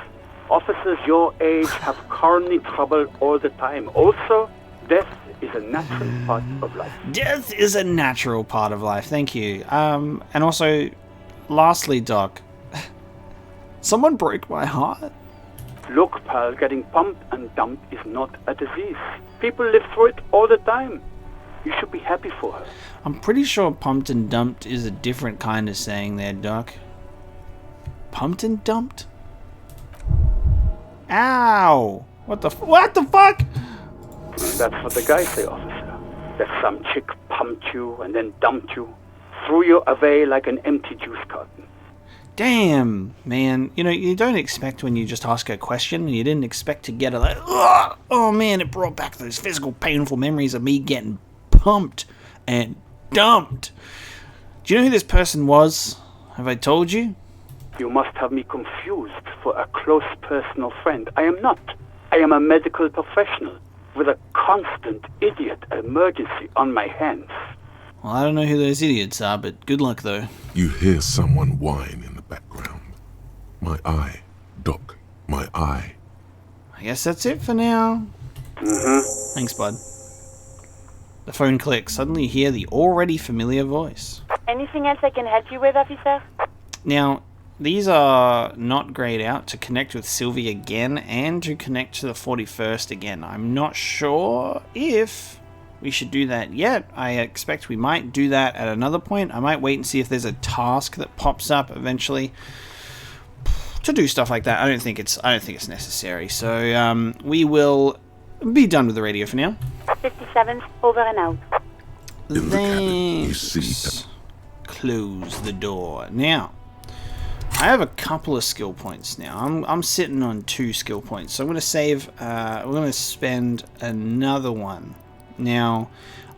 Officers your age have coronary trouble all the time. Also, death is a natural part of life. Death is a natural part of life, thank you. And also, lastly, Doc, someone broke my heart. Look, pal, getting pumped and dumped is not a disease. People live through it all the time. You should be happy for her. I'm pretty sure pumped and dumped is a different kind of saying there, Doc. Pumped and dumped? Ow! What the fuck? That's what the guys say, officer. That some chick pumped you and then dumped you, threw you away like an empty juice carton. Damn, man. You know, you don't expect when you just ask a question, and you didn't expect to get a like, oh man, it brought back those physical, painful memories of me getting pumped and dumped. Do you know who this person was? Have I told you? You must have me confused for a close personal friend. I am not. I am a medical professional with a constant idiot emergency on my hands. Well, I don't know who those idiots are, but good luck, though. You hear someone whine in the background. My eye. Doc, my eye. I guess that's it for now. Thanks, bud. The phone clicks. Suddenly you hear the already familiar voice. Anything else I can help you with, officer? Now, these are not grayed out to connect with Sylvie again and to connect to the 41st again. I'm not sure if we should do that yet. I expect we might do that at another point. I might wait and see if there's a task that pops up eventually to do stuff like that. I don't think it's necessary. So we will be done with the radio for now. 57, over and out. Thanks. Close the door. Now, I have a couple of skill points now. I'm sitting on 2 skill points, so I'm going to save. We're going to spend another one. Now,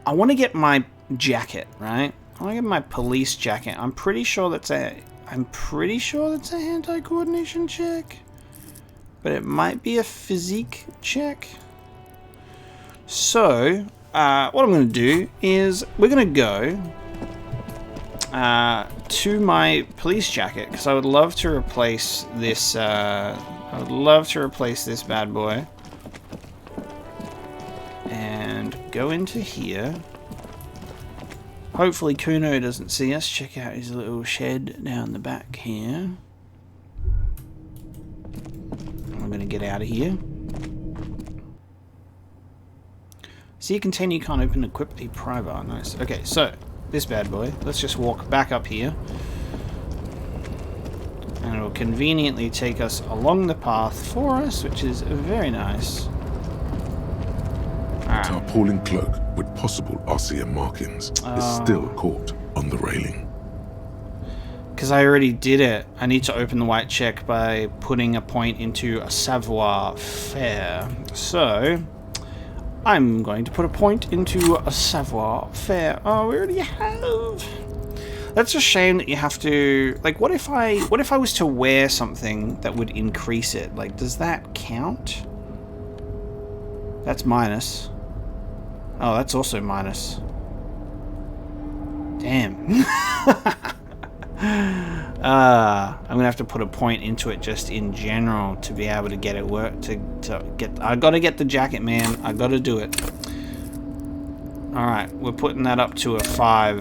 I want to get my jacket, right? I want to get my police jacket. I'm pretty sure that's a hand-eye coordination check, but it might be a physique check. So, what I'm going to do is we're going to go to my police jacket, because I would love to replace this. I would love to replace this bad boy. And go into here. Hopefully Cuno doesn't see us. Check out his little shed down the back here. I'm going to get out of here. See, contain, you can't open, equip a private. Nice. Okay, so this bad boy. Let's just walk back up here. And it will conveniently take us along the path for us, which is very nice. A tarpaulin cloak with possible RCM markings is still caught on the railing. Because I already did it. I need to open the white check by putting a point into a savoir-faire. So, I'm going to put a point into a savoir-faire. Oh, we already have. That's a shame that you have to... Like, what if I was to wear something that would increase it? Like, does that count? That's minus. Oh, that's also minus. Damn. I'm gonna have to put a point into it just in general to be able to get it work. I gotta get the jacket, man. I gotta do it. All right, we're putting that up to a 5.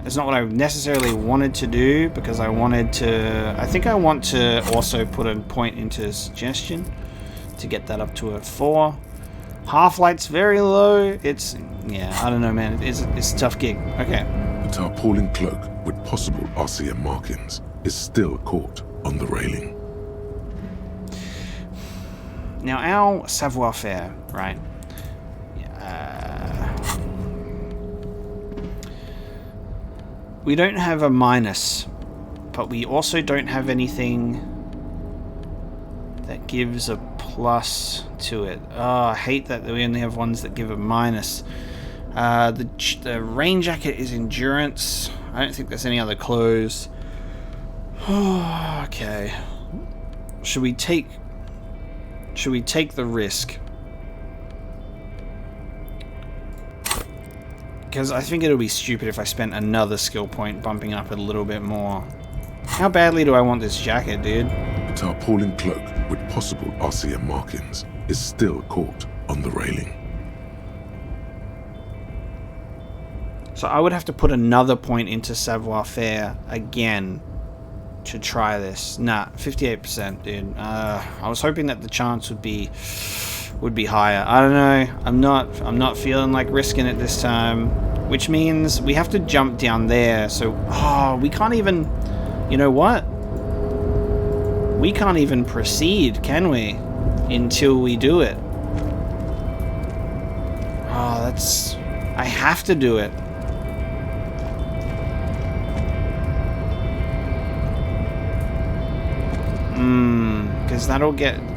It's not what I necessarily wanted to do because I wanted to. I think I want to also put a point into suggestion to get that up to a 4. Half-light's very low. It's, yeah, I don't know, man. It's a tough gig. Okay. A tarpaulin cloak with possible RCM markings is still caught on the railing. Now, our savoir-faire, right? We don't have a minus, but we also don't have anything that gives a plus to it. Oh, I hate that we only have ones that give a minus. The rain jacket is endurance. I don't think there's any other clothes. Okay. Should we take the risk? Because I think it'll be stupid if I spent another skill point bumping up a little bit more. How badly do I want this jacket, dude? A tarpaulin cloak with possible RCM markings is still caught on the railing. So I would have to put another point into savoir-faire again to try this. Nah, 58%, dude. I was hoping that the chance would be higher. I don't know. I'm not feeling like risking it this time, which means we have to jump down there. So, we can't even. You know what? We can't even proceed, can we? Until we do it. Oh, that's. I have to do it.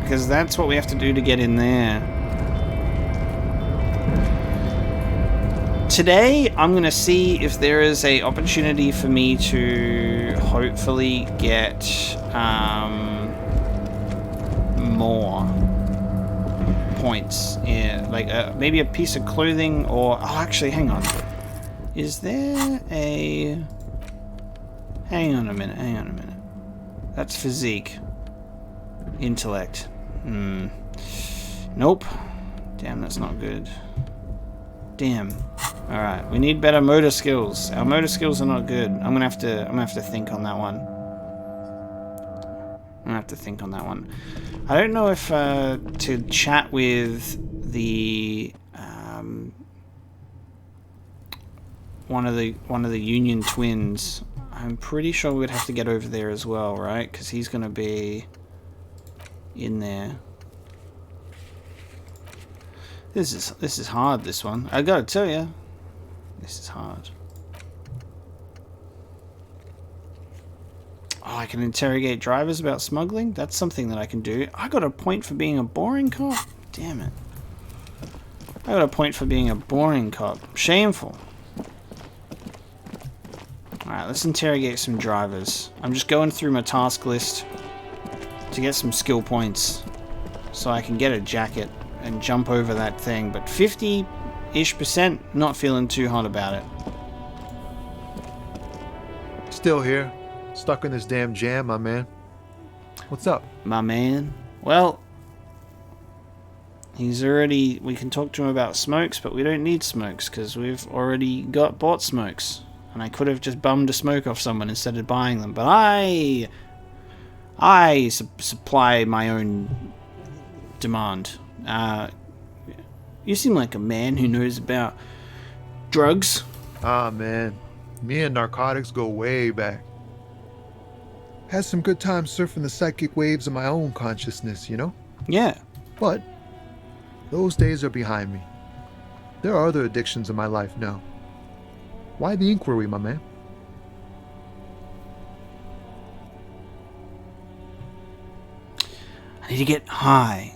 Because that's what we have to do to get in there. Today, I'm going to see if there is a opportunity for me to hopefully get more points. Yeah, like maybe a piece of clothing or... Oh, actually, hang on. Is there a... Hang on a minute. That's physique. Intellect. Nope. Damn, that's not good. Damn. Alright, we need better motor skills. Our motor skills are not good. I'm gonna have to think on that one. I don't know if to chat with the one of the Union twins. I'm pretty sure we'd have to get over there as well, right? Because he's gonna be in there. This is hard, this one. I gotta tell you, this is hard. Oh, I can interrogate drivers about smuggling? That's something that I can do. I got a point for being a boring cop? Damn it. I got a point for being a boring cop. Shameful. Alright, let's interrogate some drivers. I'm just going through my task list to get some skill points so I can get a jacket and jump over that thing, but 50-ish%, not feeling too hot about it. Still here. Stuck in this damn jam, my man. What's up? My man? Well, we can talk to him about smokes, but we don't need smokes because we've already bought smokes. And I could have just bummed a smoke off someone instead of buying them, but I supply my own demand. You seem like a man who knows about drugs. Ah, man. Me and narcotics go way back. Had some good times surfing the psychic waves of my own consciousness, you know? Yeah. But those days are behind me. There are other addictions in my life now. Why the inquiry, my man? I need to get high.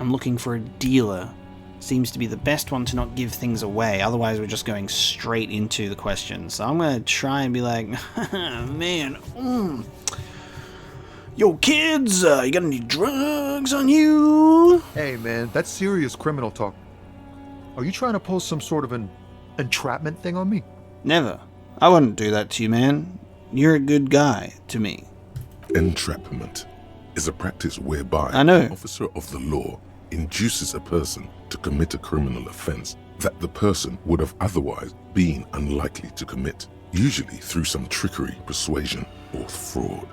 I'm looking for a dealer. Seems to be the best one to not give things away, otherwise we're just going straight into the questions. So I'm gonna try and be like, man, yo kids, you got any drugs on you? Hey man, that's serious criminal talk. Are you trying to pull some sort of an entrapment thing on me? Never. I wouldn't do that to you, man. You're a good guy to me. Entrapment is a practice whereby I know. an officer of the law induces a person to commit a criminal offense that the person would have otherwise been unlikely to commit, usually through some trickery, persuasion, or fraud.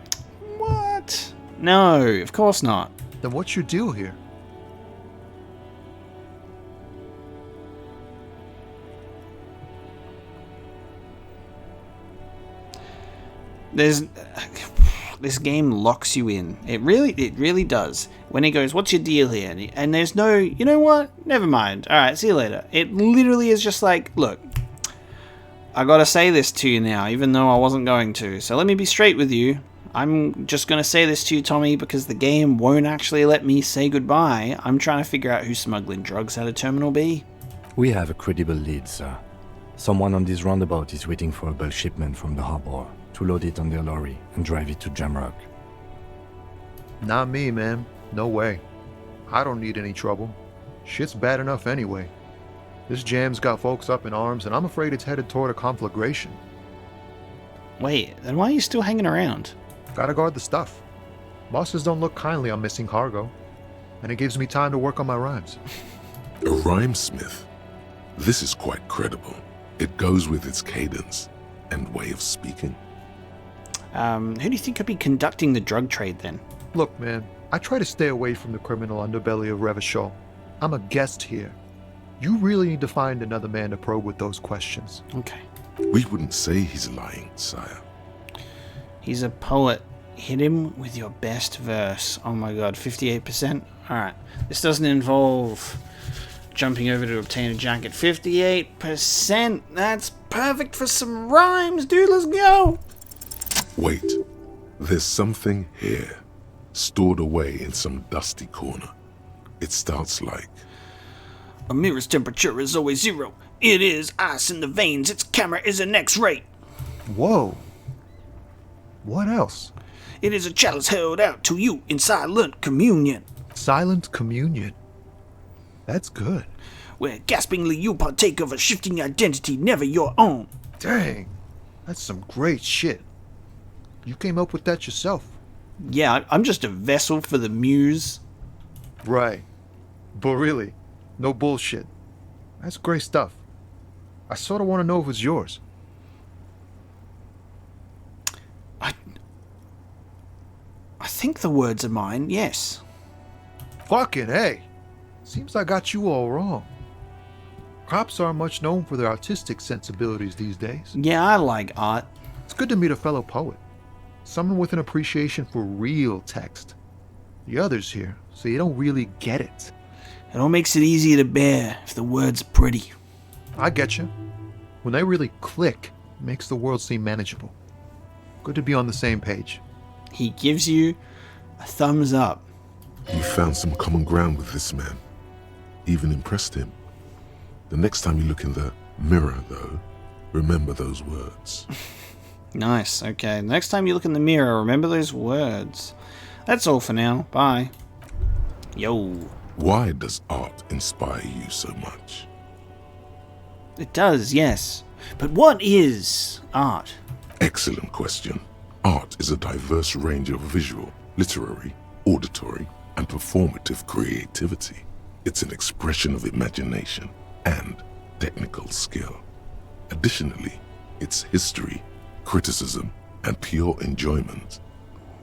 What? No, of course not. Then what's your deal here? This game locks you in. It really does. When he goes, what's your deal here? And there's no, you know what? Never mind. Alright, see you later. It literally is just like, look, I gotta say this to you now, even though I wasn't going to. So let me be straight with you. I'm just gonna say this to you, Tommy, because the game won't actually let me say goodbye. I'm trying to figure out who's smuggling drugs out of Terminal B. We have a credible lead, sir. Someone on this roundabout is waiting for a bulk shipment from the harbor to load it on their lorry and drive it to Jamrock. Not me, man. No way. I don't need any trouble. Shit's bad enough anyway. This jam's got folks up in arms, and I'm afraid it's headed toward a conflagration. Wait, then why are you still hanging around? Gotta guard the stuff. Bosses don't look kindly on missing cargo, and it gives me time to work on my rhymes. A rhymesmith? This is quite credible. It goes with its cadence and way of speaking. Who do you think could be conducting the drug trade then? Look, man, I try to stay away from the criminal underbelly of Revachol. I'm a guest here. You really need to find another man to probe with those questions. Okay. We wouldn't say he's lying, sire. He's a poet. Hit him with your best verse. Oh my god, 58%? Alright. This doesn't involve jumping over to obtain a jacket. 58%! That's perfect for some rhymes, dude. Let's go! Wait. There's something here, stored away in some dusty corner. It starts like... A mirror's temperature is always 0. It is ice in the veins. Its camera is an X-ray. Whoa. What else? It is a chalice held out to you in silent communion. Silent communion? That's good. Where gaspingly you partake of a shifting identity never your own. Dang. That's some great shit. You came up with that yourself. Yeah, I'm just a vessel for the muse. Right. But really, no bullshit. That's great stuff. I sort of want to know if it's yours. I think the words are mine, yes. Fucking A. Seems I got you all wrong. Cops aren't much known for their artistic sensibilities these days. Yeah, I like art. It's good to meet a fellow poet. Someone with an appreciation for real text. The others here, so you don't really get it. It all makes it easier to bear if the words are pretty. I get you. When they really click, it makes the world seem manageable. Good to be on the same page. He gives you a thumbs up. You found some common ground with this man. Even impressed him. The next time you look in the mirror, though, remember those words. Nice, okay. Next time you look in the mirror, remember those words. That's all for now. Bye. Yo. Why does art inspire you so much? It does, yes. But what is art? Excellent question. Art is a diverse range of visual, literary, auditory, and performative creativity. It's an expression of imagination and technical skill. Additionally, it's history, criticism, and pure enjoyment.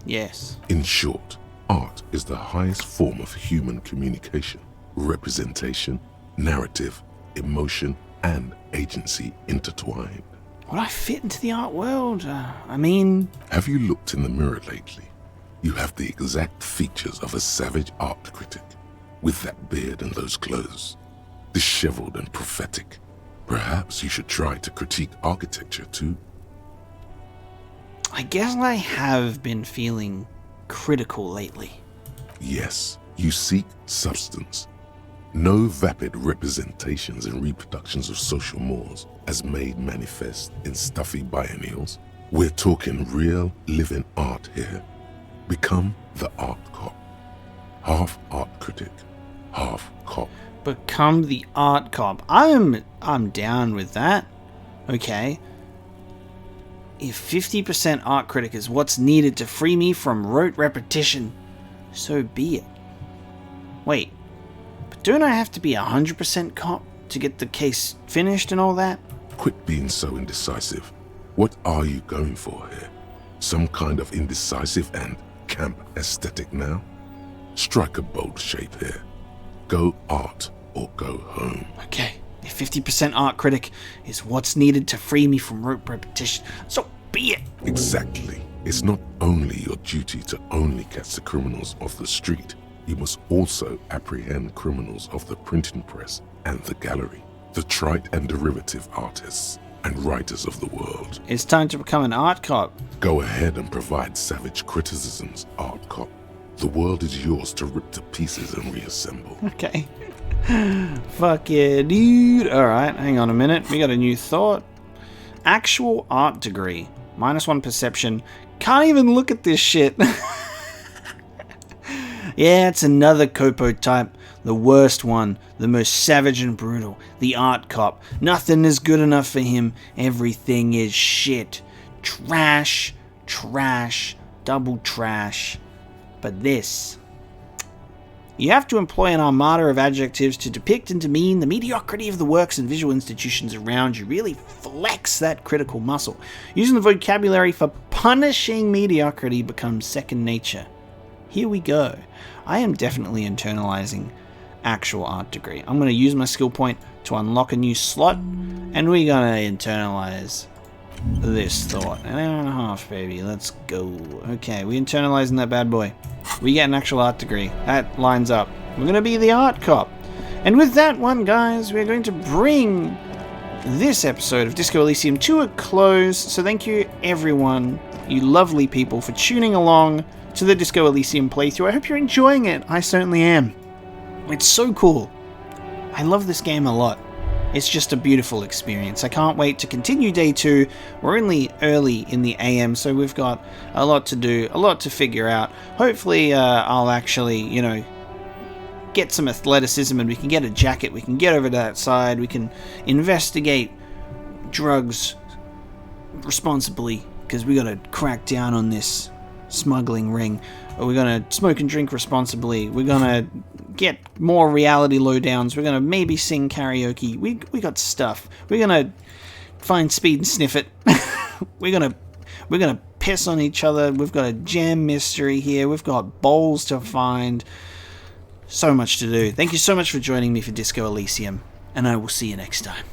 Yes. In short, art is the highest form of human communication, representation, narrative, emotion, and agency intertwined. Would I fit into the art world? I mean... Have you looked in the mirror lately? You have the exact features of a savage art critic, with that beard and those clothes, disheveled and prophetic. Perhaps you should try to critique architecture too. I guess I have been feeling critical lately. Yes, you seek substance. No vapid representations and reproductions of social mores as made manifest in stuffy biennials. We're talking real, living art here. Become the art cop. Half art critic, half cop. Become the art cop. I'm down with that. Okay. If 50% art critic is what's needed to free me from rote repetition, so be it. Wait, but don't I have to be 100% cop to get the case finished and all that? Quit being so indecisive. What are you going for here? Some kind of indecisive and camp aesthetic now? Strike a bold shape here. Go art or go home. Okay, if 50% art critic is what's needed to free me from rote repetition, so be it. Exactly. It's not only your duty to only catch the criminals off the street, you must also apprehend criminals of the printing press and the gallery, the trite and derivative artists and writers of the world. It's time to become an art cop. Go ahead and provide savage criticisms, art cop. The world is yours to rip to pieces and reassemble. Okay. Fuck yeah, dude. Alright, hang on a minute. We got a new thought. Actual art degree. -1 perception. Can't even look at this shit. Yeah, it's another Copo type. The worst one. The most savage and brutal. The art cop. Nothing is good enough for him. Everything is shit. Trash. Trash. Double trash. But this... You have to employ an armada of adjectives to depict and demean the mediocrity of the works and visual institutions around you. Really flex that critical muscle. Using the vocabulary for punishing mediocrity becomes second nature. Here we go. I am definitely internalizing actual art degree. I'm going to use my skill point to unlock a new slot, and we're going to internalize this thought. An hour and a half, baby. Let's go. Okay, we internalizing that bad boy. We get an actual art degree. That lines up. We're going to be the art cop. And with that one, guys, we're going to bring this episode of Disco Elysium to a close. So thank you, everyone, you lovely people, for tuning along to the Disco Elysium playthrough. I hope you're enjoying it. I certainly am. It's so cool. I love this game a lot. It's just a beautiful experience. I can't wait to continue day 2. We're only early in the AM, so we've got a lot to do, a lot to figure out. Hopefully, I'll actually, get some athleticism and we can get a jacket. We can get over to that side. We can investigate drugs responsibly, because we got to crack down on this smuggling ring. We're gonna smoke and drink responsibly. We're gonna get more reality lowdowns. We're gonna maybe sing karaoke. We got stuff. We're gonna find Speed and sniff it. we're gonna piss on each other. We've got a jam mystery here. We've got bowls to find. So much to do. Thank you so much for joining me for Disco Elysium, and I will see you next time.